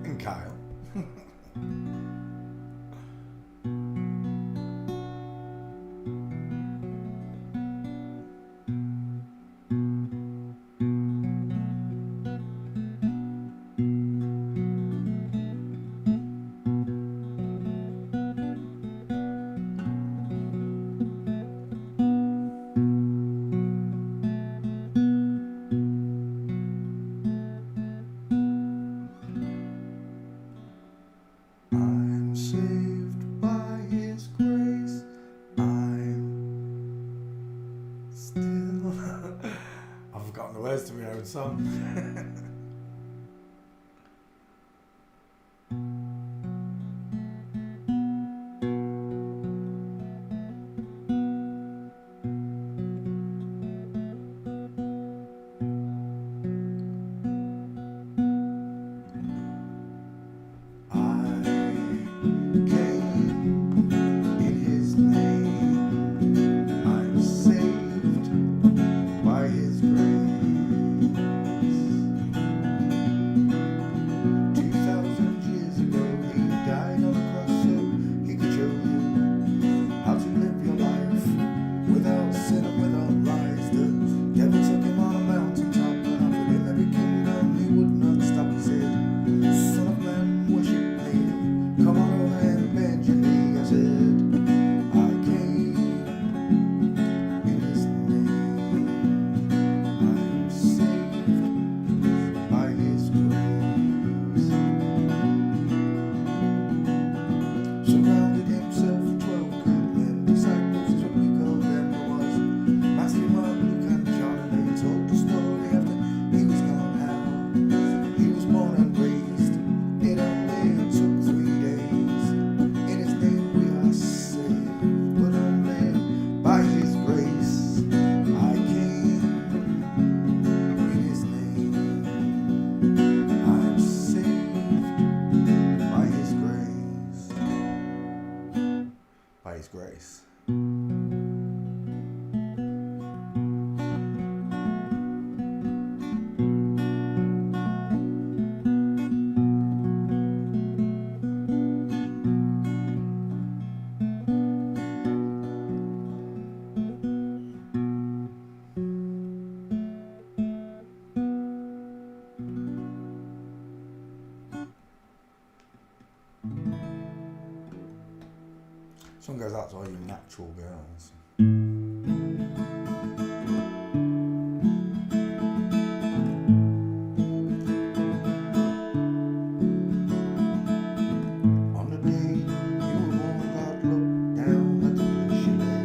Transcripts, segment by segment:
And Kyle. I'm saved by His grace. I'm still. I've forgotten the words to my own song. Surrounded himself with 12 good men, disciples is what we call them. There was Matthew, Mark, Luke, and John, and they told the story after he was gone. How he was born and raised. It only took 3 days. In His name we are saved, but only by His grace. I came in His name. I'm saved by His grace. By His grace. Song goes out to all you natural girls. On the day you were born, God looked down at the place you lay.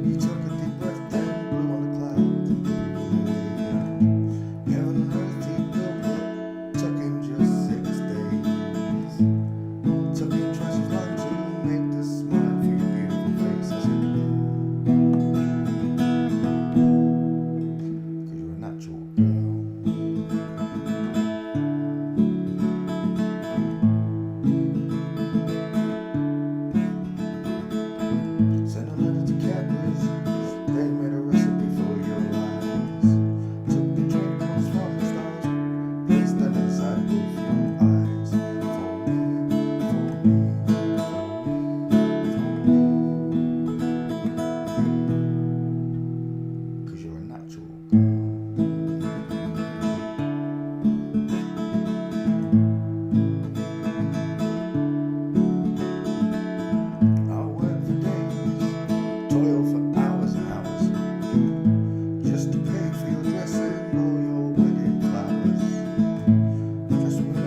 He took a deep breath, then blew on the clouds and blew away down. Heaven and earth He built it, took Him just 6 days. Took Him twice as long to make the smile for your beautiful face. I said, 'cause you're a natural girl. Sent a letter to Cadbury's, they made a recipe for your eyes. Took the drink comes from the stars, placed them inside both your eyes. For me, for me, for me, 'cause you're a natural girl. I'll work for days, toil for hours and hours, just to pay for your dress and all your wedding flowers. Just when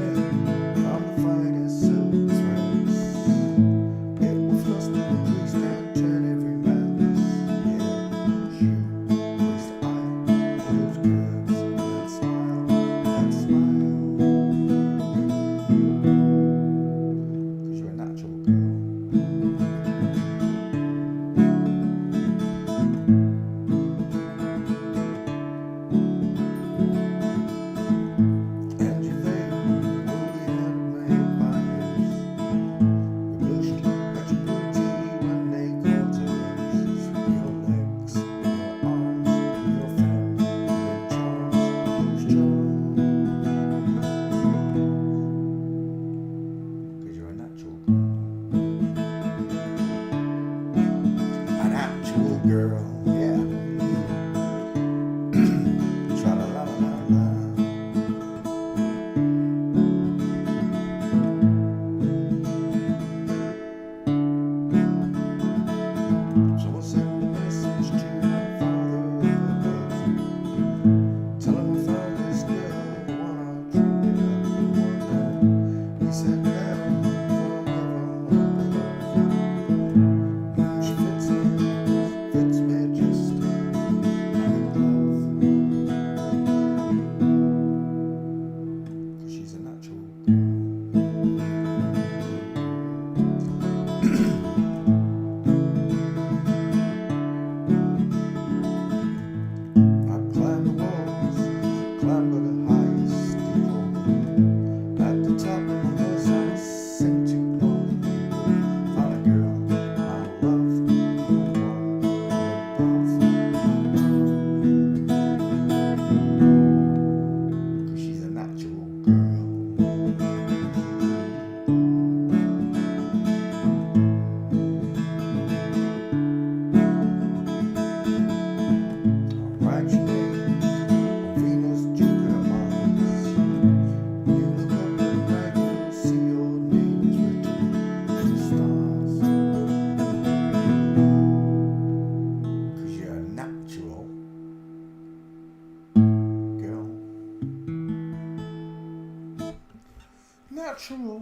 natural.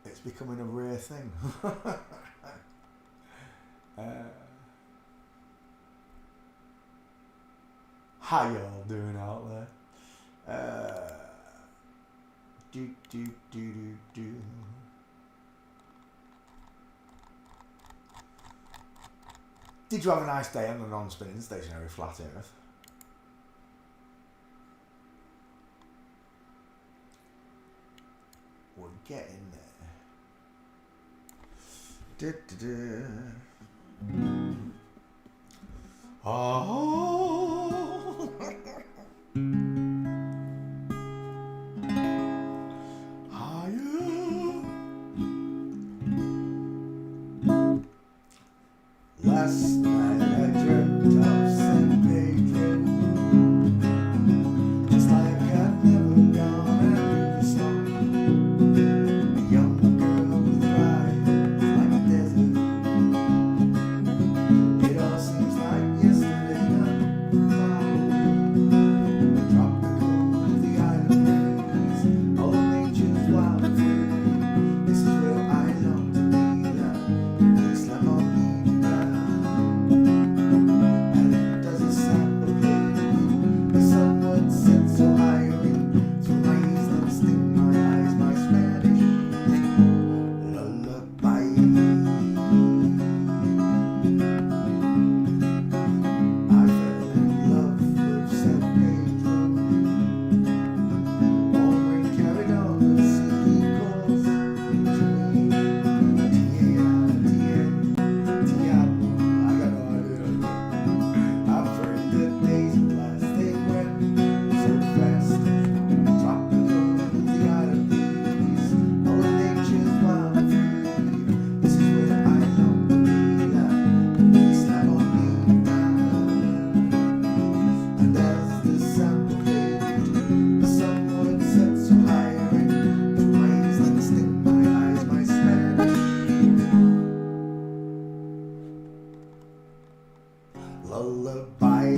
It's becoming a rare thing. How y'all doing out there? Do do do do do. Did you have a nice day on the non-spinning stationary flat Earth? We're getting there. Oh. Last night I dreamt of San Pedro. It's like I've never gone and do the song. A young girl with eyes like a desert. It all seems like yesterday, not far away. Tropical, the island breeze, all nature's wild and free. This is where I long to be, that place like on me. Lullaby.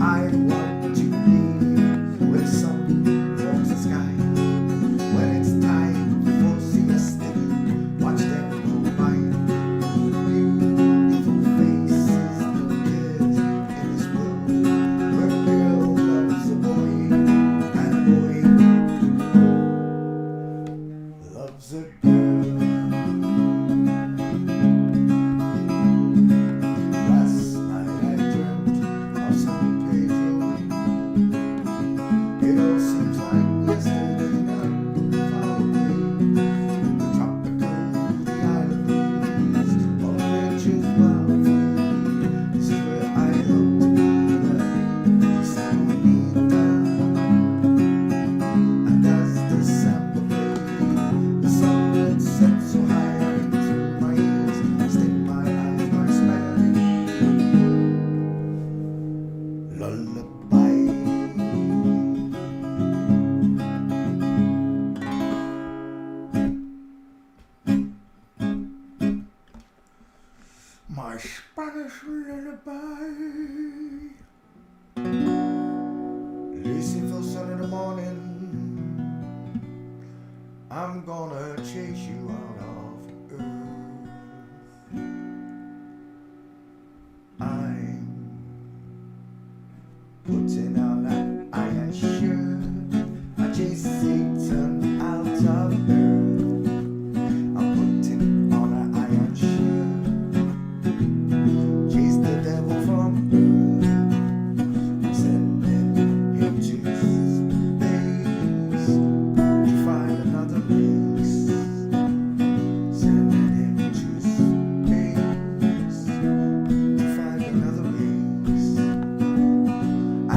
I want to be where the sun warms the sky. When it's time for siesta, watch them go by. Beautiful faces, no cares in this world. Where a girl loves a boy and a boy loves a girl. My Spanish lullaby. Listen for sun in the morning. I'm gonna chase you out of earth. I'm putting on that iron shirt. I chase Satan out of earth. I'm putting on an iron shirt. Chase the devil from earth. I'm sending him to space to find another race. Sending him to space to find another race. I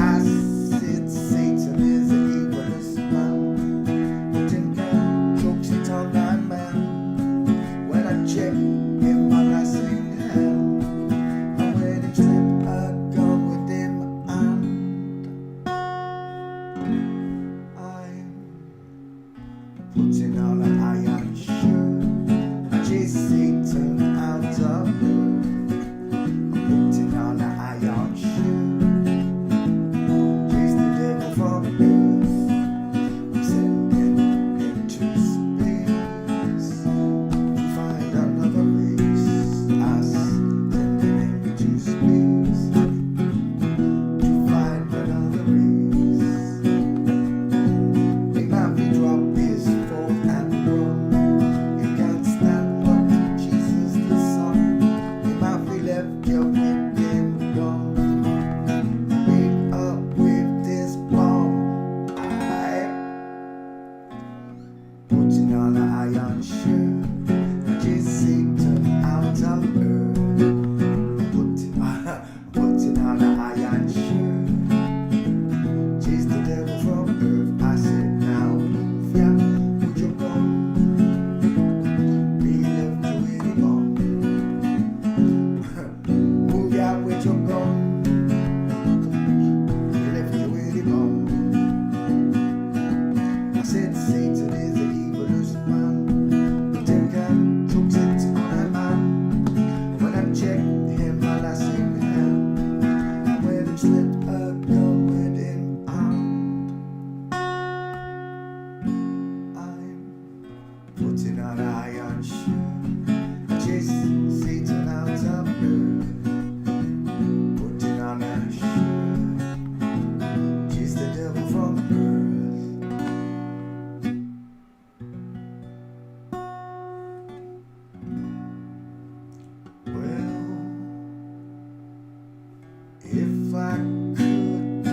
I could, I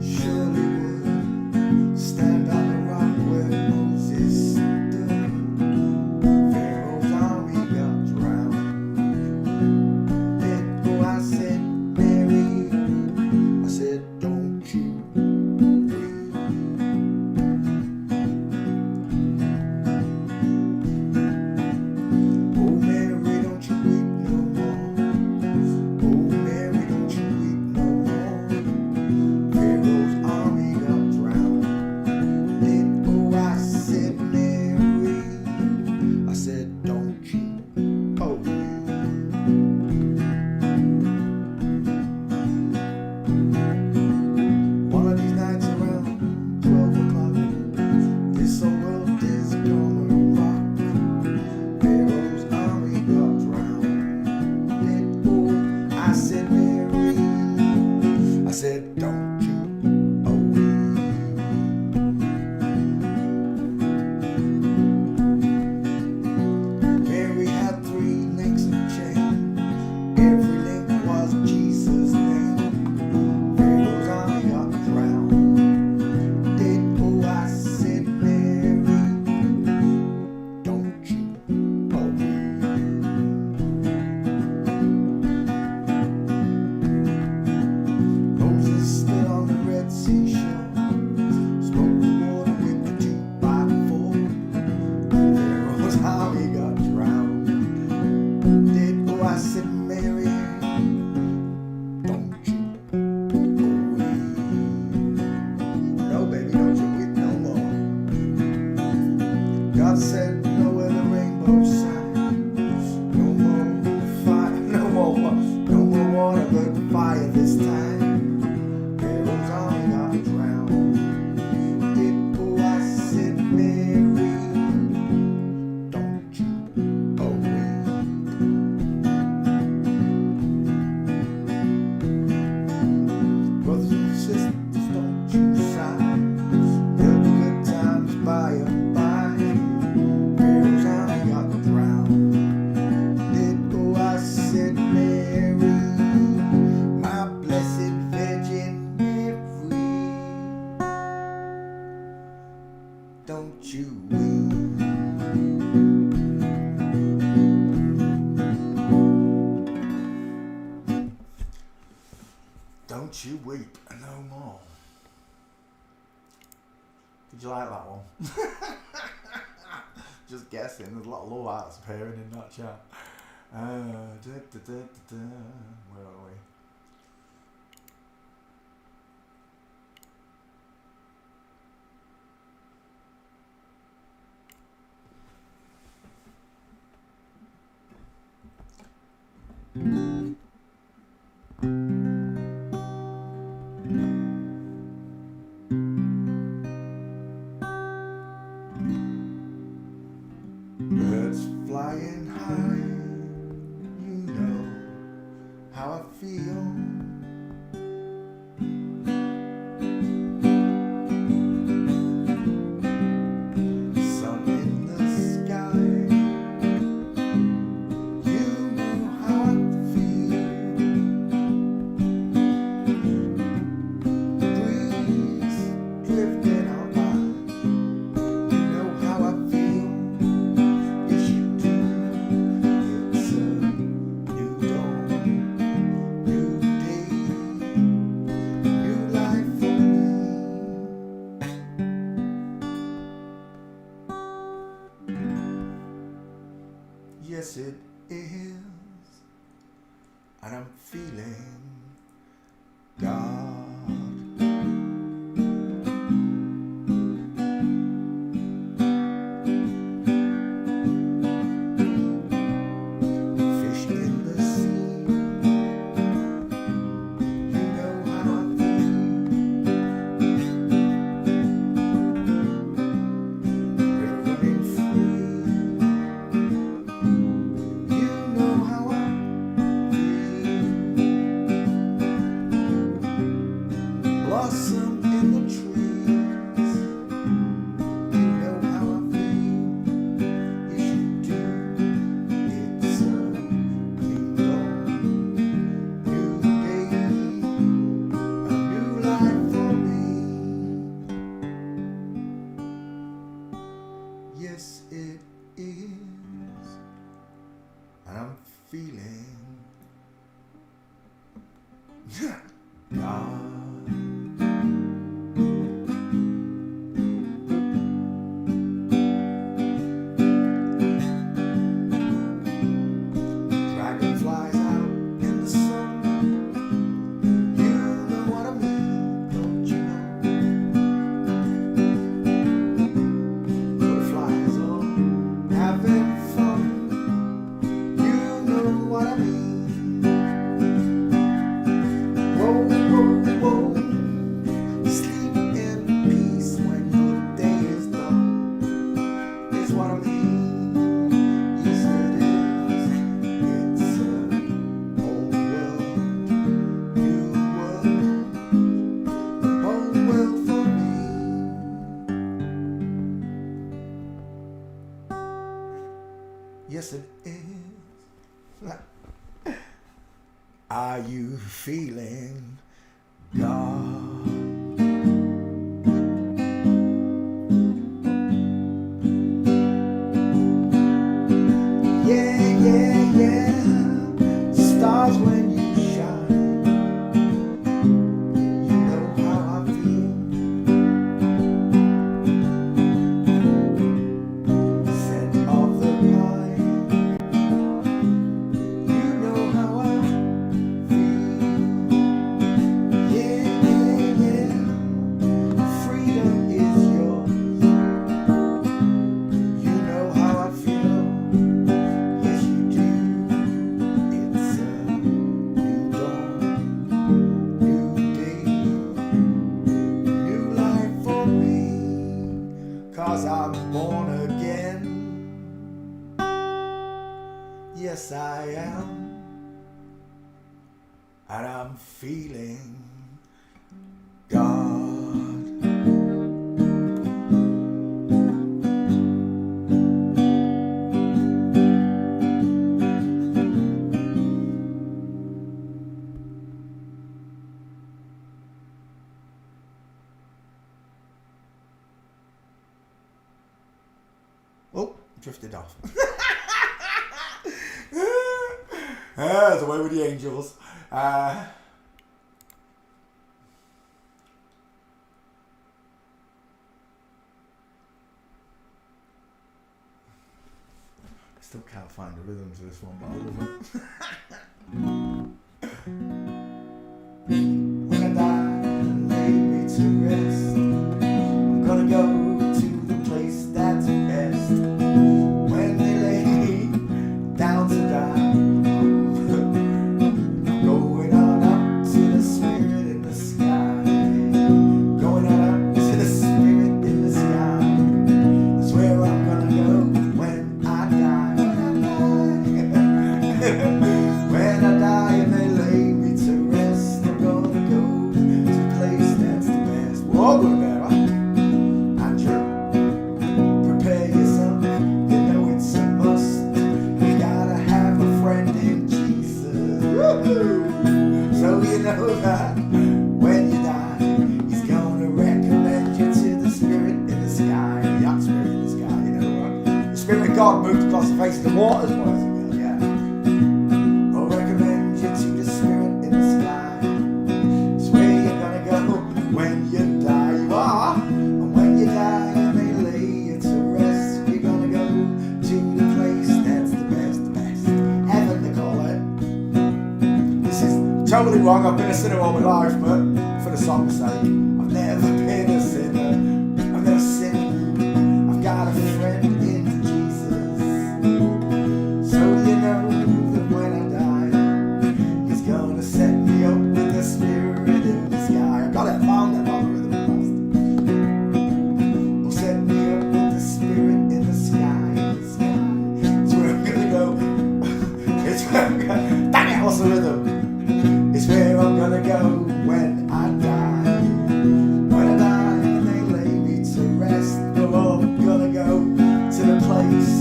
surely would stand on the rock where Moses stood. Pharaoh's army got drowned. Let go, I said, Mary. I said, don't you weep. Oh Mary, don't you weep no more. Oh Mary, don't you weep no more. Pharaoh's army got drowned. Let go, I said, Mary. I said, don't you weep. One of these nights around 12 o'clock, this whole world is gonna rock. Pharaoh's army got drowned. Let go, I said, Mary. I said, don't you weep. Mary had 3 links of chain. Every link was Jesus' name. Pharaoh's army got drowned. Let go, I said, Mary. Don't you weep. Moses stood on the Red Sea shore, spoke the water with the 2x4. Pharaoh's army got drowned. Let go, I said, Mary. Don't you weep. No, baby, don't you weep no more. God said, no other rainbow sign. No more fire, no more water, but fire this time. Pharaoh's army got drowned. Let go, I said, Mary. Don't you weep. Brothers and sisters, don't you sigh. There'll be good times by and by. Pharaoh's army got drowned. Let go, I said, Mary. My blessed Virgin Mary. Don't you weep. Don't you weep no more. Did you like that one? Just guessing. There's a lot of love arts appearing in that chat. Where are we? Birds flying high, you know how I feel. Sun in the sky, you know how I feel. Breeze drifting on by, you know how I feel. Yes, you do. It's a new dawn, new day, new life for me. Yes, it is, and I'm feeling God. Fish in the sea, you know how I feel. We're running free, you know how I feel. feeling God. Dragonflies out in the sun. You know what I mean, don't you know? Butterflies all having fun. You know what I mean. Whoa, whoa, whoa. Sleep in peace when your day is done. Is what I mean. Yes, it is. It's a whole world, new world, a whole world for me. Yes, it is. Are you feeling God? Yeah, yeah, yeah. Stars when you shine. You know how I feel. Scent of the pine. You know how I feel. Yeah, yeah, yeah. Freedom is yours. You know how I feel. Yes, you do. It's a new dawn, new day, new life for me. 'Cause I'm born again. Yes, I am. And I'm feeling God. Oh, drifted off. There's away with the angels. Still can't find the rhythm to this one, but I'll love it. When I die and lay me to rest, I'm gonna go to the place that's best. When they lay me down to die, I'm going on up to the spirit in the sky. Going on up to the spirit in the sky. That's where I'm gonna go when I die. When I die and they lay me to rest, I'm gonna go to a place that's the best. We're all going there, right? Andrew, prepare yourself. You know it's a must. You gotta have a friend in Jesus. Woo-hoo! So you know that when you die, he's gonna recommend you to the spirit in the sky. The young spirit in the sky, you know what? The spirit of God moved across the face of the waters, boys and girls, yeah. I'll recommend you to the spirit in the sky. It's where you're gonna go when you die. You are. And when you die and they lay you to rest, you're gonna go to the place that's the best, the best. Heaven, they call it. This is totally wrong. I've been a sinner all my life, but for the song's sake, I've never been a sinner. I've never sinned. I've got a friend in Jesus. So you know that when I die, he's gonna set me up with the spirit in the sky. I got it, found that on the rhythm fast. He'll set me up with the spirit in the sky, in the sky. It's where I'm gonna go. It's where I'm gonna. Dang it, what's the rhythm? It's where I'm gonna go when I die. When I die and they lay me to rest, we're all gonna go to the place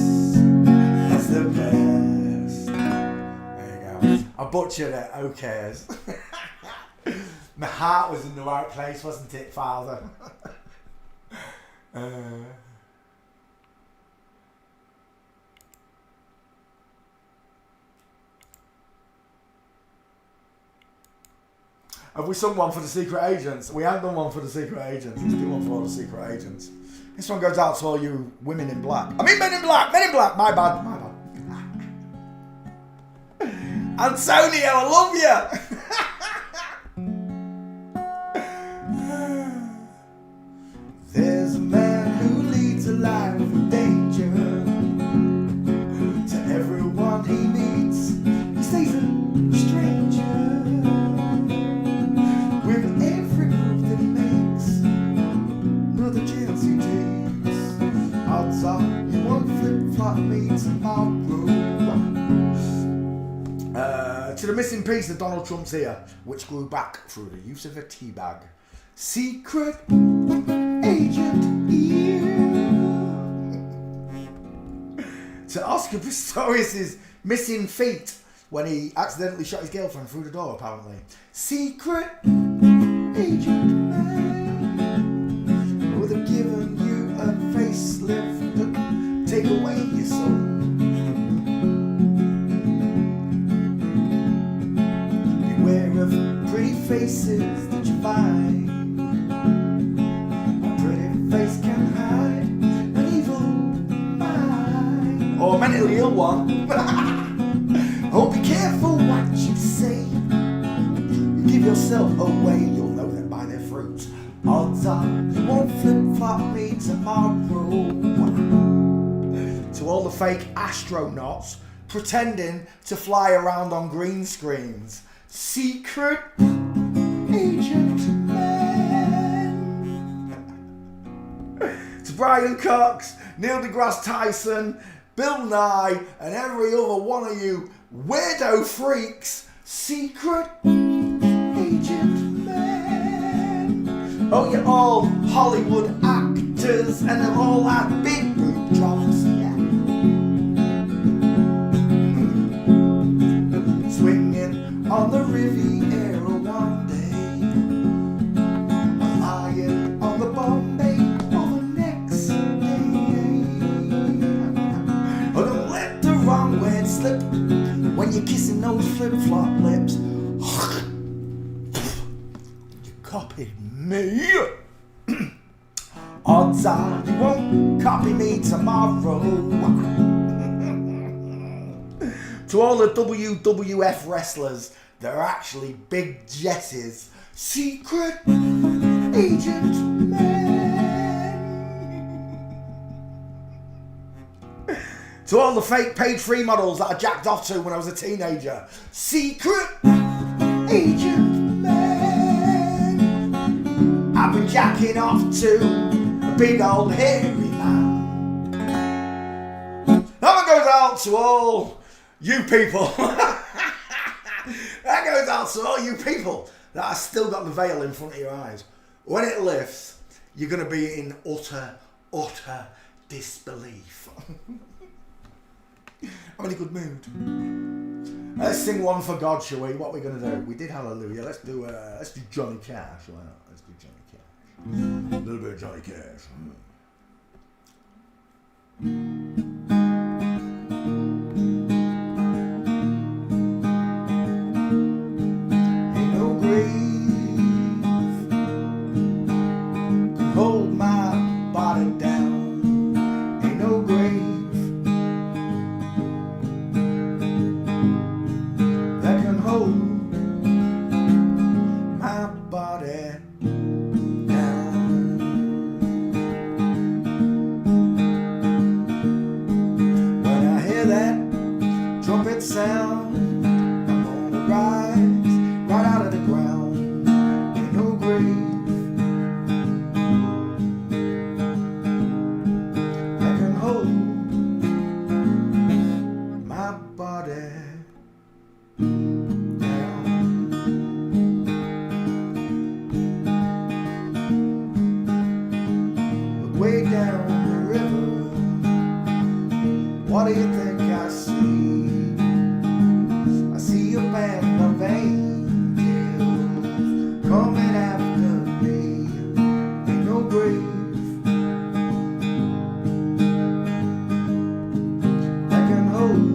that's the best. There you go. I butchered it, who cares? My heart was in the right place, wasn't it, Father? Have we sung one for the secret agents? We haven't done one for the secret agents. Let's do one for all the secret agents. This one goes out to all you women in black. I mean men in black, my bad. Antonio, I love you. There's a man who leads a life of danger. To everyone he meets, he stays a stranger. With every move that he makes, another chance he takes, odds are you won't flip-flop me tomorrow. To the missing piece of Donald Trump's ear, which grew back through the use of a tea bag. Secret agent ear. To Oscar Pistorius' missing feet when he accidentally shot his girlfriend through the door, apparently. Secret agent man would have given you a facelift to take away your soul. Of pretty faces that you find. A pretty face can hide an evil mind. Or a mentally ill one. Oh, be careful what you say. You give yourself away, you'll know them by their fruits. Odds are you won't flip-flop me tomorrow. To all the fake astronauts pretending to fly around on green screens. Secret agent man. To Brian Cox, Neil deGrasse Tyson, Bill Nye, and every other one of you weirdo freaks. Secret agent man. Oh, you're all Hollywood actors, and they've all had big boob jobs. Yeah. Swinging on the Riviera one day, lying on the Bombay on the next day. Oh, don't let the wrong word slip when you're kissing those flip-flop lips. You copied me. Odds are you won't copy me tomorrow. To all the WWF wrestlers that are actually big jesses. Secret agent man. To all the fake paid free models that I jacked off to when I was a teenager. Secret agent man. I've been jacking off to a big old hairy man. That one goes out to all you people. That goes out to all you people that have still got the veil in front of your eyes. When it lifts, you're going to be in utter disbelief. I'm in a good mood. Let's sing one for God, shall we? What are we going to do? We did Hallelujah. Let's do Johnny Cash. Why not? Let's do Johnny Cash. A little bit of Johnny Cash. Hold my body down, ain't no grave that can hold my body down. When I hear that trumpet sound, I'm gonna rise right out of the ground, ain't no grave way down the river. What do you think I see? I see a band of angels coming after me. Ain't no grave that can hold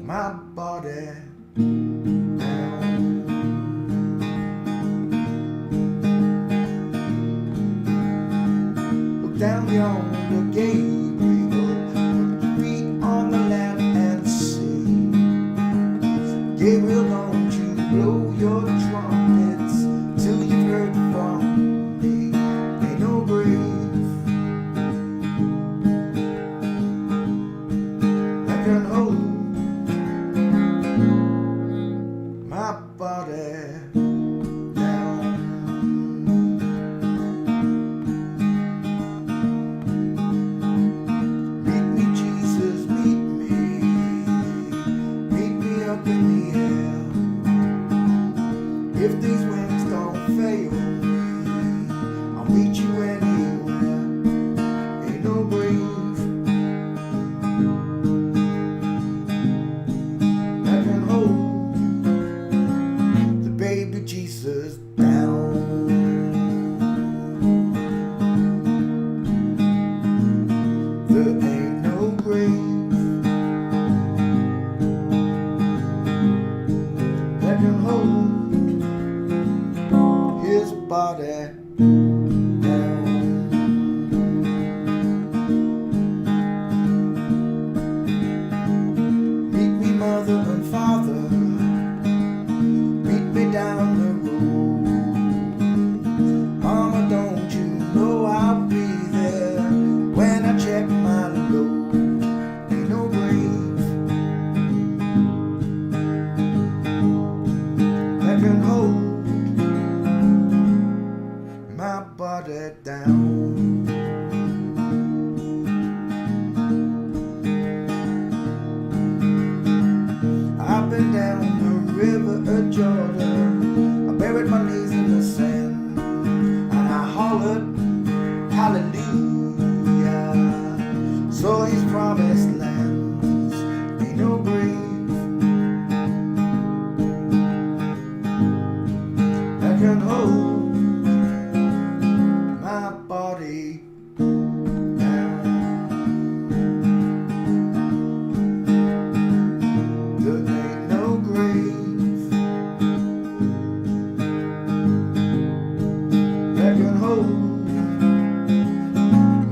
my body down. Gabriel, don't you blow your trumpets till you've heard from me. Ain't no grave that can hold my body down. Meet me, Jesus, meet me up in the air. If these wings don't fail me, I'll meet you anywhere. Ain't no grave that can hold the baby Jesus down. There ain't no grave that can hold his body down. Meet me, mother and father, meet me down the road. Mama, don't you know I'll be there when I check my load. Ain't no grave that can hold my body down. I've been down the river of Jordan, I buried my knees in the sand, and I hollered hallelujah. Saw his promised lands. Ain't no grave that can hold my body down. There ain't no grave that can hold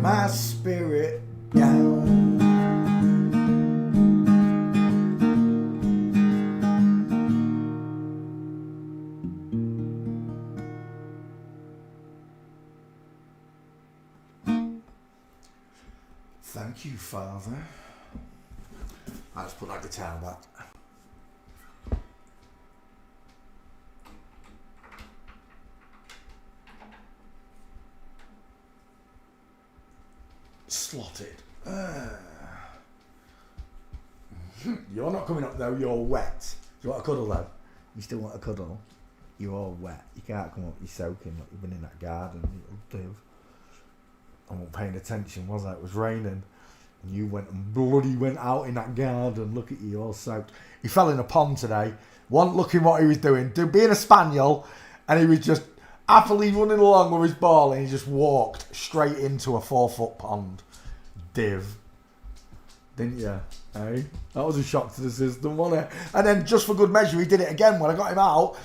my spirit down. Thank you, Father. I'll just put that guitar back. Slotted. You're not coming up though, you're wet. Do you want a cuddle though? You still want a cuddle? You're all wet. You can't come up, you're soaking. Like you've been in that garden. Dude. I wasn't paying attention, was I? It was raining. And you went and bloody went out in that garden. Look at you, all soaked. He fell in a pond today. Wasn't looking what he was doing. Being a spaniel, and he was just happily running along with his ball, and he just walked straight into a 4-foot pond. Div. Didn't you? Eh? That was a shock to the system, wasn't it? And then, just for good measure, he did it again. When I got him out,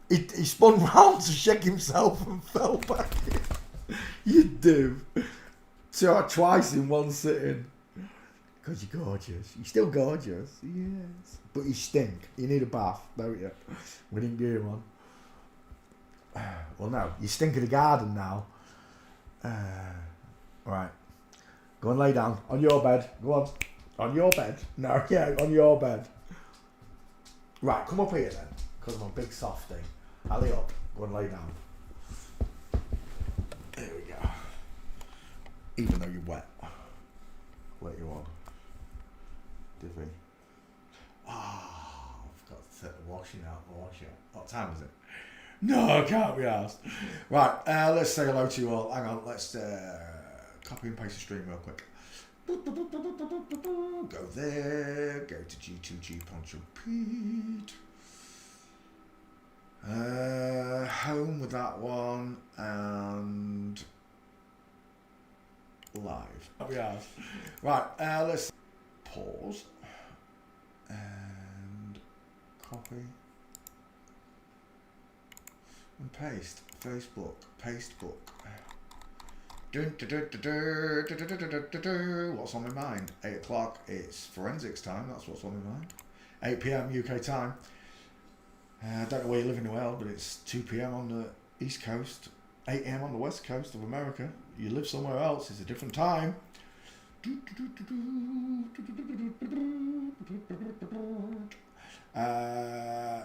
he spun round to shake himself and fell back in. You do. Twice in one sitting. Because you're gorgeous. You're still gorgeous. Yes. But you stink. You need a bath, don't you? We didn't get him on. Well, no. You stink in the garden now. Right. Go and lay down. On your bed. Go on. On your bed. No, yeah, on your bed. Right, come up here then. Because I'm a big softy. Alley up. Go and lay down. There we go. Even though you're wet. Let you on. Divvy. I've got to take the washing out. What time is it? No, I can't be asked. Right, let's say hello to you all. Hang on, let's copy and paste the stream real quick. Go there, go to G2G Poncho Pete. Home with that one, and live. Right, let's pause and copy and paste. Facebook, Pastebook. What's on my mind? 8 o'clock, it's forensics time, that's what's on my mind. 8 PM UK time. I don't know where you live in the world, but it's 2 p.m. on the East Coast, 8 a.m. on the West Coast of America. You live somewhere else, it's a different time.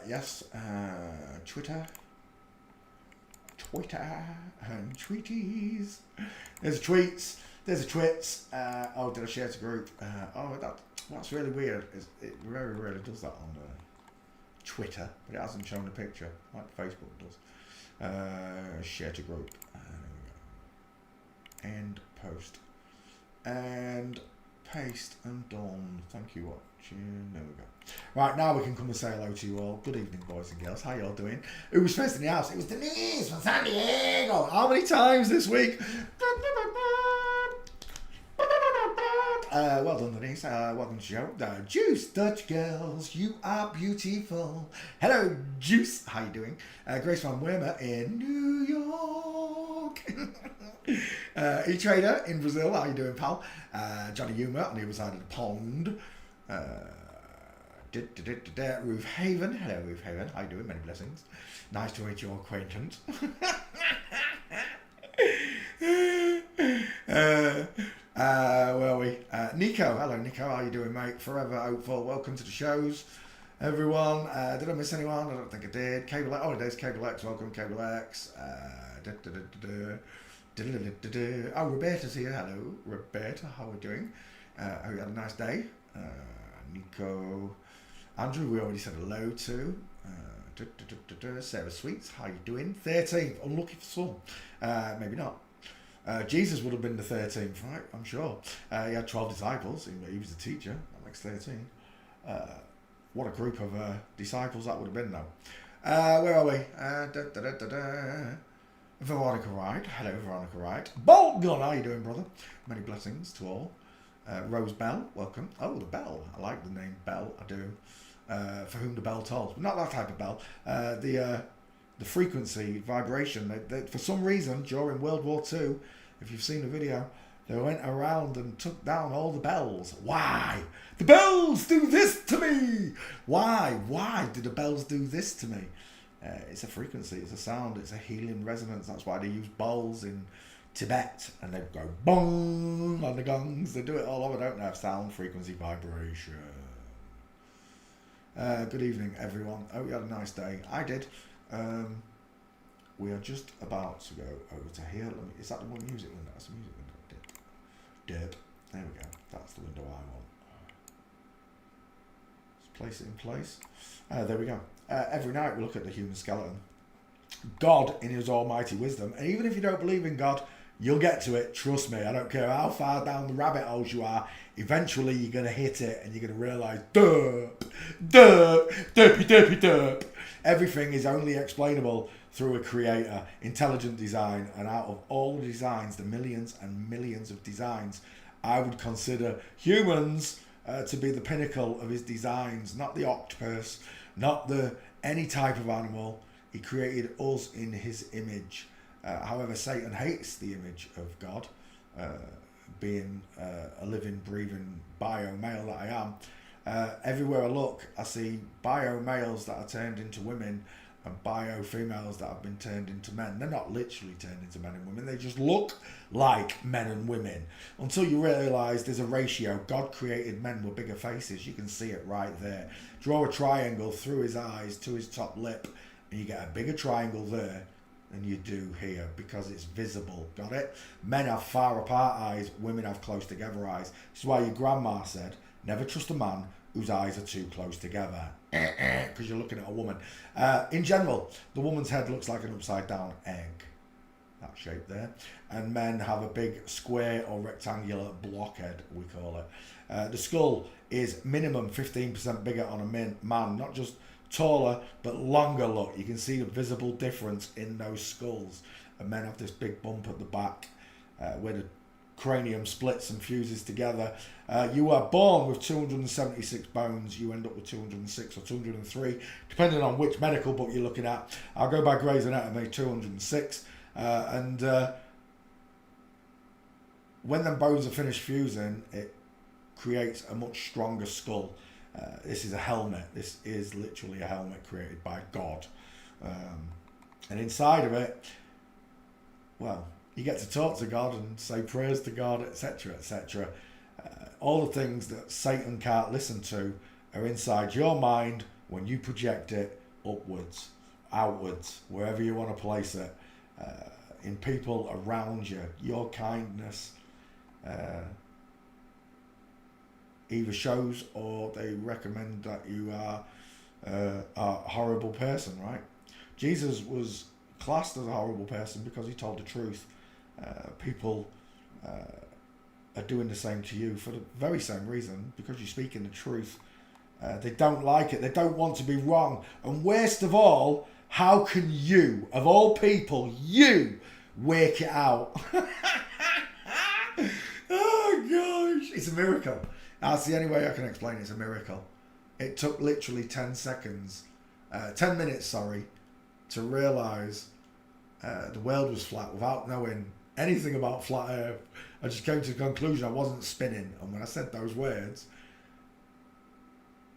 Yes, Twitter and tweeties. There's tweets. There's a twits. Oh, did I share to group? That's really weird. It very rarely does that on Twitter, but it hasn't shown a picture like Facebook does. Share to group. There we go. End post. And paste and done. Thank you, watching. There we go. Right, now we can come and say hello to you all. Good evening, boys and girls. How you all doing? Who was first in the house? It was Denise from San Diego. How many times this week? Well done, Denise. Welcome to the show. Juice, Dutch girls, you are beautiful. Hello, Juice. How you doing? Grace van Wormer in New York. E-Trader in Brazil. How you doing, pal? Johnny Humer on the other side of the pond. Ruth Haven. Hello, Ruth Haven. How you doing? Many blessings. Nice to meet your acquaintance. Where are we? Nico. Hello, Nico. How you doing, mate? Forever hopeful. Welcome to the shows, everyone. Did I miss anyone? I don't think I did. Cable X. Oh, there's Cable X. Welcome, Cable X. Oh, Roberta's here. Hello, Roberta. How are we doing? Hope you had a nice day. Nico. Andrew, we already said hello to. Sarah Sweets, how you doing? 13th, unlucky for some. Maybe not. Jesus would have been the 13th, right? I'm sure. He had 12 disciples. He was the teacher. That makes 13. What a group of disciples that would have been, though. Where are we? Veronica Wright. Hello, Veronica Wright. Bolt Gun, how you doing, brother? Many blessings to all. Rose Bell, welcome. Oh, the bell. I like the name Bell. I do. For whom the bell tolls. Not that type of bell. The frequency, vibration. For some reason, during World War II, if you've seen the video, they went around and took down all the bells. Why? The bells do this to me! Why? Why did the bells do this to me? It's a frequency, it's a sound, it's a healing resonance. That's why they use bowls in Tibet, and they go bong on the gongs. They do it all over, don't they? Have sound, frequency, vibration. Good evening, everyone. Hope you had a nice day. I did. We are just about to go over to here. Is that the one music window? That's the music window. Dip. There we go. That's the window I want. Let's place it in place. There we go. Every night we look at the human skeleton. God, in his almighty wisdom, and even if you don't believe in God, you'll get to it. Trust me. I don't care how far down the rabbit holes you are. Eventually, you're going to hit it, and you're going to realise, derp, derp, derpy, derpy, derp. Everything is only explainable through a creator, intelligent design, and out of all the designs, the millions and millions of designs, I would consider humans to be the pinnacle of his designs, not the octopus, not any type of animal. He created us in his image. However, Satan hates the image of God, being a living, breathing bio male that I am. Everywhere I look, I see bio males that are turned into women and bio females that have been turned into men. They're not literally turned into men and women. They just look like men and women until you realise there's a ratio. God created men with bigger faces. You can see it right there. Draw a triangle through his eyes to his top lip and you get a bigger triangle there than you do here because it's visible. Got it? Men have far apart eyes. Women have close together eyes. This is why your grandma said, never trust a man whose eyes are too close together, because you're looking at a woman. In general, the woman's head looks like an upside down egg, that shape there, and men have a big square or rectangular blockhead, we call it. The skull is minimum 15% bigger on a man, not just taller but longer. Look, you can see the visible difference in those skulls, and men have this big bump at the back where the cranium splits and fuses together. You are born with 276 bones. You end up with 206 or 203, depending on which medical book you're looking at. I'll go by Gray's Anatomy, 206. And when them bones are finished fusing, it creates a much stronger skull. This is a helmet. This is literally a helmet created by God. And inside of it, well, you get to talk to God and say prayers to God, etc., etc. All the things that Satan can't listen to are inside your mind when you project it upwards, outwards, wherever you want to place it. In people around you, your kindness either shows or they recommend that you are a horrible person, right? Jesus was classed as a horrible person because he told the truth. People are doing the same to you for the very same reason, because you're speaking the truth. They don't like it. They don't want to be wrong. And worst of all, how can you, of all people, you work it out? Oh gosh, it's a miracle. That's the only way I can explain it. It's a miracle. It took literally 10 minutes, to realise the world was flat without knowing anything about flat earth. I just came to the conclusion I wasn't spinning. And when I said those words,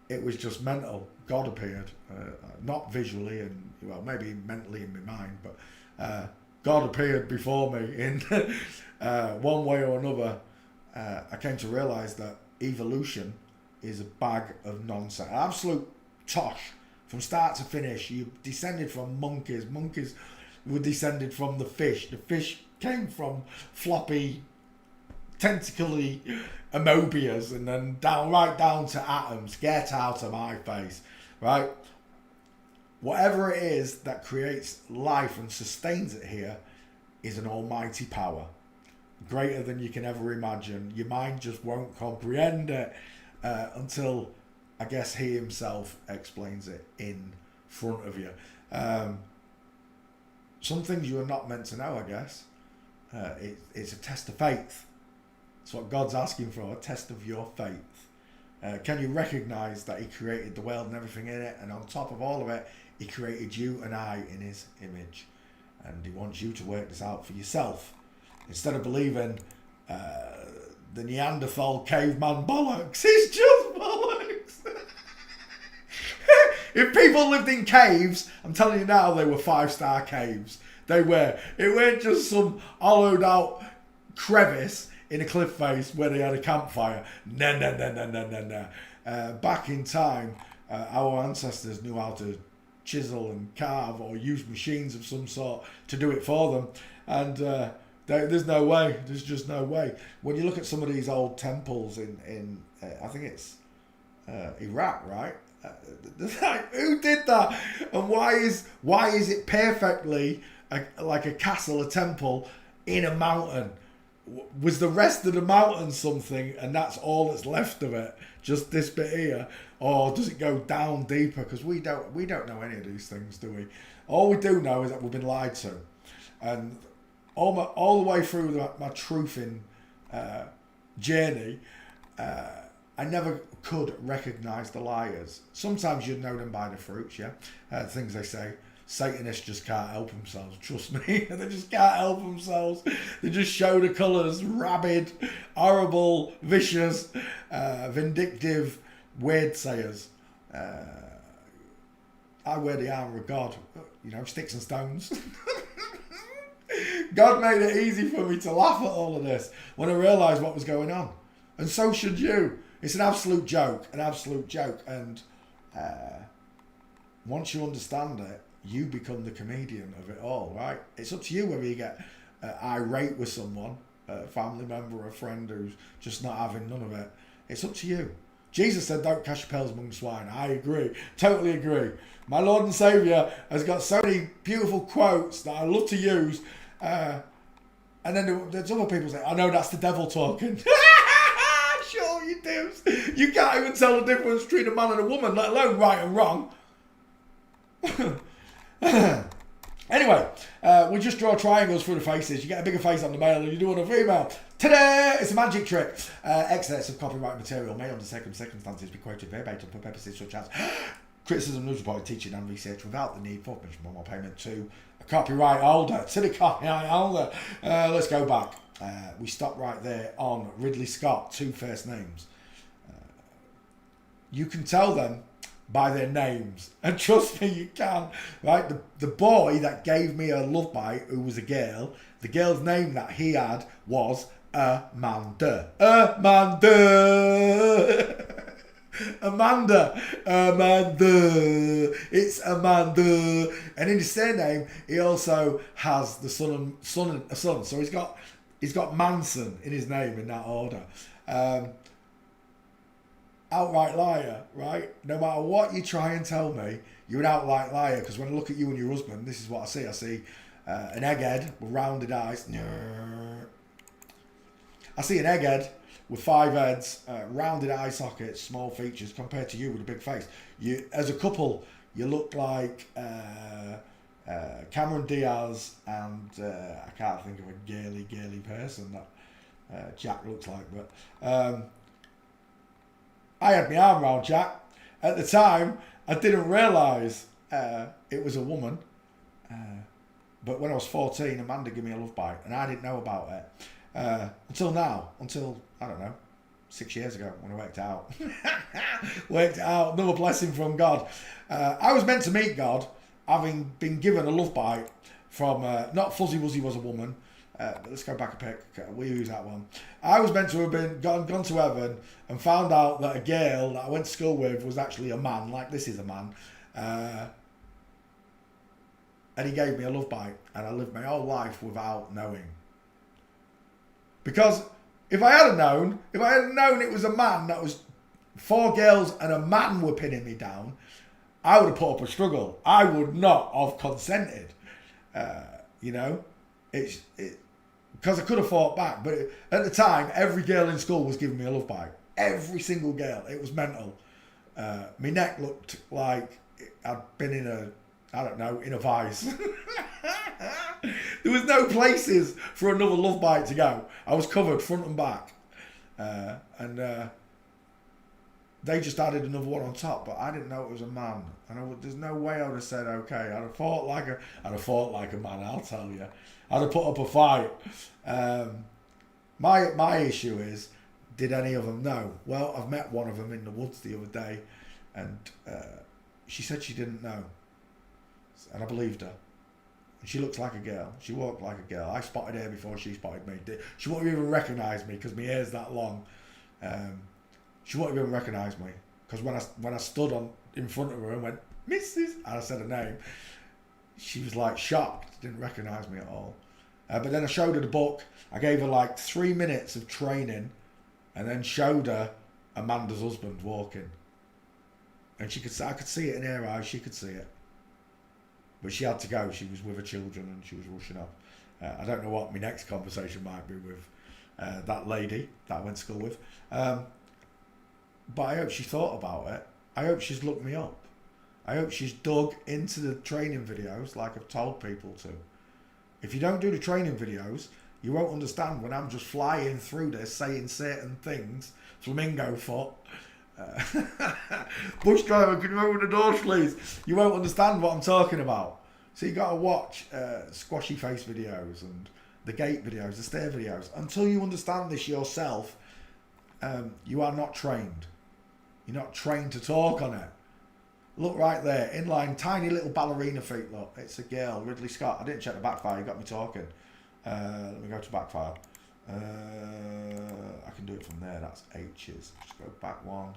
it was just mental. God appeared, not visually and, well, maybe mentally in my mind, but God appeared before me in one way or another. I came to realise that evolution is a bag of nonsense. Absolute tosh from start to finish. You descended from monkeys. Monkeys were descended from the fish. The fish came from floppy, tentacly amoebias, and then right down to atoms. Get out of my face, right? Whatever it is that creates life and sustains it here is an almighty power, greater than you can ever imagine. Your mind just won't comprehend it until, I guess, he himself explains it in front of you. Some things you are not meant to know, I guess. It's a test of faith. It's what God's asking for, a test of your faith. Can you recognise that he created the world and everything in it, and on top of all of it, he created you and I in his image, and he wants you to work this out for yourself. Instead of believing the Neanderthal caveman bollocks, it's just bollocks. If people lived in caves, I'm telling you now, they were 5-star caves. They were. It weren't just some hollowed out crevice in a cliff face where they had a campfire. No. Back in time, our ancestors knew how to chisel and carve or use machines of some sort to do it for them. And there's no way. There's just no way. When you look at some of these old temples in I think it's Iraq, right? Who did that? And why is it perfectly like a castle, a temple in a mountain? Was the rest of the mountain something, and that's all that's left of it, just this bit here, or does it go down deeper? Because we don't know any of these things, do we? All we do know is that we've been lied to, and all the way through my truthing journey, I never could recognise the liars. Sometimes you'd know them by the fruits, yeah, things they say. Satanists just can't help themselves, trust me. They just can't help themselves. They just show the colours, rabid, horrible, vicious, vindictive, weird sayers. I wear the armour of God, sticks and stones. God made it easy for me to laugh at all of this when I realised what was going on. And so should you. It's an absolute joke, And once you understand it, you become the comedian of it all, right? It's up to you whether you get irate with someone, a family member or a friend who's just not having none of it. It's up to you. Jesus said, don't cast your pearls among swine. I agree. Totally agree. My Lord and Saviour has got so many beautiful quotes that I love to use. And then there's other people say, I know that's the devil talking. Sure you do. You can't even tell the difference between a man and a woman, let alone right and wrong. Anyway, we just draw triangles through the faces. You get a bigger face on the male than you do on a female. Ta-da! It's a magic trick. Excerpts of copyright material may under circumstances be quoted verbatim for purposes such as criticism, news reporting, teaching and research without the need for permission or payment to a copyright holder. Let's go back. We stopped right there on Ridley Scott, 2 first names. you can tell them by their names. And trust me, you can. Right? The boy that gave me a love bite, who was a girl, the girl's name that he had was Amanda. Amanda. It's Amanda. And in his surname, he also has the son. So he's got Manson in his name in that order. Outright liar, right? No matter what you try and tell me, you're an outright liar. Because when I look at you and your husband, this is what I see. I see an egghead with rounded eyes. I see an egghead with 5 heads, rounded eye sockets, small features, compared to you with a big face. You, as a couple, you look like Cameron Diaz and I can't think of a girly person that Jack looks like, but I had my arm around Jack. At the time, I didn't realise it was a woman. But when I was 14, Amanda gave me a love bite, and I didn't know about it until now. Until, I don't know, 6 years ago when I worked out. Worked out, another blessing from God. I was meant to meet God, having been given a love bite from, not Fuzzy Wuzzy was a woman. But let's go back a pic. We'll use that one. I was meant to have been gone to heaven and found out that a girl that I went to school with was actually a man, like this is a man. And he gave me a love bite, and I lived my whole life without knowing. Because if I had known it was a man that was 4 girls and a man were pinning me down, I would have put up a struggle. I would not have consented. Because I could have fought back, but at the time, every girl in school was giving me a love bite. Every single girl. It was mental. My neck looked like I'd been in a vice. There was no places for another love bite to go. I was covered front and back. They just added another one on top, but I didn't know it was a man. And there's no way I would have said okay. I'd have fought like a man, I'll tell you. I'd have put up a fight. My issue is, did any of them know? Well, I've met one of them in the woods the other day, and she said she didn't know. And I believed her. And she looks like a girl. She walked like a girl. I spotted her before she spotted me. She wouldn't even recognise me because my hair's that long. She wouldn't even recognise me. Because when I stood in front of her and went, Mrs. and I said her name, she was like shocked. Didn't recognise me at all. But then I showed her the book. I gave her like 3 minutes of training and then showed her Amanda's husband walking. And I could see it in her eyes. She could see it. But she had to go. She was with her children and she was rushing off. I don't know what my next conversation might be with that lady that I went to school with. But I hope she thought about it. I hope she's looked me up. I hope she's dug into the training videos like I've told people to. If you don't do the training videos, you won't understand when I'm just flying through this saying certain things. Flamingo foot. Bush driver, can you open the doors please? You won't understand what I'm talking about. So you got to watch squashy face videos and the gate videos, the stair videos. Until you understand this yourself, you are not trained. You're not trained to talk on it. Look right there, inline, tiny little ballerina feet, look. It's a girl, Ridley Scott. I didn't check the backfire, you got me talking. Let me go to backfire. I can do it from there, that's H's. Just go back one.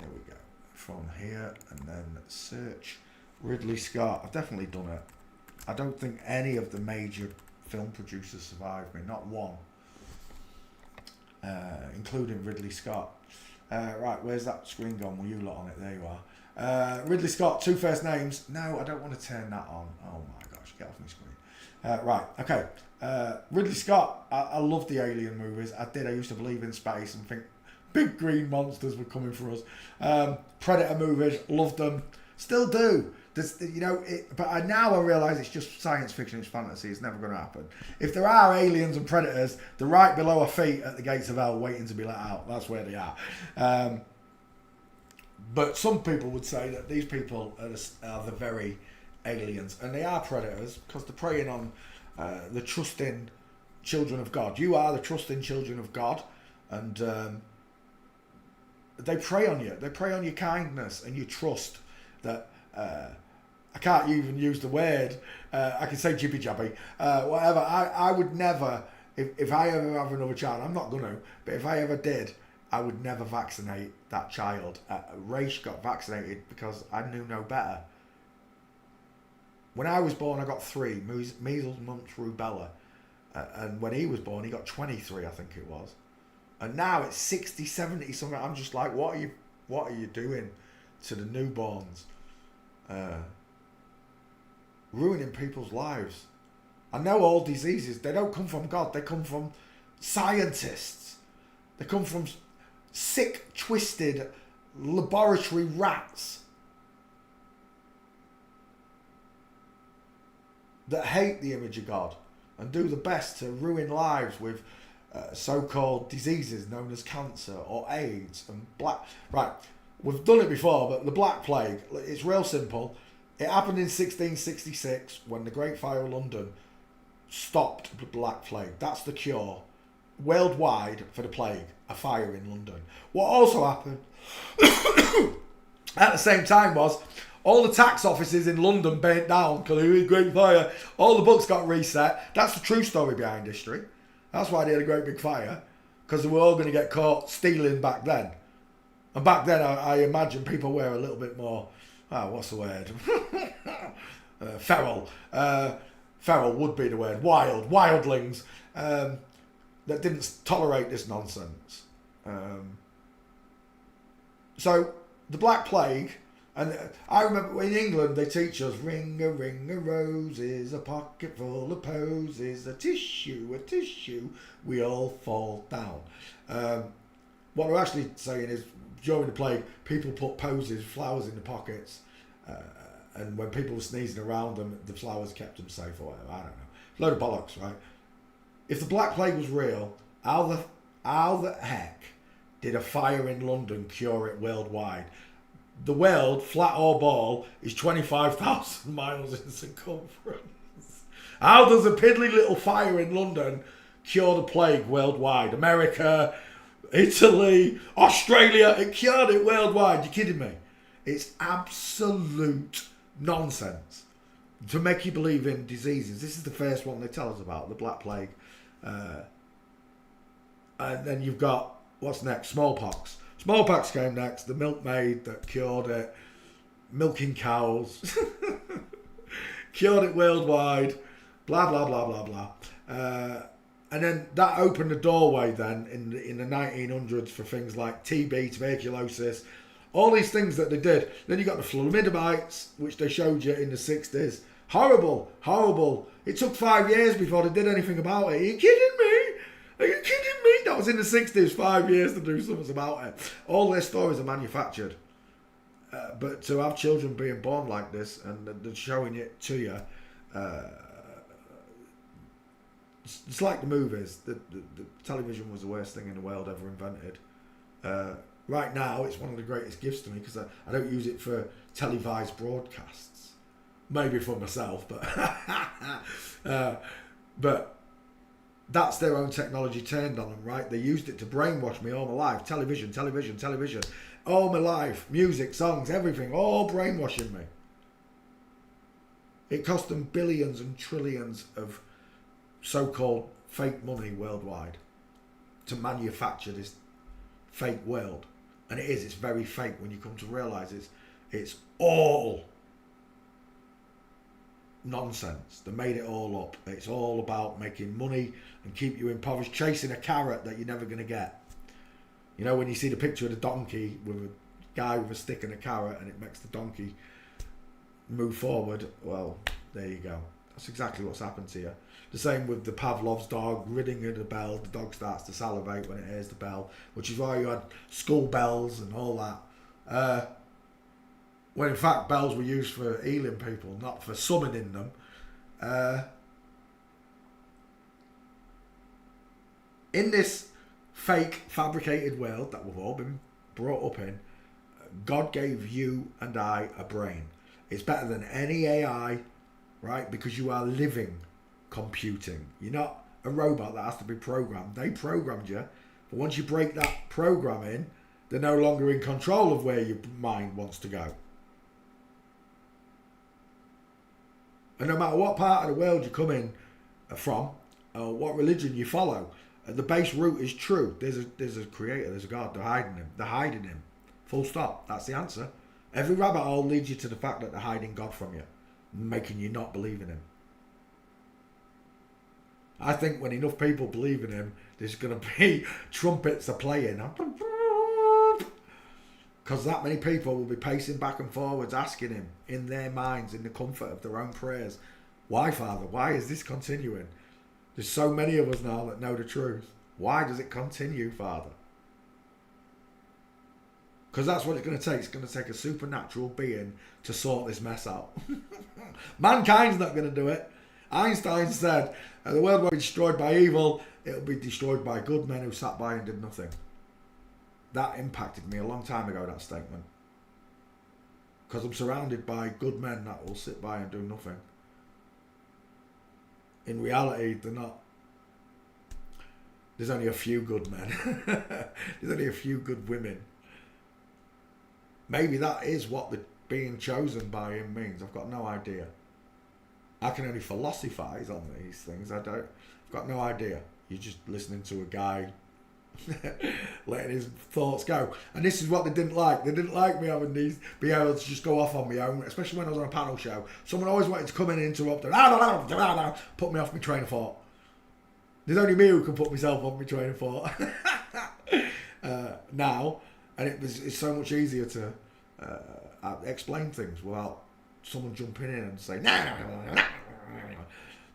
There we go. From here, and then search Ridley Scott. I've definitely done it. I don't think any of the major film producers survived me, not one. Including Ridley Scott. Right, where's that screen gone? Well, you lot on it, there you are. Ridley Scott, 2 first names. No, I don't want to turn that on. Oh my gosh, get off my screen. Right, okay. Ridley Scott, I love the Alien movies. I used to believe in space and think big green monsters were coming for us. Predator movies, loved them. Still do. But now I realise it's just science fiction, it's fantasy, it's never going to happen. If there are aliens and predators, they're right below our feet at the gates of hell waiting to be let out. That's where they are. But some people would say that these people are the very aliens, and they are predators because they're preying on the trusting children of God. You are the trusting children of God, and they prey on you. They prey on your kindness and your trust. That I can't even use the word. I can say jibby jabby, whatever. I would never, if I ever have another child, I'm not gonna, but if I ever did, I would never vaccinate that child. Raish got vaccinated because I knew no better. When I was born, I got 3, measles, mumps, rubella. And when he was born, he got 23, I think it was. And now it's 60, 70 something. I'm just like, what are you doing to the newborns? Ruining people's lives. I know all diseases, they don't come from God. They come from scientists. They come from sick, twisted laboratory rats that hate the image of God and do the best to ruin lives with so-called diseases known as cancer or AIDS and Right, we've done it before, but the Black Plague, it's real simple. It happened in 1666 when the Great Fire of London stopped the Black Plague. That's the cure worldwide for the plague, a fire in London. What also happened at the same time was all the tax offices in London burnt down because of the Great Fire. All the books got reset. That's the true story behind history. That's why they had a great big fire, because they were all going to get caught stealing back then. And back then, I imagine people were a little bit more, what's the word? Feral. Feral would be the word. Wildlings that didn't tolerate this nonsense. So the Black Plague, and I remember in England they teach us ring a roses, a pocket full of posies, a tissue, we all fall down. What they're actually saying is during the plague, people put posies, flowers in the pockets, and when people were sneezing around them, the flowers kept them safe or whatever. I don't know. Load of bollocks, right? If the Black Plague was real, how the heck did a fire in London cure it worldwide? The world, flat or ball, is 25,000 miles in circumference. How does a piddly little fire in London cure the plague worldwide? America, Italy, Australia, it cured it worldwide. You kidding me? It's absolute nonsense to make you believe in diseases. This is the first one they tell us about, the Black Plague. And then you've got, what's next? Smallpox. Smallpox came next, the milkmaid that cured it, milking cows, cured it worldwide, blah, blah, blah, blah, blah. And then that opened the doorway then in the 1900s for things like TB, tuberculosis, all these things that they did. Then you got the thalidomide, which they showed you in the 60s. Horrible, horrible. It took 5 years before they did anything about it. Are you kidding me? Are you kidding me? That was in the 60s, 5 years to do something about it. All their stories are manufactured. But to have children being born like this and they're showing it to you, it's like the movies. The television was the worst thing in the world ever invented. Right now, it's one of the greatest gifts to me because I don't use it for televised broadcasts. Maybe for myself, but that's their own technology turned on them, right? They used it to brainwash me all my life. Television. All my life. Music, songs, everything. All brainwashing me. It cost them billions and trillions of so-called fake money worldwide to manufacture this fake world. And it is. It's very fake when you come to realise it's all nonsense. They made it all up. It's all about making money and keep you impoverished, chasing a carrot that you're never going to get. You know, when you see the picture of the donkey with a guy with a stick and a carrot and it makes the donkey move forward, well, there you go. That's exactly what's happened to you. The same with the Pavlov's dog, ringing the bell. The dog starts to salivate when it hears the bell, which is why you had school bells and all that. When in fact bells were used for healing people, not for summoning them. In this fake, fabricated world that we've all been brought up in, God gave you and I a brain. It's better than any AI, right? Because you are living computing. You're not a robot that has to be programmed. They programmed you, but once you break that programming, They're no longer in control of where your mind wants to go. And no matter what part of the world you come in from, or what religion you follow, the base root is true. There's a creator, there's a God, they're hiding him. They're hiding him. Full stop. That's the answer. Every rabbit hole leads you to the fact that they're hiding God from you, making you not believe in him. I think when enough people believe in him, there's going to be trumpets are playing. Because that many people will be pacing back and forwards asking him in their minds, in the comfort of their own prayers, why, Father? Why is this continuing? There's so many of us now that know the truth. Why does it continue, Father? Because that's what it's going to take. It's going to take a supernatural being to sort this mess out. Mankind's not going to do it. Einstein said, the world won't be destroyed by evil, it'll be destroyed by good men who sat by and did nothing. That impacted me a long time ago, that statement. Because I'm surrounded by good men that will sit by and do nothing. In reality, they're not. There's only a few good men. There's only a few good women. Maybe that is what the being chosen by him means. I've got no idea. I can only philosophize on these things. I've got no idea. You're just listening to a guy letting his thoughts go. And this is what they didn't like. They didn't like me having these, be able to just go off on my own, especially when I was on a panel show. Someone always wanted to come in and interrupt and put me off my train of thought. There's only me who can put myself off my train of thought now. And it's so much easier to explain things without someone jumping in and saying, no,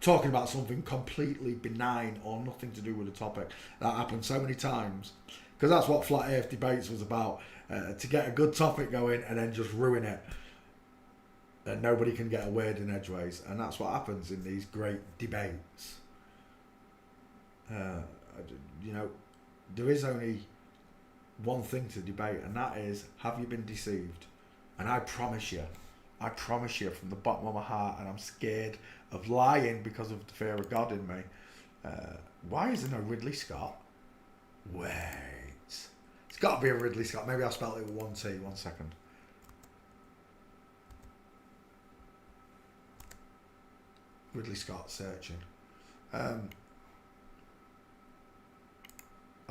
talking about something completely benign or nothing to do with the topic. That happened so many times. Because that's what Flat Earth Debates was about. To get a good topic going and then just ruin it. And nobody can get a word in edgeways. And that's what happens in these great debates. There is only one thing to debate, and that is, have you been deceived? And I promise you from the bottom of my heart, and I'm scared of lying because of the fear of God in me. Why is there no Ridley Scott? Wait. It's got to be a Ridley Scott. Maybe I spelled it with one T. 1 second. Ridley Scott searching. I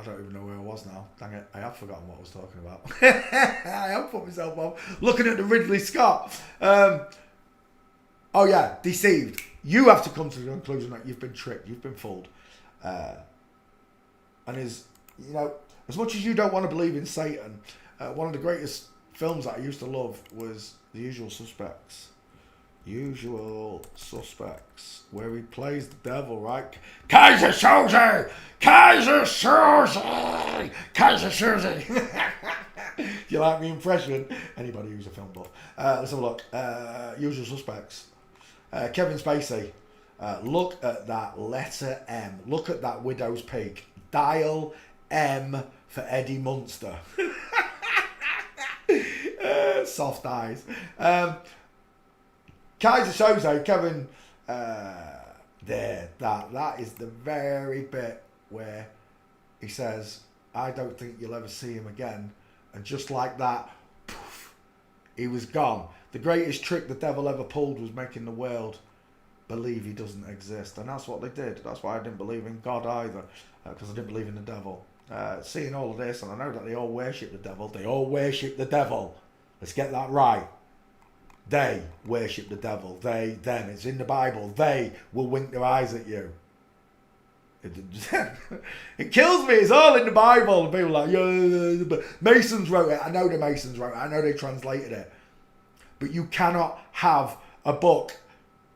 don't even know where I was now. Dang it, I have forgotten what I was talking about. I have put myself off looking at the Ridley Scott. Oh yeah, deceived. You have to come to the conclusion that you've been tricked, you've been fooled. And as much as you don't want to believe in Satan, one of the greatest films that I used to love was The Usual Suspects. Usual Suspects, where he plays the devil, right? Kaiser Soze! Kaiser Soze! Kaiser Soze! You like my impression? Anybody who's a film buff. Let's have a look. Usual Suspects. Kevin Spacey. Look at that letter M. Look at that widow's peak. Dial M for Eddie Munster. Soft eyes. Kaiser Soze, Kevin, that is the very bit where he says, I don't think you'll ever see him again. And just like that, poof, he was gone. The greatest trick the devil ever pulled was making the world believe he doesn't exist. And that's what they did. That's why I didn't believe in God either, because I didn't believe in the devil. Seeing all of this, and I know that they all worship the devil. They all worship the devil. Let's get that right. They worship the devil. They, them. It's in the Bible. They will wink their eyes at you. It kills me. It's all in the Bible. And people are like, yeah, Masons wrote it. I know the Masons wrote it. I know they translated it. But you cannot have a book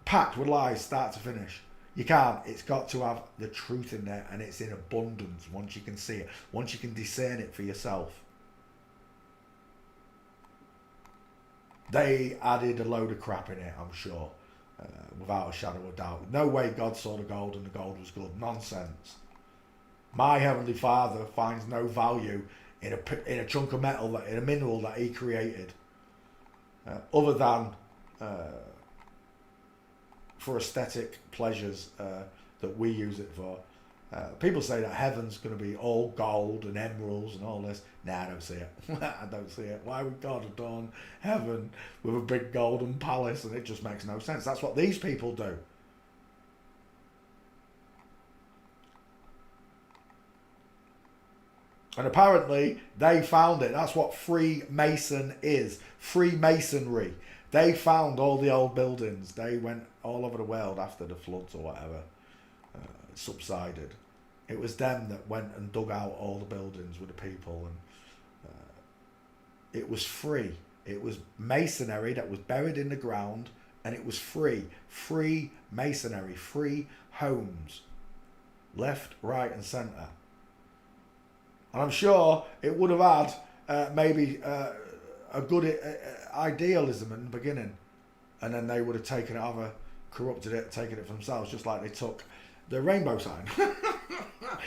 packed with lies start to finish. You can't. It's got to have the truth in there, and it's in abundance once you can see it. Once you can discern it for yourself. They added a load of crap in it, I'm sure, without a shadow of doubt. No way God saw the gold and the gold was good. Nonsense. My Heavenly Father finds no value in a chunk of metal, in a mineral that He created, other than for aesthetic pleasures that we use it for. People say that heaven's going to be all gold and emeralds and all this. Nah, I don't see it. I don't see it. Why would God adorn heaven with a big golden palace? And it just makes no sense. That's what these people do. And apparently they found it. That's what Freemason is. Freemasonry. They found all the old buildings. They went all over the world after the floods or whatever subsided. It was them that went and dug out all the buildings with the people, and it was free. It was masonry that was buried in the ground, and it was free. Free masonry, free homes, left, right, and centre. And I'm sure it would have had maybe a good idealism in the beginning, and then they would have taken it over, corrupted it, taken it for themselves, just like they took the rainbow sign.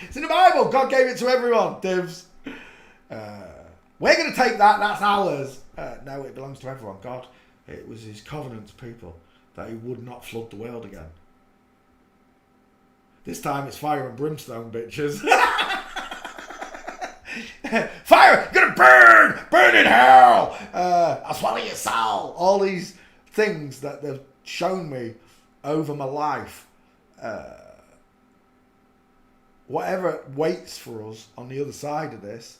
It's in the Bible. God gave it to everyone. Divs. We're going to take that. That's ours. No, it belongs to everyone. God, it was his covenant to people that he would not flood the world again. This time it's fire and brimstone, bitches. Fire, gonna burn in hell. I'll swallow your soul. All these things that they've shown me over my life. Whatever waits for us on the other side of this,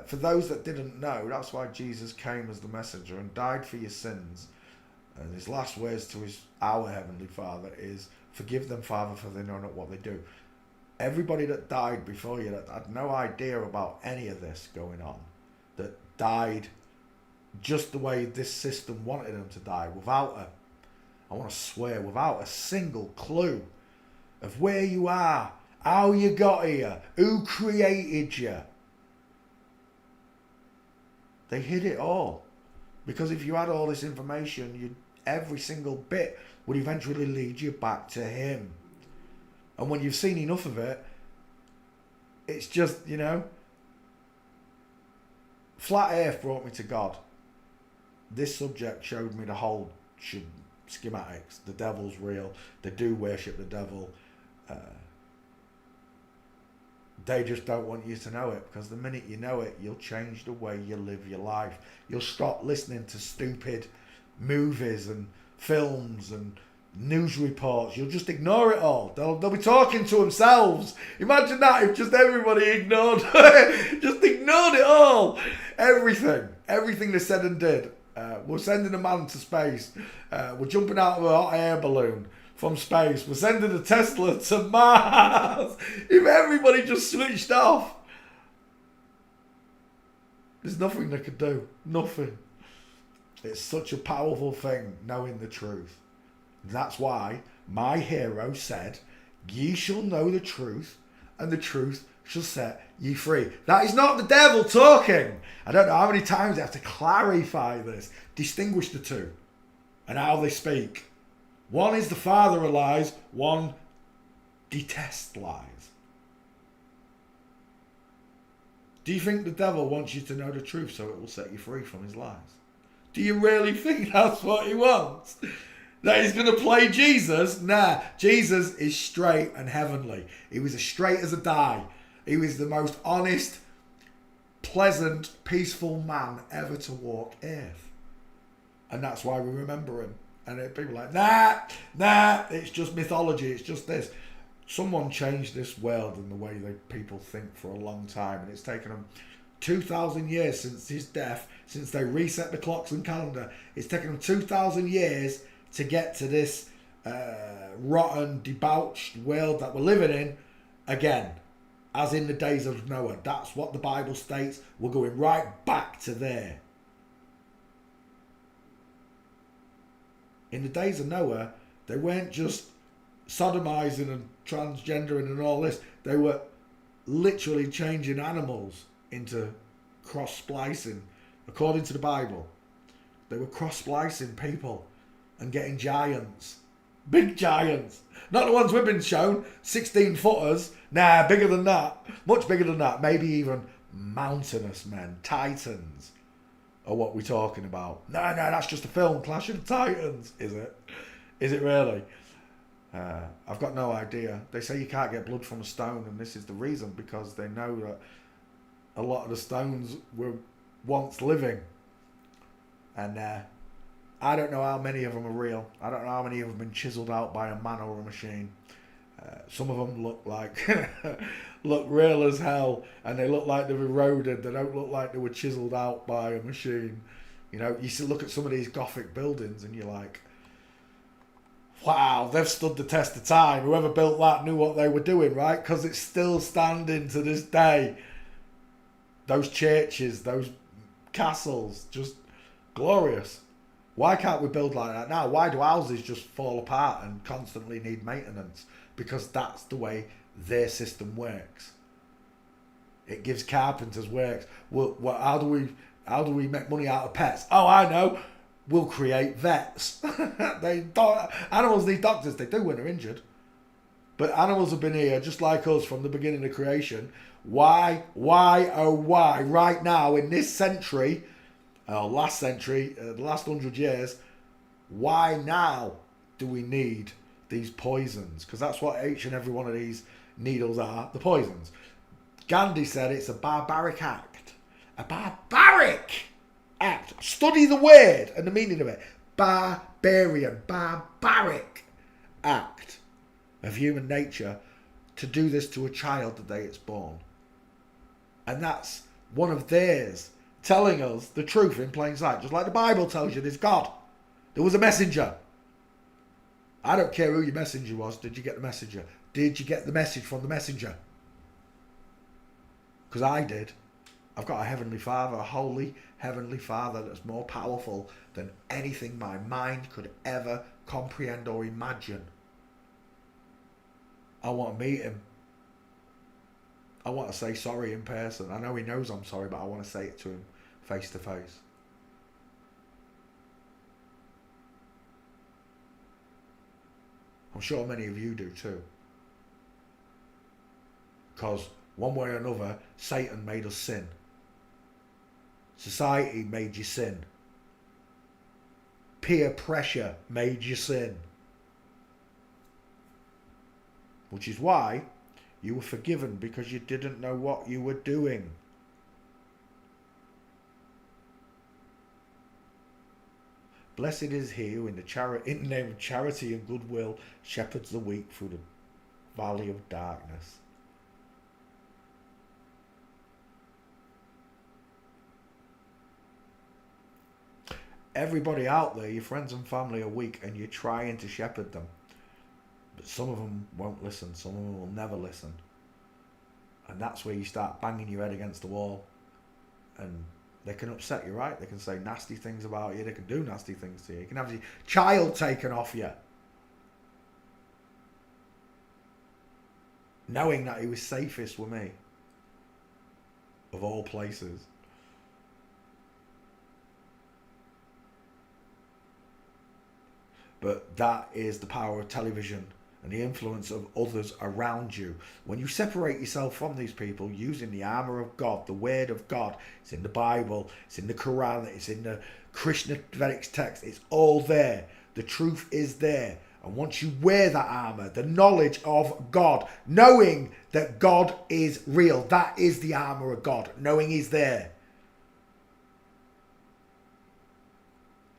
for those that didn't know, that's why Jesus came as the messenger and died for your sins. And his last words to our Heavenly Father is, forgive them, Father, for they know not what they do. Everybody that died before you that had no idea about any of this going on, that died just the way this system wanted them to die, I want to swear, without a single clue of where you are, how you got here, who created you. They hid it all. Because if you had all this information, every single bit would eventually lead you back to him. And when you've seen enough of it, it's just, Flat Earth brought me to God. This subject showed me the whole schematics. The devil's real. They do worship the devil. They just don't want you to know it, because the minute you know it, you'll change the way you live your life. You'll stop listening to stupid movies and films and news reports. You'll just ignore it all. They'll be talking to themselves. Imagine that if just everybody ignored just ignored it all. Everything they said and did. We're sending a man to space. We're jumping out of a hot air balloon from space. We're sending a Tesla to Mars. If everybody just switched off, there's nothing they could do. Nothing. It's such a powerful thing, knowing the truth. That's why my hero said, ye shall know the truth, and the truth shall set ye free. That is not the devil talking. I don't know how many times I have to clarify this, distinguish the two, and how they speak. One is the father of lies, one detests lies. Do you think the devil wants you to know the truth so it will set you free from his lies? Do you really think that's what he wants? That he's going to play Jesus? Nah, Jesus is straight and heavenly. He was as straight as a die. He was the most honest, pleasant, peaceful man ever to walk earth. And that's why we remember him. And people are like, nah, it's just mythology, it's just this. Someone changed this world and the way people think for a long time, and it's taken them 2,000 years since his death, since they reset the clocks and calendar. It's taken them 2,000 years to get to this rotten, debauched world that we're living in again, as in the days of Noah. That's what the Bible states. We're going right back to there. In the days of Noah, they weren't just sodomizing and transgendering and all this. They were literally changing animals into cross-splicing, according to the Bible. They were cross-splicing people and getting giants. Big giants. Not the ones we've been shown, 16-footers. Nah, bigger than that. Much bigger than that. Maybe even mountainous men, titans. Or what we're talking about. No, that's just a film, Clash of the Titans. Is it? Is it really? I've got no idea. They say you can't get blood from a stone, and this is the reason, because they know that a lot of the stones were once living. And I don't know how many of them are real. I don't know how many of them have been chiseled out by a man or a machine. Some of them look like look real as hell, and they look like they've eroded. They don't look like they were chiseled out by a machine. You know, you look at some of these Gothic buildings, and you're like, wow, they've stood the test of time. Whoever built that knew what they were doing, right? Because it's still standing to this day. Those churches, those castles, just glorious. Why can't we build like that now? Why do houses just fall apart and constantly need maintenance? Because that's the way their system works. It gives carpenters work. Well, how do we make money out of pets? Oh, I know. We'll create vets. Animals need doctors. They do when they're injured. But animals have been here just like us from the beginning of creation. Why, oh why, right now in this century, last century, the last 100 years, why now do we need these poisons? Because that's what each and every one of these needles are, the poisons. Gandhi said it's a barbaric act. A barbaric act. Study the word and the meaning of it. Barbarian, barbaric act of human nature to do this to a child the day it's born. And that's one of theirs, telling us the truth in plain sight. Just like the Bible tells you there's God. There was a messenger. I don't care who your messenger was. Did you get the messenger? Did you get the message from the messenger? Because I did. I've got a heavenly Father, a holy heavenly Father that's more powerful than anything my mind could ever comprehend or imagine. I want to meet him. I want to say sorry in person. I know he knows I'm sorry, but I want to say it to him face to face. I'm sure many of you do too. Because one way or another, Satan made us sin. Society made you sin. Peer pressure made you sin. Which is why you were forgiven, because you didn't know what you were doing. Blessed is he who in the name of charity and goodwill shepherds the weak through the valley of darkness. Everybody out there, your friends and family are weak, and you're trying to shepherd them. But some of them won't listen. Some of them will never listen. And that's where you start banging your head against the wall. And they can upset you, right? They can say nasty things about you. They can do nasty things to you. You can have your child taken off you. Knowing that he was safest with me. Of all places. But that is the power of television and the influence of others around you. When you separate yourself from these people using the armour of God, the word of God, it's in the Bible, it's in the Quran, it's in the Krishna Vedic text, it's all there. The truth is there. And once you wear that armour, the knowledge of God, knowing that God is real, that is the armour of God, knowing he's there.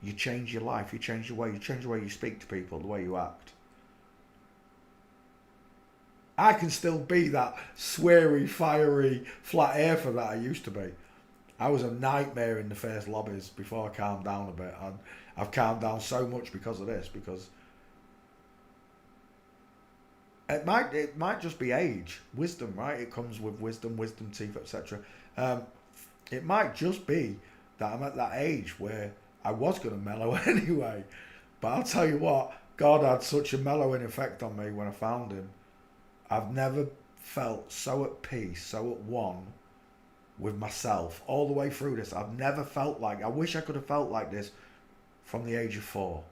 You change your life, you change the way you speak to people, the way you act. I can still be that sweary, fiery, flat earther that I used to be. I was a nightmare in the first lobbies before I calmed down a bit. And I've calmed down so much because of this, because it might just be age, wisdom, right? It comes with wisdom teeth, etc. It might just be that I'm at that age where I was going to mellow anyway. But I'll tell you what, God had such a mellowing effect on me when I found him. I've never felt so at peace, so at one with myself all the way through this. I've never felt like, I wish I could have felt like this from the age of 4.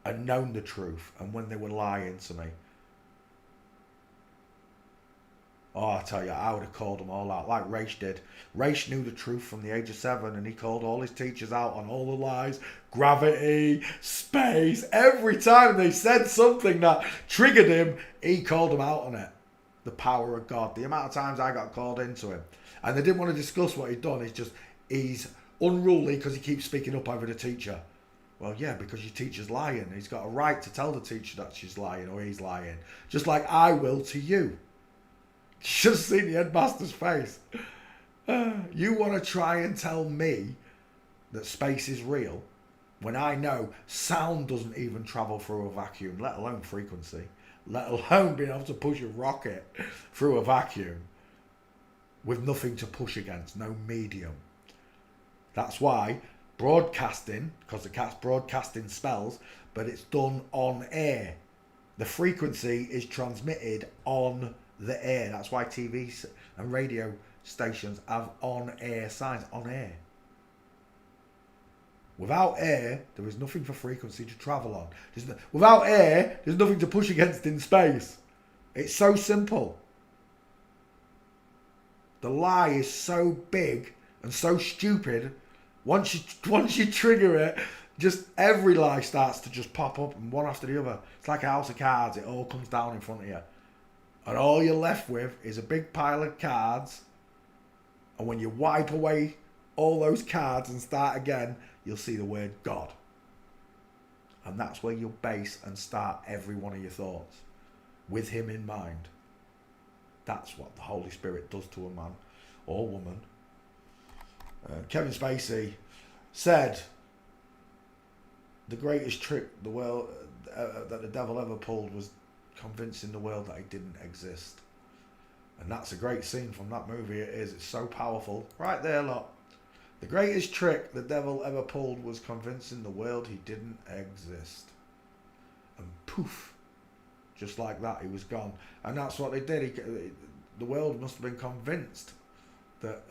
And known the truth and when they were lying to me. Oh, I tell you, I would have called them all out like Raish did. Raish knew the truth from the age of 7 and he called all his teachers out on all the lies, gravity, space. Every time they said something that triggered him, he called them out on it. The power of God. The amount of times I got called into him. And they didn't want to discuss what he'd done. It's just, he's unruly because he keeps speaking up over the teacher. Well, yeah, because your teacher's lying. He's got a right to tell the teacher that she's lying or he's lying. Just like I will to you. Should have seen the headmaster's face. You want to try and tell me that space is real when I know sound doesn't even travel through a vacuum, let alone frequency, let alone being able to push a rocket through a vacuum with nothing to push against, no medium. That's why broadcasting, because the cat's broadcasting spells, but it's done on air. The frequency is transmitted on the air. That's why TV and radio stations have on-air signs. On air. Without air, there is nothing for frequency to travel on. Without air, there's nothing to push against in space. It's so simple. The lie is so big and so stupid. Once you trigger it, just every lie starts to just pop up and one after the other. It's like a house of cards. It all comes down in front of you. And all you're left with is a big pile of cards. And when you wipe away all those cards and start again, you'll see the word God. And that's where you'll base and start every one of your thoughts. With him in mind. That's what the Holy Spirit does to a man or woman. Kevin Spacey said the greatest trick the world that the devil ever pulled was convincing the world that he didn't exist. And that's a great scene from that movie. It is. It's so powerful. Right there, look. The greatest trick the devil ever pulled was convincing the world he didn't exist. And poof, just like that, he was gone. And that's what they did. The world must have been convinced that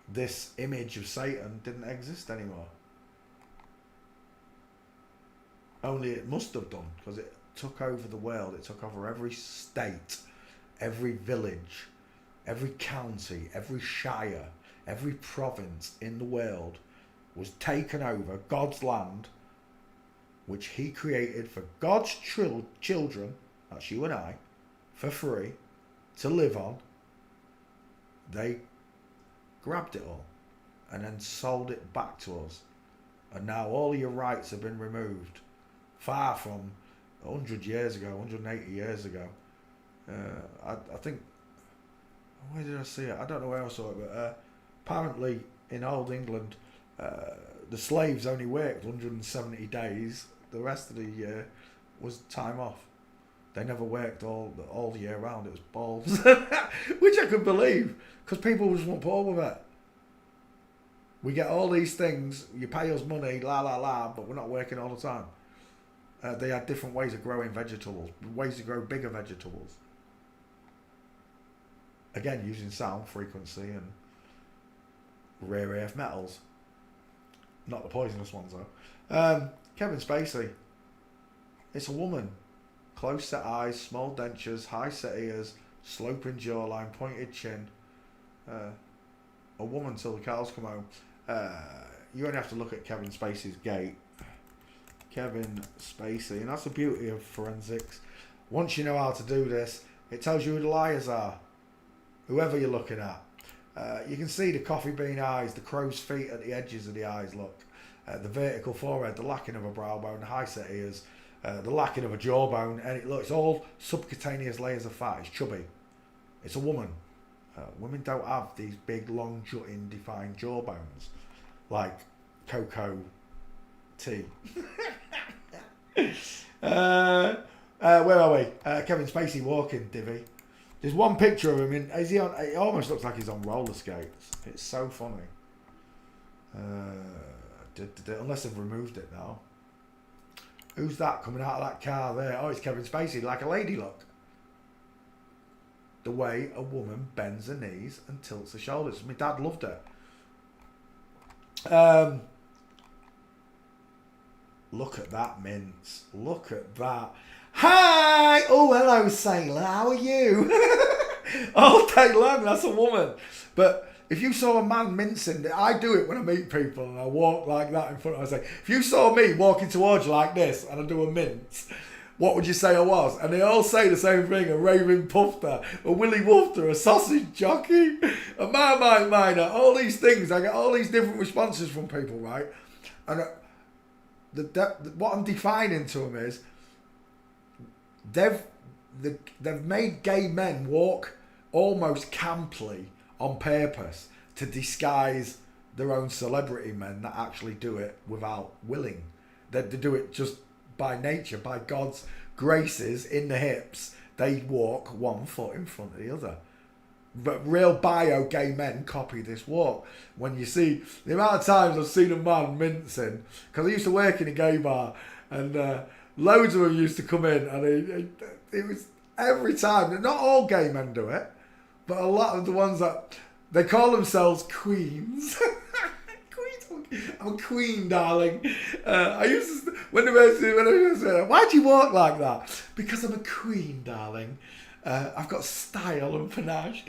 this image of Satan didn't exist anymore. Only it must have done, because it took over the world. It took over every state, every village, every county, every shire, every province in the world was taken over. God's land, which he created for God's children, that's you and I, for free, to live on. They grabbed it all and then sold it back to us. And now all your rights have been removed. Far from 100 years ago, 180 years ago. I think, where did I see it? I don't know where I saw it, but apparently in old England, the slaves only worked 170 days. The rest of the year was time off. They never worked all year round. It was balls, which I could believe, because people just won't put up with it. We get all these things. You pay us money, la la la, but we're not working all the time. They had different ways of growing vegetables, ways to grow bigger vegetables. Again, using sound, frequency, and rare earth metals. Not the poisonous ones, though. Kevin Spacey. It's a woman. Close set eyes, small dentures, high set ears, sloping jawline, pointed chin. A woman till the cows come home. You only have to look at Kevin Spacey's gait. Kevin Spacey, and that's the beauty of forensics. Once you know how to do this, it tells you who the liars are, whoever you're looking at. You can see the coffee bean eyes, the crow's feet at the edges of the eyes, look. The vertical forehead, the lacking of a brow bone, the high set ears, the lacking of a jawbone, and it's all subcutaneous layers of fat. It's chubby. It's a woman. Women don't have these big, long, jutting, defined jawbones like Coco T. Where are we? Kevin Spacey walking, divvy. There's one picture of him in. Is he on? It almost looks like he's on roller skates. It's so funny. Unless they've removed it now. Who's that coming out of that car there? Oh, it's Kevin Spacey, like a lady, look. The way a woman bends her knees and tilts her shoulders. My dad loved it. Look at that mince. Look at that. Hi! Oh, hello, sailor. How are you? All day long, that's a woman. But if you saw a man mincing, I do it when I meet people and I walk like that in front of them. I say, if you saw me walking towards you like this and I do a mince, what would you say I was? And they all say the same thing: a raving pufter, a willy woofter, a sausage jockey, a marmite miner, all these things. I get all these different responses from people, right? And what I'm defining to them is they've made gay men walk almost camply on purpose to disguise their own celebrity men that actually do it without willing. They do it just by nature, by God's graces in the hips. They walk one foot in front of the other. But real bio gay men copy this walk. When you see the amount of times I've seen a man mincing, because I used to work in a gay bar, and loads of them used to come in, and it was every time. Not all gay men do it, but a lot of the ones that they call themselves queens. I'm a queen, darling. I used to, when I was why do you walk like that? Because I'm a queen, darling. I've got style and panache.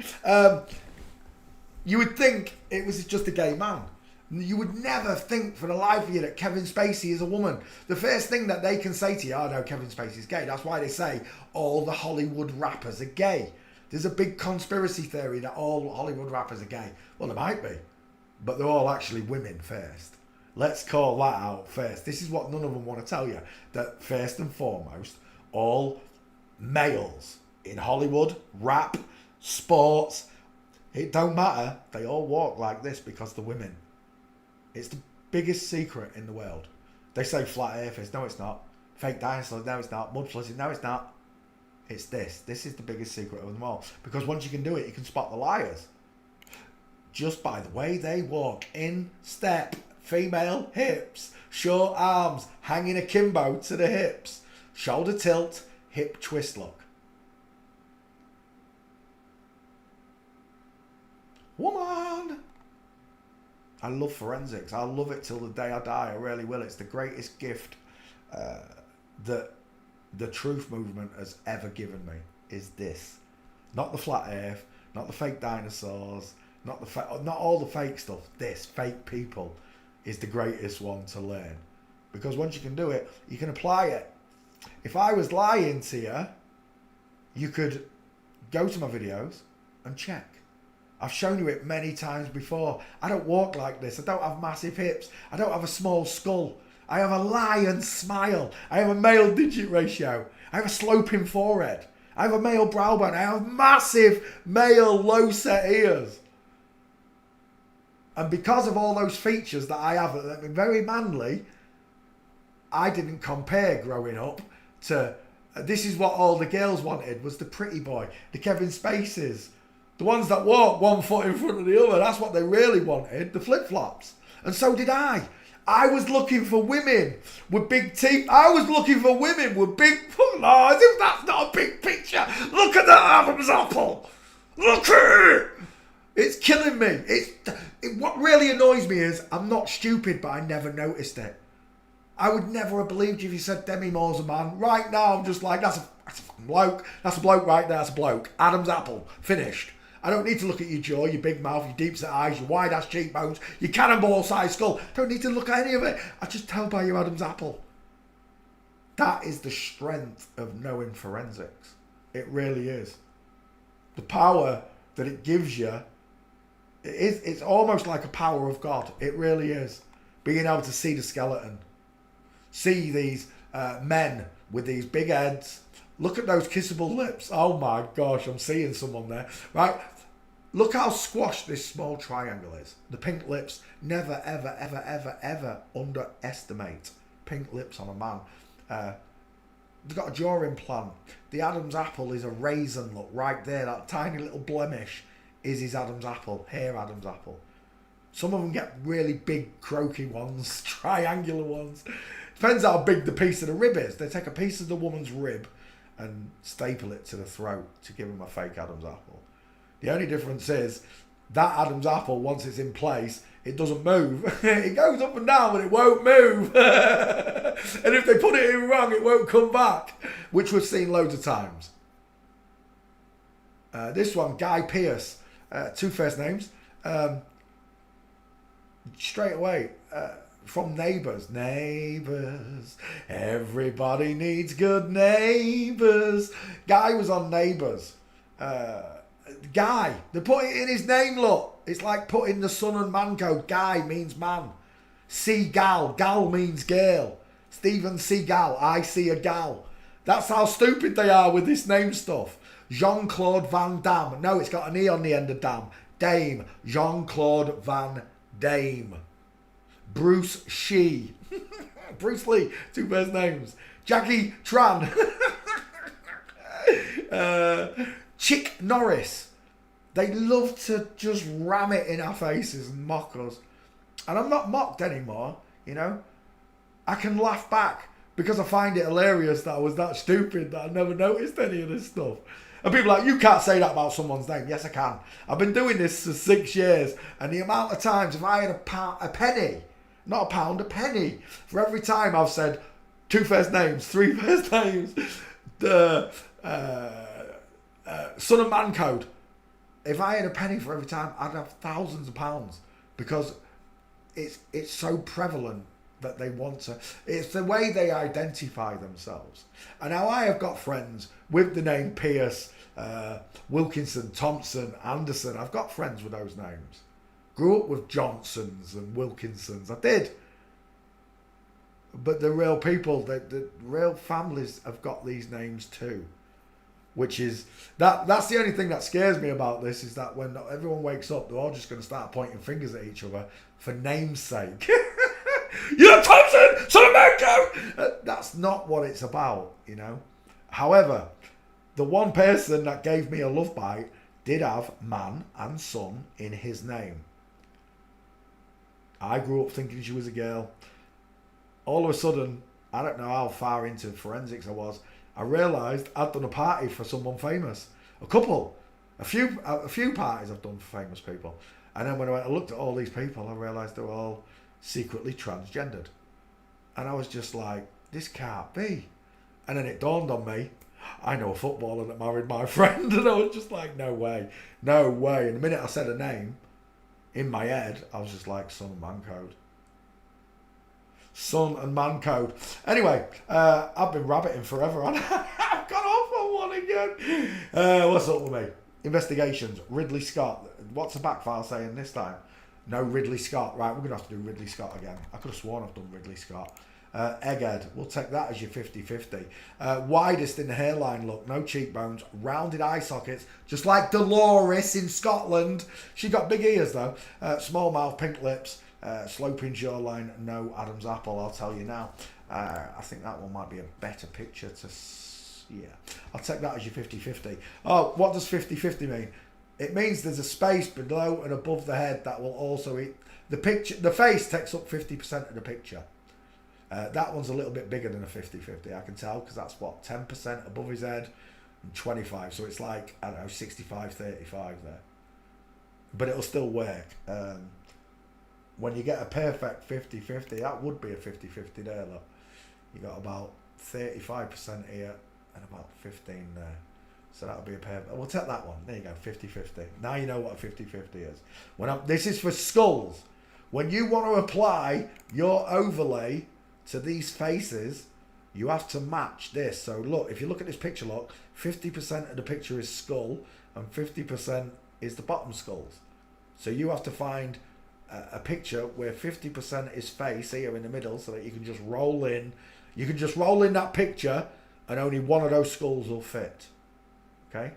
You would think it was just a gay man. You would never think for the life of you that Kevin Spacey is a woman. The first thing that they can say to you, oh no, Kevin Spacey's gay. That's why they say all the Hollywood rappers are gay. There's a big conspiracy theory that all Hollywood rappers are gay. Well, there might be, but they're all actually women first. Let's call that out first. This is what none of them want to tell you, that first and foremost, all males in Hollywood, rap, sports, it don't matter. They all walk like this because they're women. It's the biggest secret in the world. They say flat earthers. No, it's not. Fake dinosaurs. No, it's not. Mud flushing. No, it's not. It's this. This is the biggest secret of them all. Because once you can do it, you can spot the liars. Just by the way they walk. In step. Female hips. Short arms. Hanging akimbo to the hips. Shoulder tilt. Hip twist look. Woman! I love forensics. I'll love it till the day I die. I really will. It's the greatest gift that the truth movement has ever given me, is this. Not the flat earth, not the fake dinosaurs, not all the fake stuff. This, fake people, is the greatest one to learn. Because once you can do it, you can apply it. If I was lying to you, you could go to my videos and check. I've shown you it many times before. I don't walk like this. I don't have massive hips. I don't have a small skull. I have a lion smile. I have a male digit ratio. I have a sloping forehead. I have a male brow bone. I have massive male low set ears. And because of all those features that I have that are very manly, I didn't compare growing up to... This is what all the girls wanted, was the pretty boy, the Kevin Spaceys. The ones that walk one foot in front of the other, that's what they really wanted, the flip-flops. And so did I. I was looking for women with big teeth. I was looking for women with big... Oh, as if that's not a big picture. Look at that Adam's apple. Look at it. It's killing me. What really annoys me is I'm not stupid, but I never noticed it. I would never have believed you if you said Demi Moore's a man. Right now, I'm just like, that's a fucking bloke. That's a bloke right there. That's a bloke. Adam's apple. Finished. I don't need to look at your jaw, your big mouth, your deep set eyes, your wide ass cheekbones, your cannonball sized skull. Don't need to look at any of it. I just tell by your Adam's apple. That is the strength of knowing forensics. It really is. The power that it gives you, it's almost like a power of God. It really is. Being able to see the skeleton. See these men with these big heads. Look at those kissable lips. Oh my gosh, I'm seeing someone there. Right? Look how squashed this small triangle is. The pink lips, never, ever, ever, ever, ever underestimate pink lips on a man. They've got a jaw implant. The Adam's apple is a raisin look right there. That tiny little blemish is his Adam's apple. Hair Adam's apple. Some of them get really big, croaky ones, triangular ones. Depends how big the piece of the rib is. They take a piece of the woman's rib and staple it to the throat to give him a fake Adam's apple. The only difference is that Adam's apple, once it's in place, it doesn't move. It goes up and down, but it won't move. And if they put it in wrong, it won't come back, which we've seen loads of times. This one, Guy Pearce, two first names. Straight away, from Neighbours. Neighbours, everybody needs good neighbours. Guy was on Neighbours. Guy, they put it in his name, look. It's like putting the Son and Man code. Guy means man. Seagal, gal means girl. Steven Seagal, I see a gal. That's how stupid they are with this name stuff. Jean-Claude Van Damme. No, it's got an E on the end of Dam. Dame. Jean-Claude Van Damme. Bruce Shee. Bruce Lee, two first names. Jackie Tran. Chick Norris. They love to just ram it in our faces and mock us. And I'm not mocked anymore, you know. I can laugh back because I find it hilarious that I was that stupid that I never noticed any of this stuff. And people are like, you can't say that about someone's name. Yes, I can. I've been doing this for 6 years, and the amount of times, if I had a penny, not a pound, a penny, for every time I've said two first names, three first names, the Son of Man code, if I had a penny for every time, I'd have thousands of pounds, because it's so prevalent that they want to. It's the way they identify themselves. And now I have got friends with the name Pierce, Wilkinson, Thompson, Anderson. I've got friends with those names. Grew up with Johnsons and Wilkinsons. I did. But the real people, the real families have got these names too. Which is, that's the only thing that scares me about this, is that when everyone wakes up, they're all just going to start pointing fingers at each other for name's sake. You're Thompson, son of Manco! That's not what it's about, you know. However, the one person that gave me a love bite did have man and son in his name. I grew up thinking she was a girl. All of a sudden, I don't know how far into forensics I was, I realised I'd done a party for someone famous. A few parties I've done for famous people. And then when I looked at all these people, I realised they were all secretly transgendered. And I was just like, this can't be. And then it dawned on me, I know a footballer that married my friend. And I was just like, no way. No way. And the minute I said a name, in my head, I was just like, Son and Man code. Son and Man code. Anyway, I've been rabbiting forever and I've gone off on one again. What's up with me? Investigations. Ridley Scott. What's the back file saying this time? No Ridley Scott. Right, we're going to have to do Ridley Scott again. I could have sworn I've done Ridley Scott. Egghead. We'll take that as your 50-50. Widest in the hairline look. No cheekbones. Rounded eye sockets. Just like Dolores in Scotland. She got big ears though. Small mouth, pink lips. Sloping jawline. No Adam's apple, I'll tell you now. I think that one might be a better picture to... Yeah. I'll take that as your 50-50. Oh, what does 50-50 mean? It means there's a space below and above the head that will also eat the picture. The face takes up 50% of the picture. That one's a little bit bigger than a 50-50, I can tell, because that's what, 10% above his head and 25. So it's like, I don't know, 65-35 there. But it'll still work. When you get a perfect 50-50, that would be a 50-50 there, look. You got about 35% here and about 15 there. So that would be a perfect. We'll take that one. There you go, 50-50. Now you know what a 50-50 is. This is for skulls. When you want to apply your overlay to these faces, you have to match this. So look, if you look at this picture, look, 50% of the picture is skull and 50% is the bottom skulls. So you have to find a picture where 50% is face here in the middle, so that you can just roll in. You can just roll in that picture and only one of those skulls will fit. Okay?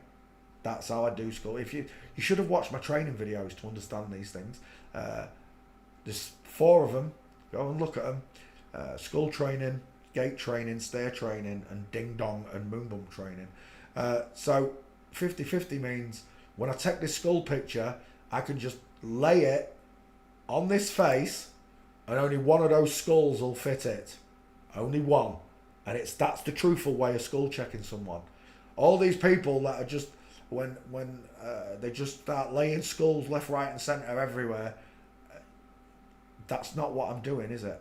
That's how I do skull. You should have watched my training videos to understand these things. There's 4 of them. Go and look at them. Skull training, gait training, stair training, and ding dong and moon bump training. So 50-50 means when I take this skull picture, I can just lay it on this face and only one of those skulls will fit it. Only one. And that's the truthful way of skull checking someone. All these people that are just, when they just start laying skulls left, right and centre everywhere, that's not what I'm doing, is it?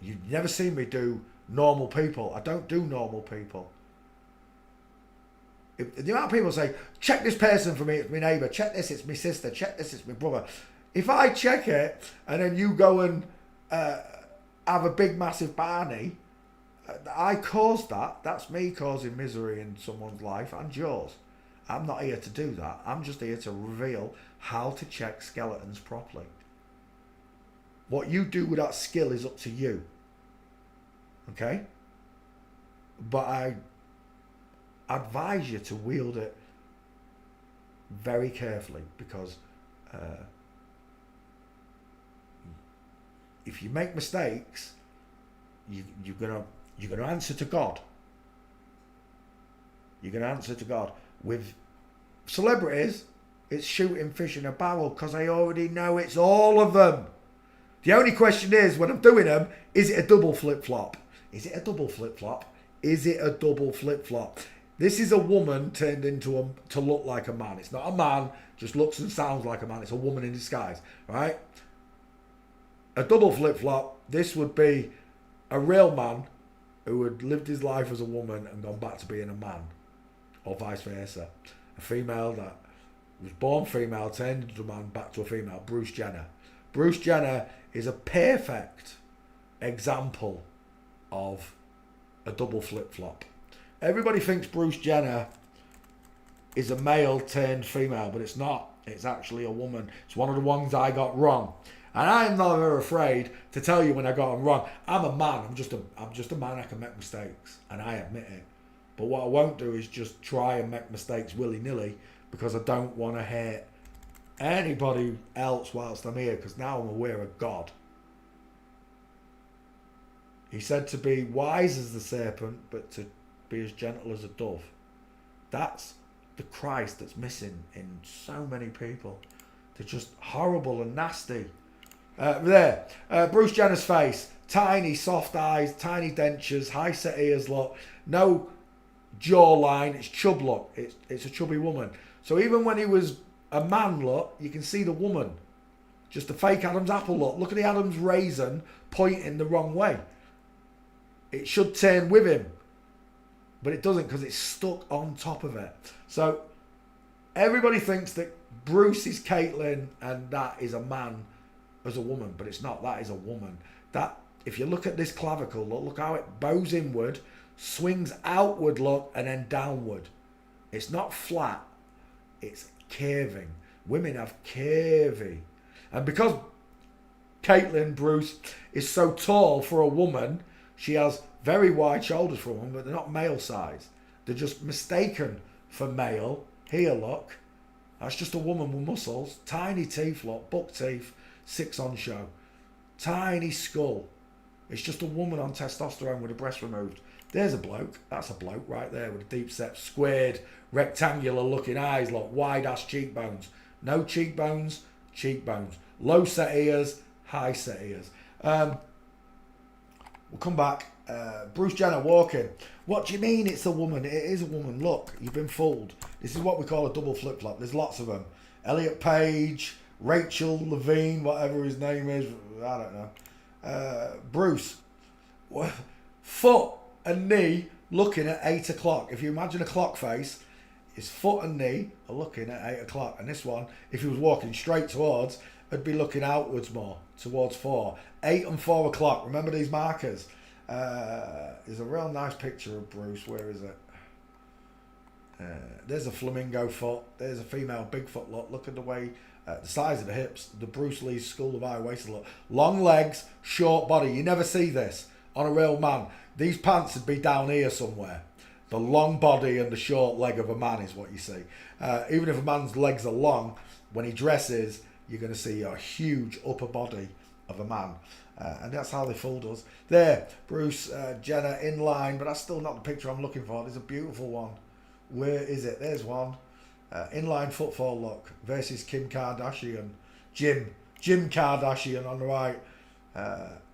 You've never seen me do normal people. I don't do normal people. If the amount of people say, check this person for me, it's my neighbour, check this, it's my sister, check this, it's my brother. If I check it and then you go and have a big massive Barney, I caused that. That's me causing misery in someone's life and yours. I'm not here to do that. I'm just here to reveal how to check skeletons properly. What you do with that skill is up to you. Okay? But I advise you to wield it very carefully, because if you make mistakes, you're gonna answer to God. You're gonna answer to God. With celebrities, it's shooting fish in a barrel, because I already know it's all of them. The only question is, when I'm doing them, is it a double flip-flop? Is it a double flip-flop? Is it a double flip-flop? This is a woman turned into to look like a man. It's not a man, just looks and sounds like a man. It's a woman in disguise, right? A double flip-flop, this would be a real man who had lived his life as a woman and gone back to being a man, or vice versa. A female that was born female, turned into a man, back to a female. Bruce Jenner. Bruce Jenner is a perfect example of a double flip-flop. Everybody thinks Bruce Jenner is a male turned female, but it's not. It's actually a woman. It's one of the ones I got wrong. And I'm never afraid to tell you when I got them wrong. I'm a man. I'm just a man. I can make mistakes, and I admit it. But what I won't do is just try and make mistakes willy-nilly, because I don't want to hurt anybody else whilst I'm here, because now I'm aware of God. He said to be wise as the serpent, but to be as gentle as a dove. That's the Christ that's missing in so many people. They're just horrible and nasty. Bruce Jenner's face. Tiny, soft eyes, tiny dentures, high set ears look. No jawline, it's chub look. It's a chubby woman. So even when he was a man look, you can see the woman. Just a fake Adam's apple look. Look at the Adam's raisin pointing the wrong way. It should turn with him, but it doesn't, because it's stuck on top of it. So everybody thinks that Bruce is Caitlyn and that is a man as a woman, but it's not. That is a woman. That, if you look at this clavicle, look how it bows inward, swings outward, look, and then downward. It's not flat, it's curving. Women have curvy. And because Caitlyn Bruce is so tall for a woman, she has very wide shoulders for a woman, but they're not male size. They're just mistaken for male. Here, look. That's just a woman with muscles. Tiny teeth, look. Buck teeth. 6 on show. Tiny skull. It's just a woman on testosterone with a breast removed. There's a bloke. That's a bloke right there with a deep set, squared, rectangular looking eyes, look. Wide ass cheekbones. No cheekbones, cheekbones. Low set ears, high set ears. We'll come back. Bruce Jenner walking. What do you mean it's a woman? It is a woman. Look, you've been fooled. This is what we call a double flip-flop. There's lots of them. Elliot Page, Rachel Levine, whatever his name is. I don't know. Bruce. Foot and knee looking at 8 o'clock. If you imagine a clock face, his foot and knee are looking at 8 o'clock. And this one, if he was walking straight towards, would be looking outwards more, towards 4. 8 and 4 o'clock. Remember these markers? There's a real nice picture of Bruce. Where is it? There's a flamingo foot. There's a female Bigfoot look. Look at the way, the size of the hips. The Bruce Lee School of High Waist look. Long legs, short body. You never see this on a real man. These pants would be down here somewhere. The long body and the short leg of a man is what you see. Even if a man's legs are long, when he dresses, you're going to see a huge upper body of a man. And that's how they fooled us. There, Bruce Jenner in line, but that's still not the picture I'm looking for. There's a beautiful one. Where is it? There's one. Inline footfall look versus Kim Kardashian. Jim Kardashian on the right.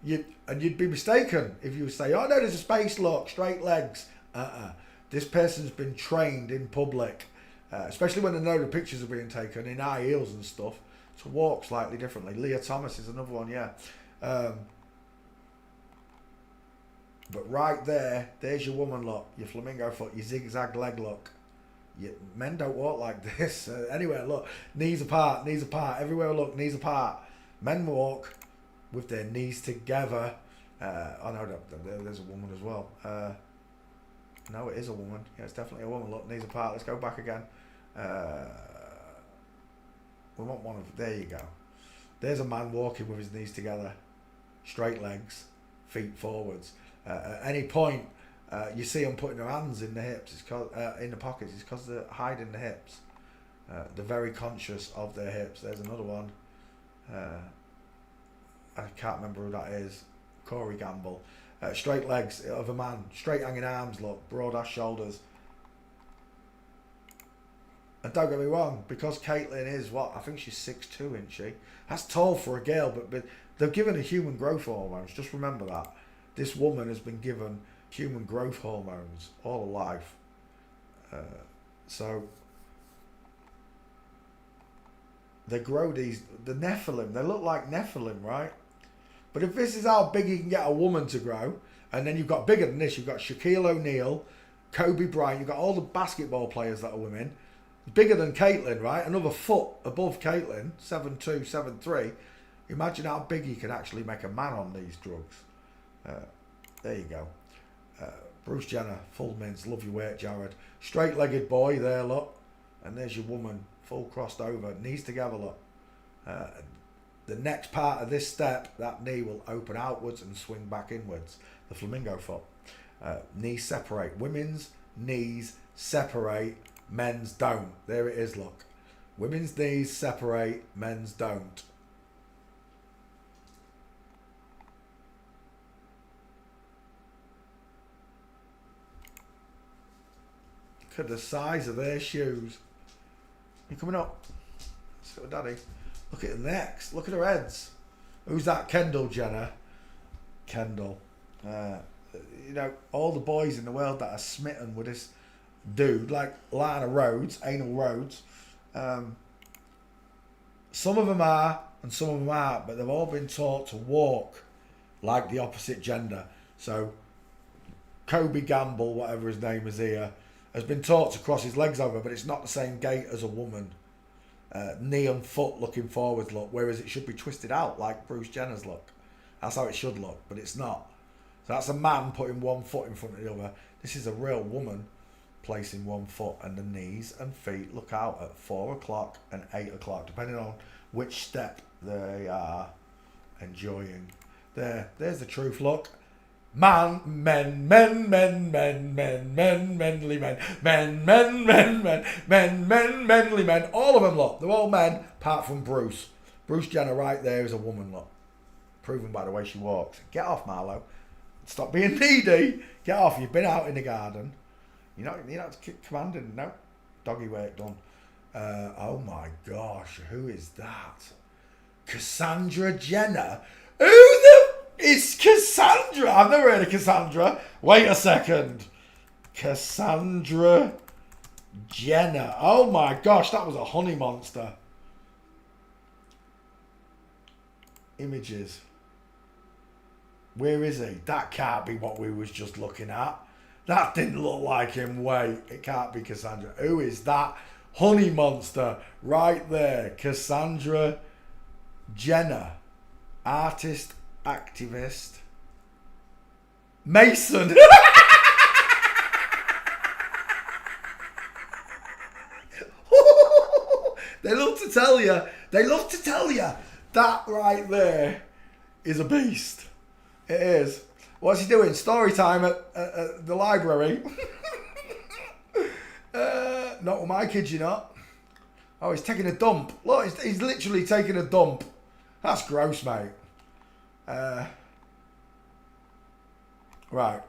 You'd be mistaken if you say, oh no, there's a space look, straight legs. This person's been trained in public, especially when they know the pictures are being taken in high heels and stuff, to walk slightly differently. Leah Thomas is another one, yeah. But right there's your woman look, your flamingo foot, your zigzag leg look. Men don't walk like this. Anywhere, look, knees apart, knees apart. Everywhere I look, knees apart. Men walk with their knees together. Oh no, there's a woman as well. No, it is a woman. Yeah, it's definitely a woman. Look, knees apart. Let's go back again. We want one of. There you go. There's a man walking with his knees together, straight legs, feet forwards. At any point, you see them putting their hands in the hips. It's cause, in the pockets. It's because they're hiding the hips. They're very conscious of their hips. There's another one. I can't remember who that is. Corey Gamble. Straight legs of a man. Straight hanging arms, look. Broad ass shoulders. And don't get me wrong, because Caitlyn is what? I think she's 6'2", isn't she? That's tall for a girl, but they've given her human growth hormones. Just remember that. This woman has been given human growth hormones all her life. So they grow the Nephilim. They look like Nephilim, right? But if this is how big you can get a woman to grow, and then you've got bigger than this, you've got Shaquille O'Neal, Kobe Bryant, you've got all the basketball players that are women, bigger than Caitlyn, right? Another foot above Caitlyn, 7'2", 7'3". Imagine how big you can actually make a man on these drugs. There you go. Bruce Jenner, full mince, love your weight, Jared. Straight-legged boy there, look. And there's your woman, full crossed over, knees together, look. The next part of this step, that knee will open outwards and swing back inwards. The flamingo foot. Knees separate. Women's knees separate, men's don't. There it is, look. Women's knees separate, men's don't. Look at the size of their shoes. You coming up? Let's go, Daddy. Look at the necks. Look at her heads. Who's that? Kendall Jenner. Kendall. You know, all the boys in the world that are smitten with this dude, like Lana Rhodes, Anal Rhodes. Some of them are, and some of them aren't, but they've all been taught to walk like the opposite gender. So, Kobe Gamble, whatever his name is here, has been taught to cross his legs over, but it's not the same gait as a woman. Knee and foot looking forward look, whereas it should be twisted out like Bruce Jenner's look. That's how it should look, but it's not. So that's a man putting one foot in front of the other. This is a real woman placing one foot, and the knees and feet look out at 4 o'clock and 8 o'clock, depending on which step they are enjoying. There's the truth, look. Men, menly men, menly men. All of them, look. They're all men, apart from Bruce. Bruce Jenner right there is a woman, look. Proven by the way she walks. Get off, Marlo. Stop being needy. Get off. You've been out in the garden. You're not commanding. No. Doggy work done. Oh my gosh. Who is that? Cassandra Jenner. Who the... It's Cassandra. I've never heard of Cassandra. Wait a second. Cassandra Jenner. Oh my gosh, that was a honey monster. Images. Where is he? That can't be what we was just looking at. That didn't look like him. Wait, it can't be Cassandra. Who is that honey monster right there? Cassandra Jenner. Artist, activist, Mason. They love to tell you. They love to tell you that right there is a beast. It is. What's he doing? Story time at the library. Not with my kids, you know. Oh, he's taking a dump. Look, he's literally taking a dump. That's gross, mate. Right.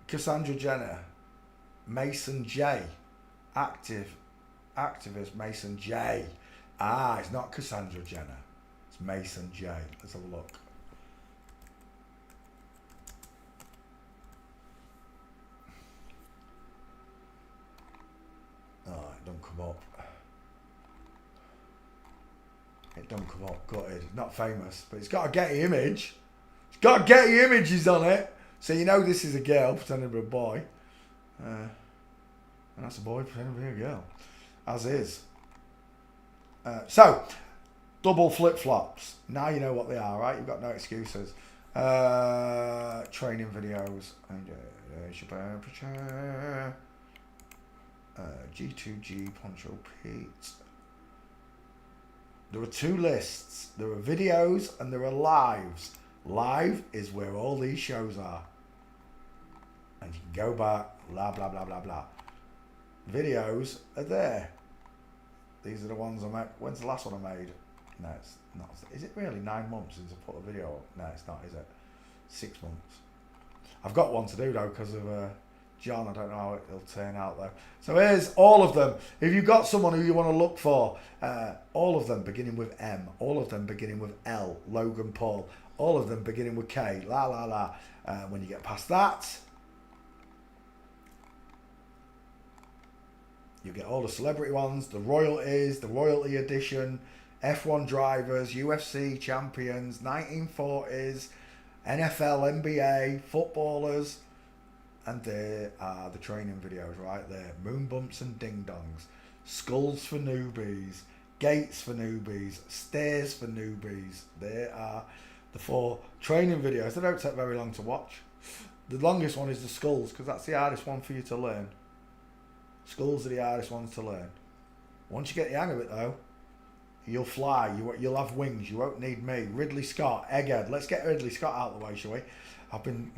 Cassandra Jenner. Mason J. Activist Mason J. Ah, it's not Cassandra Jenner. It's Mason J. Let's have a look. Oh, it don't come up. It don't come up. Gutted. Not famous, but it's got a Getty image. It's got Getty images on it. So you know this is a girl pretending to be a boy. And that's a boy pretending to be a girl. As is. So, double flip-flops. Now you know what they are, right? You've got no excuses. Training videos. G2G Poncho Pete. There are two lists. There are videos and there are lives. Live is where all these shows are. And you can go back, blah, blah, blah, blah, blah. Videos are there. These are the ones I made. When's the last one I made? No, it's not. Is it really 9 months since I put a video up? No, it's not, is it? 6 months. I've got one to do though because of John. I don't know how it'll turn out though. So here's all of them. If you've got someone who you want to look for, all of them beginning with M, all of them beginning with L, Logan Paul, all of them beginning with K, la la la. When you get past that, you get all the celebrity ones, the royalties, the royalty edition, F1 drivers, UFC champions, 1940s, NFL, NBA, footballers, and there are the training videos right there. Moon bumps and ding dongs, skulls for newbies, gates for newbies, stairs for newbies. There are the 4 training videos. They don't take very long to watch. The longest one is the skulls because that's the hardest one for you to learn. Skulls are the hardest ones to learn. Once you get the hang of it though, you'll fly. You'll have wings. You won't need me. Ridley Scott, Egghead. Let's get Ridley Scott out of the way, shall we? I've been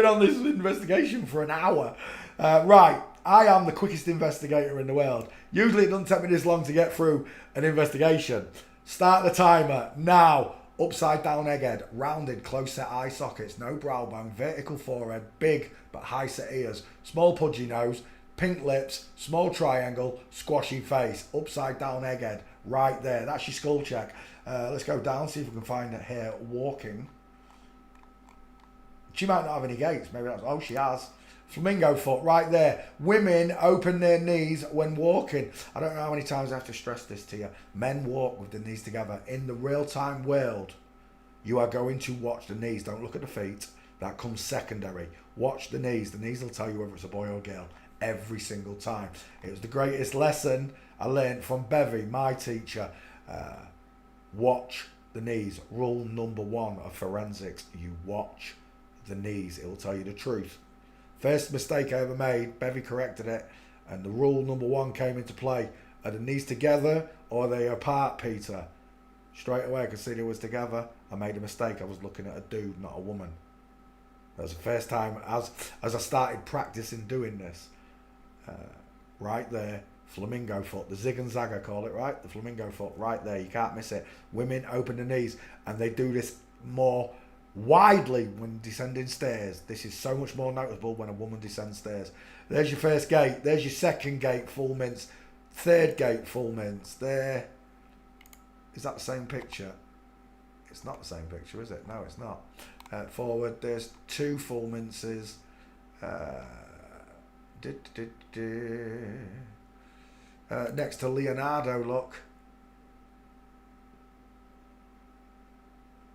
on this investigation for an hour. Right, I am the quickest investigator in the world. Usually it doesn't take me this long to get through an investigation. Start the timer now. Upside down egghead, rounded, close set eye sockets, no brow bone, vertical forehead, big but high set ears, small pudgy nose, pink lips, small triangle, squashy face, upside down egghead, right there. That's your skull check. Let's go down, see if we can find it here. Walking. She might not have any gaits. Maybe that's, oh, she has. Flamingo foot, right there. Women open their knees when walking. I don't know how many times I have to stress this to you. Men walk with the knees together. In the real-time world, you are going to watch the knees. Don't look at the feet. That comes secondary. Watch the knees. The knees will tell you whether it's a boy or girl every single time. It was the greatest lesson I learned from Bevy, my teacher. Watch the knees. Rule number 1 of forensics. You watch the knees. It will tell you the truth. First mistake I ever made, Bevy corrected it, and the rule number 1 came into play. Are the knees together or are they apart, Peter? Straight away I could see they was together. I made a mistake. I was looking at a dude, not a woman. That was the first time as I started practicing doing this. Right there, flamingo foot, the zig and zag I call it, right? The flamingo foot, right there, you can't miss it. Women open the knees, and they do this more widely when descending stairs. This is so much more noticeable when a woman descends stairs. There's your first gate. There's your second gate, full mince. Third gate, full mince. There. Is that the same picture? It's not the same picture, is it? No, it's not. Forward, there's 2 full minces. Next to Leonardo, look.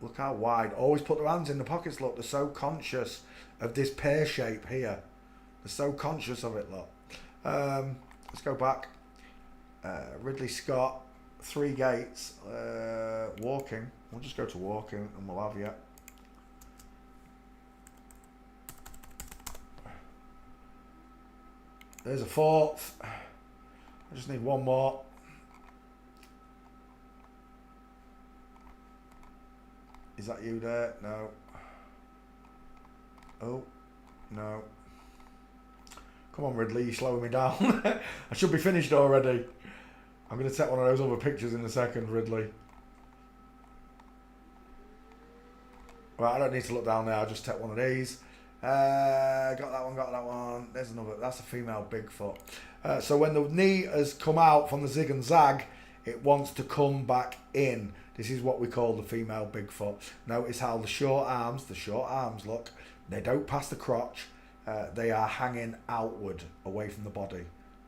Look how wide. Always put their hands in the pockets, look. They're so conscious of this pear shape here. They're so conscious of it, look. Let's go back. Ridley Scott, 3 gates. Walking. We'll just go to walking and we'll have you. There's a 4th. I just need 1 more. Is that you there? No. Oh, no. Come on, Ridley, you're slowing me down. I should be finished already. I'm going to take one of those other pictures in a second, Ridley. Right, I don't need to look down there. I'll just take one of these. Got that one. There's another. That's a female Bigfoot. So when the knee has come out from the zig and zag, it wants to come back in. This is what we call the female Bigfoot. Notice how the short arms, look, they don't pass the crotch. They are hanging outward, away from the body.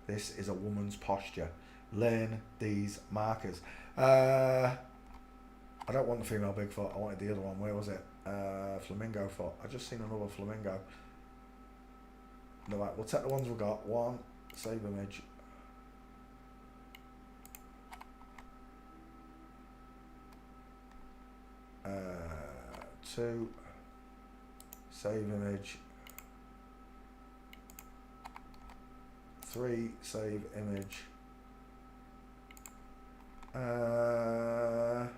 This is a woman's posture. Learn these markers. I don't want the female Bigfoot. I wanted the other one. Where was it? Flamingo foot. I just seen another flamingo. No, right, we'll take the ones we've got. One, save image. Two, save image. 3, save image. Well,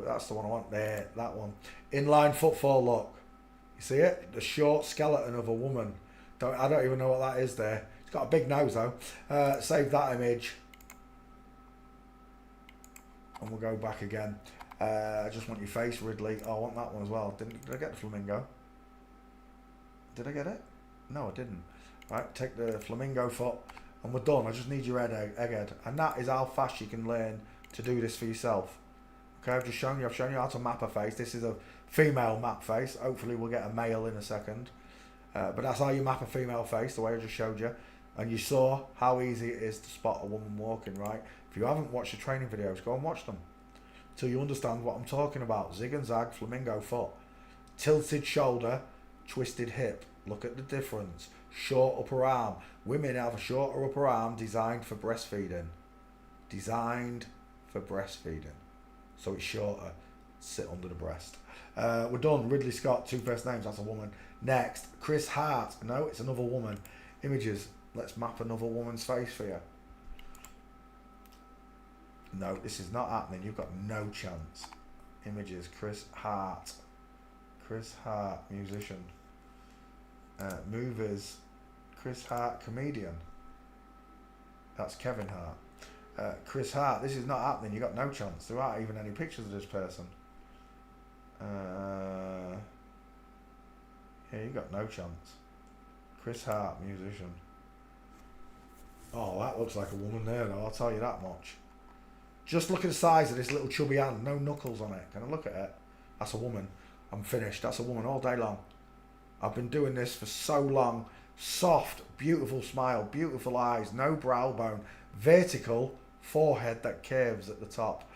that's the one I want there. That one. Inline footfall look. You see it? The short skeleton of a woman. I don't even know what that is there. It's got a big nose though. Save that image. And we'll go back again. I just want your face, Ridley. Oh, I want that one as well. Did I get the flamingo? Did I get it? No, I didn't. Right, take the flamingo foot and we're done. I just need your egghead. And that is how fast you can learn to do this for yourself. Okay, I've shown you how to map a face. This is a female map face. Hopefully we'll get a male in a second. But that's how you map a female face, the way I just showed you. And you saw how easy it is to spot a woman walking, right? If you haven't watched the training videos, go and watch them. Till you understand what I'm talking about. Zig and zag, flamingo foot. Tilted shoulder, twisted hip. Look at the difference. Short upper arm. Women have a shorter upper arm designed for breastfeeding. Designed for breastfeeding. So it's shorter. Sit under the breast. We're done. Ridley Scott, 2 first names. That's a woman. Next, Chris Hart. No, it's another woman. Images. Let's map another woman's face for you. No, this is not happening. You've got no chance. Images. Chris Hart. Chris Hart, musician. Movies. Chris Hart, comedian. That's Kevin Hart. Chris Hart, this is not happening. You've got no chance. There aren't even any pictures of this person. Yeah, you got no chance. Chris Hart, musician. Oh, that looks like a woman there, though. I'll tell you that much. Just look at the size of this little chubby hand. No knuckles on it. Can I look at it? That's a woman. I'm finished. That's a woman all day long. I've been doing this for so long. Soft, beautiful smile, beautiful eyes, no brow bone, vertical forehead that curves at the top.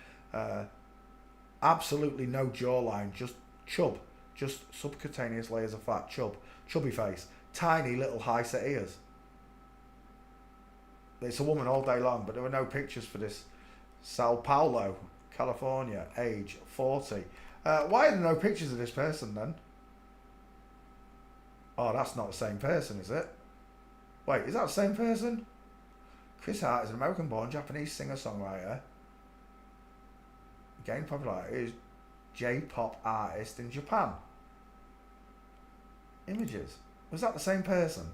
Absolutely no jawline, just chub. Just subcutaneous layers of fat, chub. Chubby face. Tiny little high set ears. It's a woman all day long, but there were no pictures for this. Sao Paulo, California, age 40. Why are there no pictures of this person then? Oh, that's not the same person, is it? Wait, is that the same person? Chris Hart is an American-born Japanese singer-songwriter. Gained popularity as J-pop artist in Japan. Images. Was that the same person?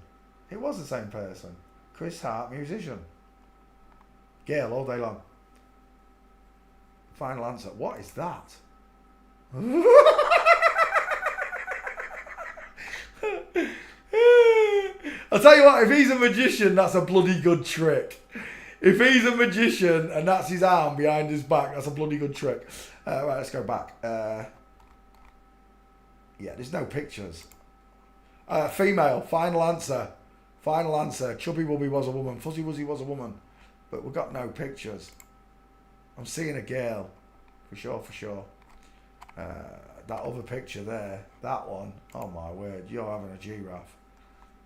It was the same person. Chris Hart, musician. Girl all day long. Final answer. What is that? I'll tell you what, if he's a magician, that's a bloody good trick. If he's a magician and that's his arm behind his back, that's a bloody good trick. Right, let's go back. Yeah, there's no pictures. Female, final answer. Final answer. Chubby Wubby was a woman. Fuzzy Wuzzy was a woman. But we've got no pictures. I'm seeing a girl. For sure, for sure. That other picture there, that one, oh my word, you're having a giraffe.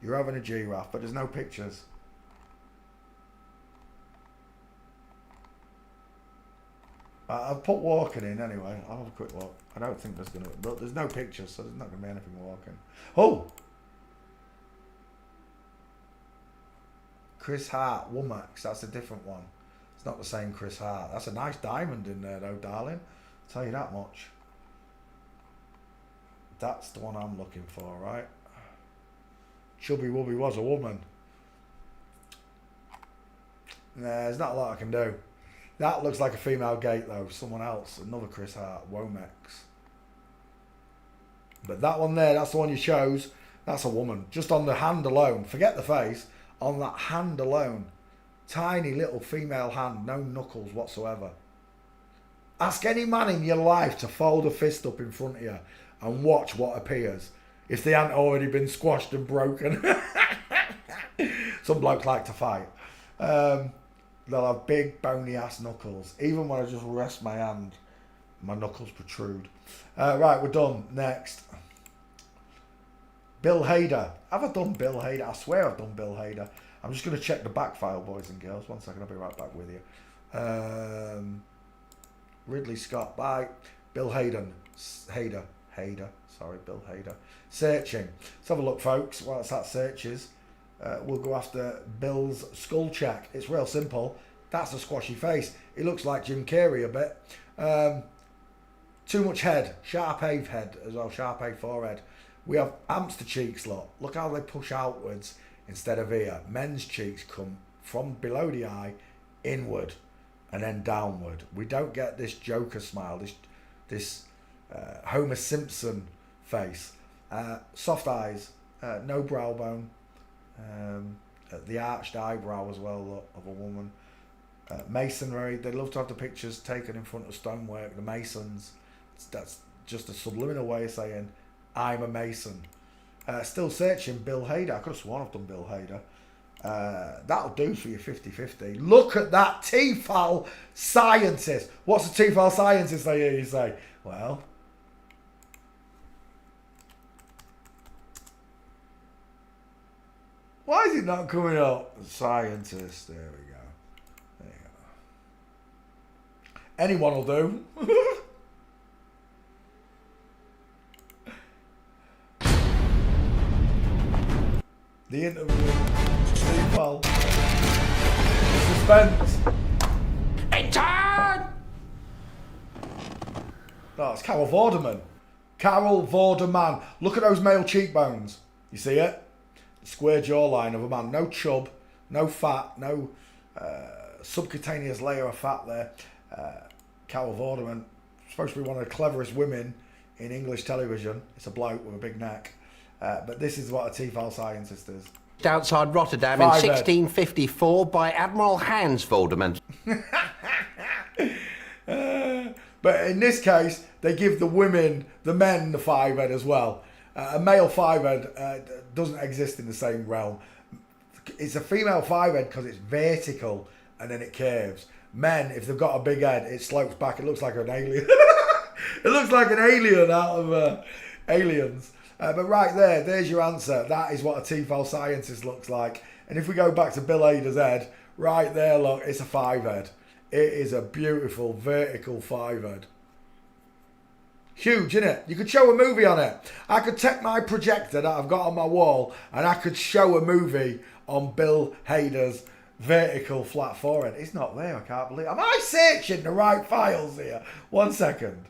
You're having a giraffe, but there's no pictures. I've put walking in anyway. I'll have a quick look. I don't think there's going to be, but there's no pictures, so there's not going to be anything walking. Oh! Chris Hart, Womax, that's a different one. It's not the same Chris Hart. That's a nice diamond in there though, darling. I'll tell you that much. That's the one I'm looking for, right? Chubby Wubby was a woman. Nah, there's not a lot I can do. That looks like a female gate though. Someone else, another Chris Hart, Womax. But that one there, that's the one you chose. That's a woman. Just on the hand alone. Forget the face. On that hand alone. Tiny little female hand. No knuckles whatsoever. Ask any man in your life to fold a fist up in front of you and watch what appears. If they haven't already been squashed and broken. Some blokes like to fight. They'll have big bony ass knuckles. Even when I just rest my hand, my knuckles protrude. Right, we're done. Next. Bill Hader. Have I done Bill Hader? I swear I've done Bill Hader. I'm just going to check the back file, boys and girls. 1 second, I'll be right back with you. Ridley Scott, bye. Bill Hayden. Hader. Sorry, Bill Hader. Searching. Let's have a look, folks. Whilst that searches, we'll go after Bill's skull check. It's real simple. That's a squashy face. It looks like Jim Carrey a bit. Too much head. Sharp-A head as well. Sharp-A forehead. We have hamster cheeks, look how they push outwards instead of here. Men's cheeks come from below the eye, inward, and then downward. We don't get this Joker smile, this Homer Simpson face. Soft eyes, no brow bone, the arched eyebrow as well, look, of a woman. Masonry, they love to have the pictures taken in front of stonework, the masons. That's just a subliminal way of saying, I'm a mason. Still searching Bill Hader. I could have sworn I've done Bill Hader. That'll do for your 50-50. Look at that Tefal scientist. What's a Tefal scientist, I hear you say? Well, why is it not coming up? Scientist. There we go. There you go. Anyone will do. The interview. Tefal. Suspense. Intern! Oh, it's Carol Vorderman. Carol Vorderman. Look at those male cheekbones. You see it? Square jawline of a man. No chub, no fat, no subcutaneous layer of fat there. Carol Vorderman. Supposed to be one of the cleverest women in English television. It's a bloke with a big neck. But this is what a Tefal scientist is. Outside Rotterdam in 1654 by Admiral Hans Voldemort. But in this case, they give the men the 5-head as well. A male 5-head doesn't exist in the same realm. It's a female 5-head because it's vertical and then it curves. Men, if they've got a big head, it slopes back. It looks like an alien. It looks like an alien out of Aliens. But right there's your answer. That is what a Tefal scientist looks like. And if we go back to Bill Hader's head, right there, look, it's a 5-head. It is a beautiful vertical 5-head. Huge, isn't it? You could show a movie on it. I could take my projector that I've got on my wall and I could show a movie on Bill Hader's vertical flat forehead. It's not there, I can't believe it. Am I searching the right files here? 1 second.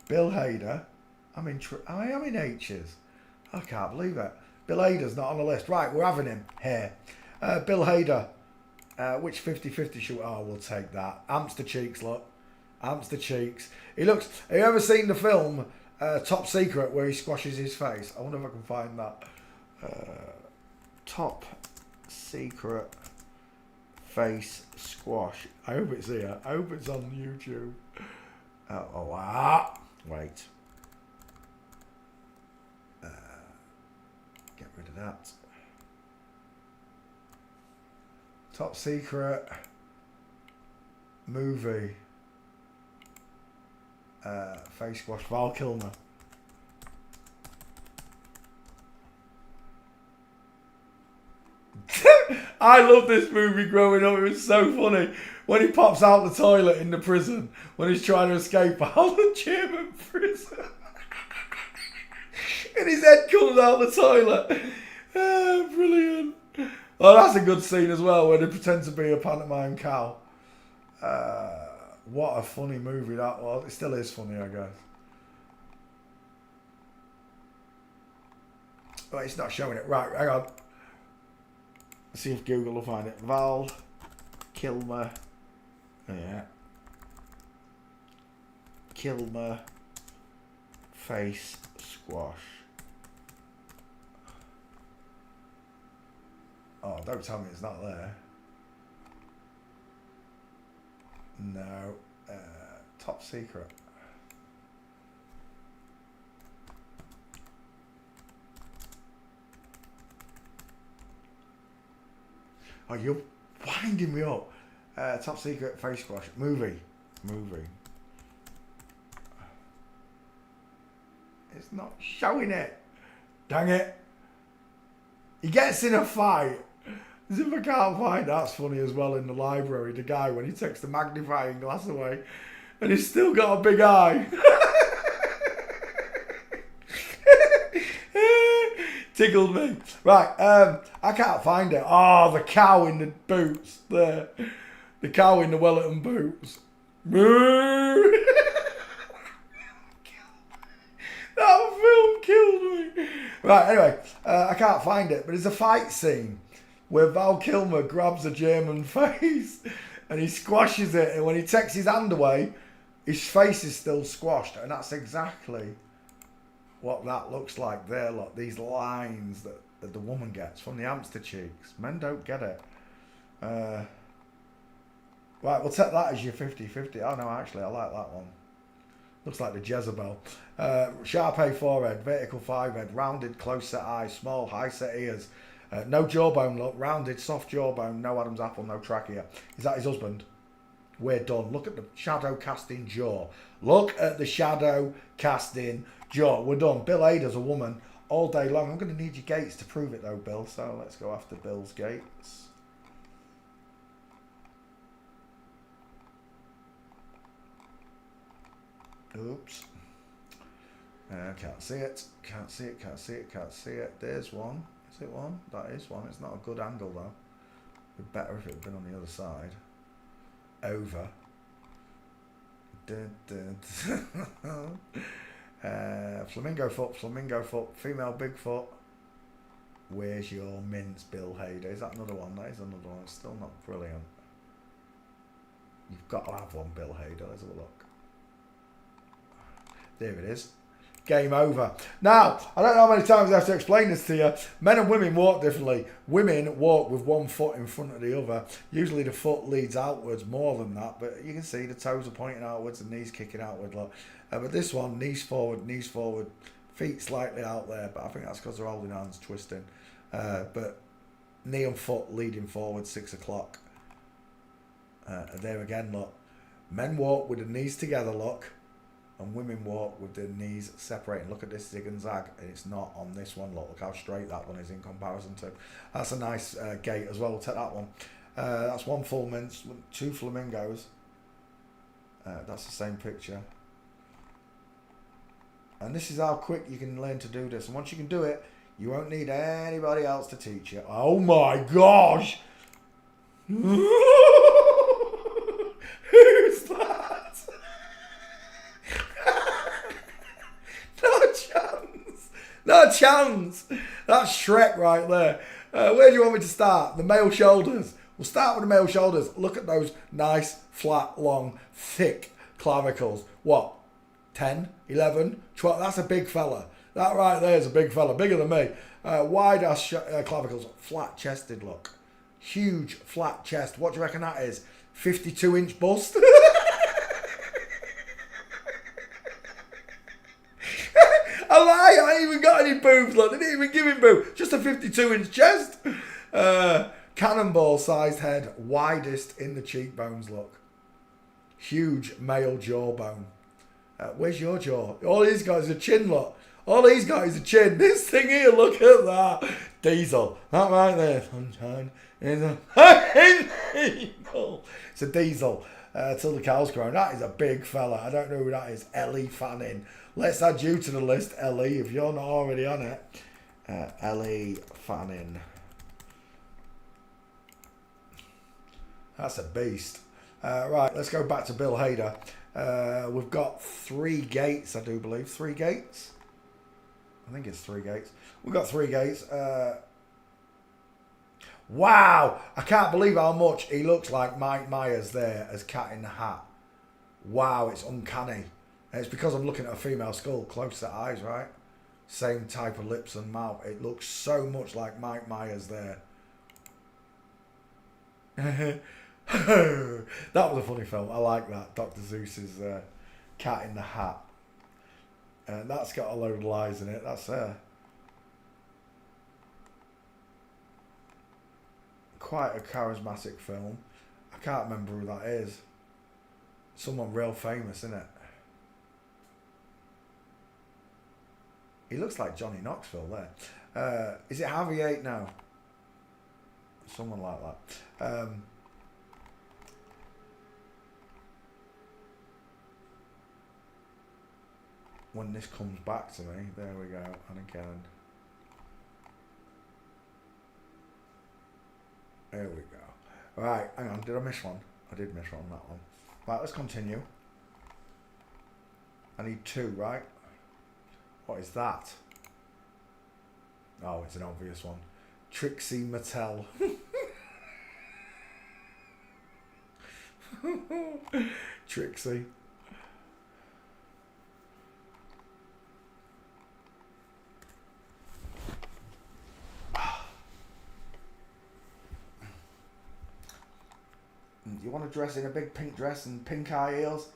Bill Hader. I am in H's. I can't believe it. Bill Hader's not on the list. Right, we're having him here. Bill Hader. Which 50-50 should... Oh, we'll take that. Hamster cheeks, look. Hamster cheeks. He looks... Have you ever seen the film Top Secret where he squashes his face? I wonder if I can find that. Top Secret face squash. I hope it's here. I hope it's on YouTube. Wait. Get rid of that. Top Secret movie. Face squash. Val Kilmer. I loved this movie growing up. It was so funny. When he pops out the toilet in the prison, when he's trying to escape out of the German prison. And his head comes out the toilet. Brilliant. Well, that's a good scene as well, where they pretend to be a pantomime cow. What a funny movie that was. It still is funny, I guess. But it's not showing it. Right, hang on. Let's see if Google will find it. Val Kilmer. Yeah. Kilmer face squash. Oh, don't tell me it's not there. No. Top Secret. Oh, you're winding me up. Top Secret face squash. Movie. It's not showing it. Dang it. He gets in a fight. As if I can't find that's funny as well in the library. The guy when he takes the magnifying glass away, and he's still got a big eye. Tickled me. Right, I can't find it. Oh, the cow in the boots there. The cow in the Wellington boots. Moo. That film killed me. Right, anyway, I can't find it, but there's a fight scene where Val Kilmer grabs a German face and he squashes it, and when he takes his hand away, his face is still squashed, and that's exactly what that looks like there. Look, these lines that the woman gets from the hamster cheeks. Men don't get it. Right, we'll take that as your 50-50. Oh no, actually, I like that one. Looks like the Jezebel. Sharp A forehead, vertical 5 head, rounded close set eyes, small high set ears. No jawbone look, rounded soft jawbone, no Adam's apple, no trachea. Is that his husband? We're done. Look at the shadow casting jaw. Look at the shadow casting jaw. We're done. Bill Hader's a woman all day long. I'm going to need your gates to prove it though, Bill. So let's go after Bill's gates. Oops. Can't see it. Can't see it. Can't see it. Can't see it. There's one. Is it one? That is one. It's not a good angle though. It'd be better if it had been on the other side. Over. Dun, dun, dun. Flamingo foot, female Bigfoot. Where's your mince, Bill Hader? Is that another one? That is another one. It's still not brilliant. You've got to have one, Bill Hader. Let's have a look. There it is. Game over. Now, I don't know how many times I have to explain this to you. Men and women walk differently. Women walk with one foot in front of the other. Usually the foot leads outwards more than that, but you can see the toes are pointing outwards and knees kicking outward. Look. But this one, knees forward, feet slightly out there, but I think that's because they're holding hands, twisting. But knee and foot leading forward, 6 o'clock. There again, look. Men walk with the knees together, look. And women walk with the knees separating. Look at this zig and zag, and it's not on this one. Look how straight that one is in comparison to. That's a nice gait as well. We'll take that one. That's one full mince, 2 flamingos. That's the same picture. And this is how quick you can learn to do this. And once you can do it, you won't need anybody else to teach you. Oh my gosh! Who's that? No chance. That's Shrek right there. Where do you want me to start? The male shoulders. We'll start with the male shoulders. Look at those nice, flat, long, thick clavicles. What? 10, 11, 12? That's a big fella. That right there is a big fella. Bigger than me. Wide ass clavicles. Flat chested look. Huge flat chest. What do you reckon that is? 52-inch bust? I lie, I ain't even got any boobs, look. They didn't even give him boobs. Just a 52-inch chest. Cannonball-sized head. Widest in the cheekbones, look. Huge male jawbone. Where's your jaw? All he's got is a chin, look. All he's got is a chin. This thing here, look at that. Diesel. That right there. Sunshine is a diesel. It's a diesel. Till the cows grown. That is a big fella. I don't know who that is. Ellie Fanning. Let's add you to the list, Ellie, if you're not already on it. Ellie Fanning. That's a beast. Right, let's go back to Bill Hader. We've got 3 gates, I do believe. 3 gates? I think it's 3 gates. We've got 3 gates. Wow! I can't believe how much he looks like Mike Myers there as Cat in the Hat. Wow, it's uncanny. And it's because I'm looking at a female skull, close set eyes, right? Same type of lips and mouth. It looks so much like Mike Myers there. That was a funny film. I like that. Dr. Seuss's Cat in the Hat. And that's got a load of lies in it. That's quite a charismatic film. I can't remember who that is. Someone real famous, isn't it? He looks like Johnny Knoxville there. Is it Harvey 8 now? Someone like that. When this comes back to me, there we go, and again. There we go. Right, hang on, did I miss one? I did miss one, that one. Right, let's continue. I need 2, right? What is that? Oh, it's an obvious one. Trixie Mattel. Trixie. You want to dress in a big pink dress and pink high heels?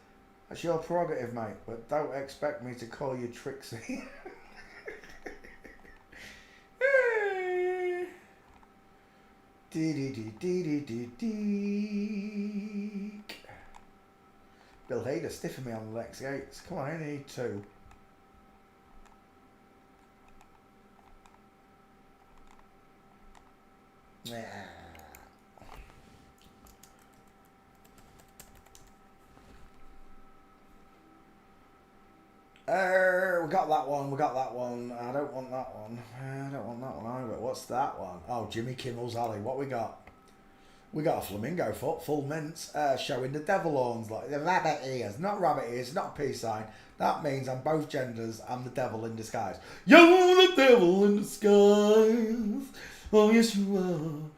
That's your prerogative, mate. But don't expect me to call you Trixie. Bill Hader stiffing me on the Lex Gates. Come on, I only need 2. Yeah. We got that one. We got that one. I don't want that one. I don't want that one either. What's that one? Oh, Jimmy Kimmel's Alley. What we got? We got a flamingo foot, full mince, showing the devil horns, like the rabbit ears. Not rabbit ears, not a peace sign. That means I'm both genders. I'm the devil in disguise. You're the devil in disguise. Oh, yes, you are.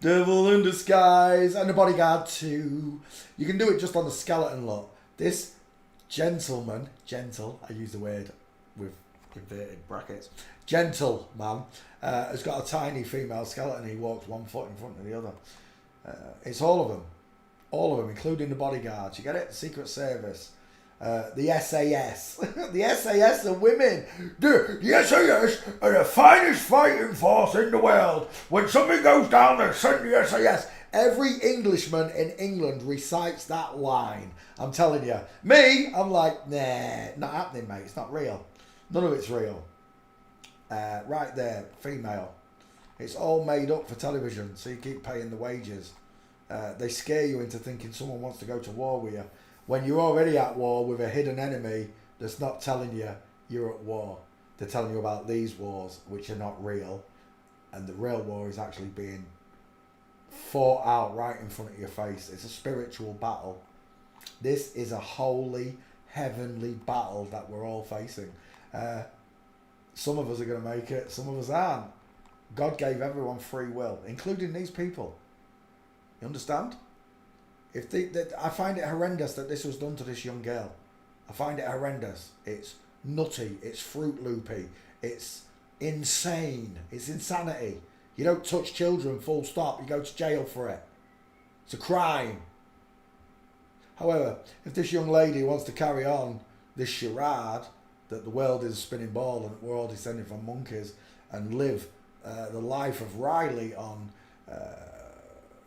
Devil in disguise. And the bodyguard too. You can do it just on the skeleton look. This gentleman, gentle, I use the word with inverted brackets, gentleman, has got a tiny female skeleton. He walks 1 foot in front of the other. It's all of them, including the bodyguards. You get it? The Secret Service, the SAS. The SAS are women. The SAS are the finest fighting force in the world. When something goes down, they send the SAS. Every Englishman in England recites that line. I'm telling you. Me, I'm like, nah, not happening, mate. It's not real. None of it's real. Right there, female. It's all made up for television, so you keep paying the wages. They scare you into thinking someone wants to go to war with you, when you're already at war with a hidden enemy that's not telling you you're at war. They're telling you about these wars, which are not real, and the real war is actually being fought out right in front of your face. It's a spiritual battle. This is a holy, heavenly battle that we're all facing. Some of us are going to make it, some of us aren't. God gave everyone free will, including these people. You understand? I find it horrendous that this was done to this young girl. I find it horrendous. It's nutty. It's Fruit Loopy. It's insane. It's insanity. You don't touch children, full stop. You go to jail for it. It's a crime. However, if this young lady wants to carry on this charade that the world is a spinning ball and we're all descended from monkeys and live the life of Riley on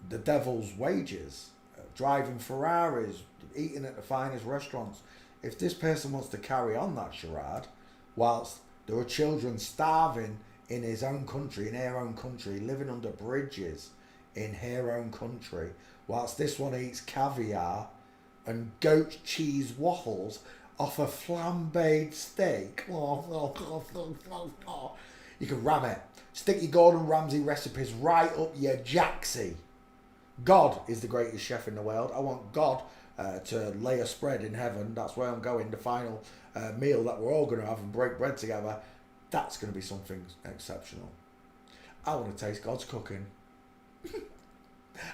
the devil's wages, driving Ferraris, eating at the finest restaurants. If this person wants to carry on that charade, whilst there are children starving in his own country, in her own country, living under bridges in her own country, whilst this one eats caviar and goat cheese waffles off a flambéed steak. You can ram it. Stick your Gordon Ramsay recipes right up your jacksy. God is the greatest chef in the world. I want God to lay a spread in heaven. That's where I'm going. The final meal that we're all going to have and break bread together. That's going to be something exceptional. I want to taste God's cooking.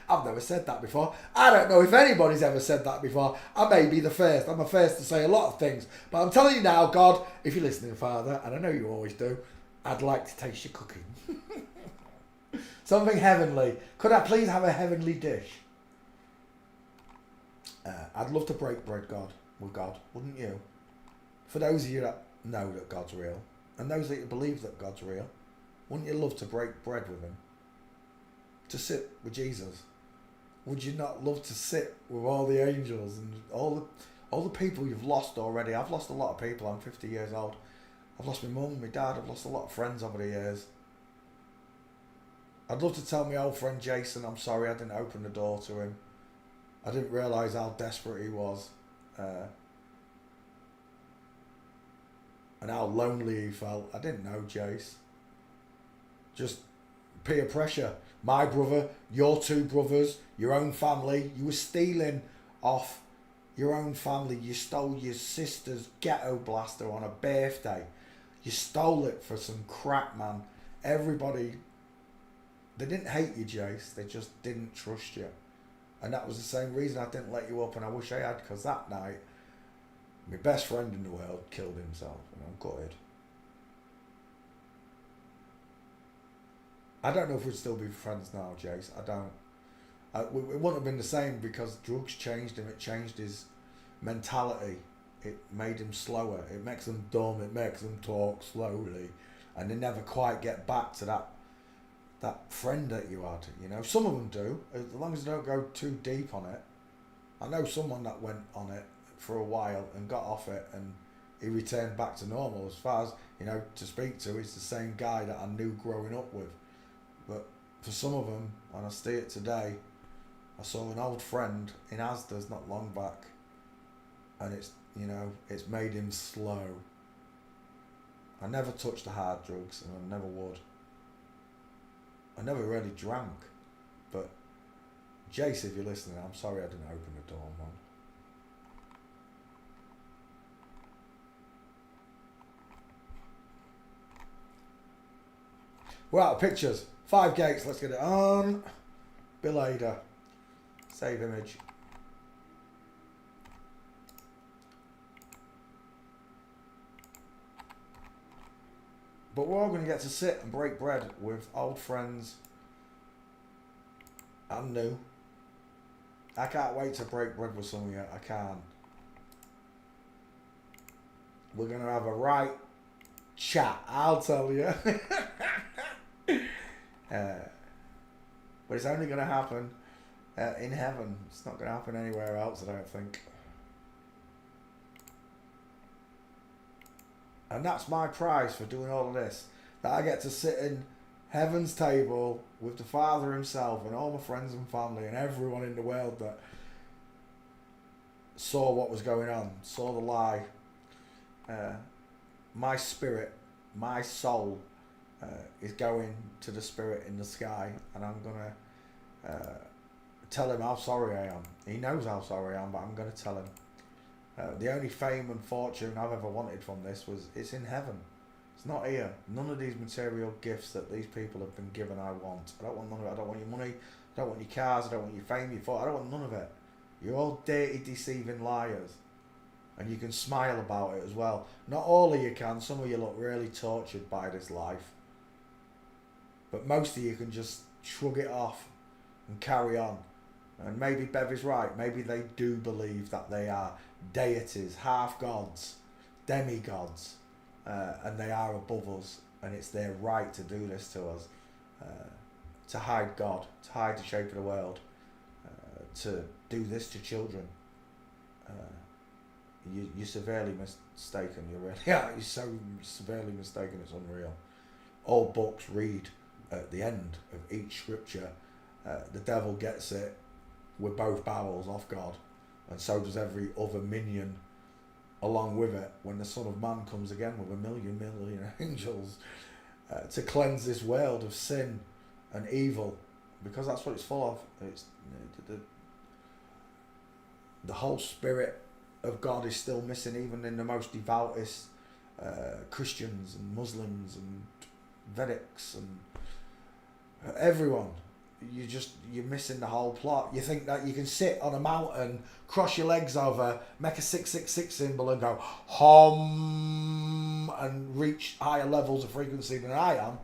I've never said that before. I don't know if anybody's ever said that before. I may be the first. I'm the first to say a lot of things. But I'm telling you now, God, if you're listening, Father, and I know you always do, I'd like to taste your cooking. Something heavenly. Could I please have a heavenly dish? I'd love to break bread, with God, wouldn't you? For those of you that know that God's real, and those that believe that God's real, wouldn't you love to break bread with him? To sit with Jesus? Would you not love to sit with all the angels and all the people you've lost already? I've lost a lot of people. I'm 50 years old. I've lost my mum, my dad. I've lost a lot of friends over the years. I'd love to tell my old friend Jason, I'm sorry I didn't open the door to him. I didn't realise how desperate he was. And how lonely he felt. I didn't know, Jace. Just peer pressure. My brother, your two brothers, your own family. You were stealing off your own family. You stole your sister's ghetto blaster on a birthday. You stole it for some crap, man. Everybody, they didn't hate you, Jace. They just didn't trust you. And that was the same reason I didn't let you up, and I wish I had, because that night, my best friend in the world killed himself, and I'm gutted. I don't know if we'd still be friends now, Jace. I don't. It wouldn't have been the same because drugs changed him. It changed his mentality. It made him slower. It makes them dumb. It makes them talk slowly, and they never quite get back to that friend that you had. You know, some of them do, as long as they don't go too deep on it. I know someone that went on it for a while and got off it, and he returned back to normal. As far as, you know, to speak to, he's the same guy that I knew growing up with. But for some of them, and I see it today, I saw an old friend in Asda's not long back, and it's, you know, it's made him slow. I never touched the hard drugs, and I never would. I never really drank, but Jace, if you're listening, I'm sorry I didn't open the door, man. We're out of pictures. 5 gates, let's get it on. Bill Hader. Save image. But we're all going to get to sit and break bread with old friends and new. I can't wait to break bread with some of you. I can't. We're going to have a right chat, I'll tell you. But it's only going to happen in heaven. It's not going to happen anywhere else, I don't think. And that's my prize for doing all of this. That I get to sit in heaven's table with the Father himself and all my friends and family and everyone in the world that saw what was going on, saw the lie. My spirit, my soul is going to the spirit in the sky, and I'm going to tell him how sorry I am. He knows how sorry I am, but I'm going to tell him. The only fame and fortune I've ever wanted from this was, it's in heaven. It's not here. None of these material gifts that these people have been given I want. I don't want none of it. I don't want your money. I don't want your cars. I don't want your fame, your fortune. I don't want none of it. You're all dirty, deceiving liars. And you can smile about it as well. Not all of you can. Some of you look really tortured by this life. But most of you can just shrug it off and carry on. And maybe Bev is right. Maybe they do believe that they are deities, half gods, demigods, and they are above us, and it's their right to do this to us, to hide God, to hide the shape of the world, to do this to children. You're severely mistaken. You really are. You're so severely mistaken. It's unreal. All books read at the end of each scripture, the devil gets it with both barrels off God, and so does every other minion along with it when the Son of Man comes again with a million angels to cleanse this world of sin and evil, because that's what it's full of. It's the whole spirit of God is still missing, even in the most devoutest Christians and Muslims and Vedics and everyone. You're missing the whole plot. You think that you can sit on a mountain, cross your legs over, make a 666 symbol and go hum and reach higher levels of frequency than I am.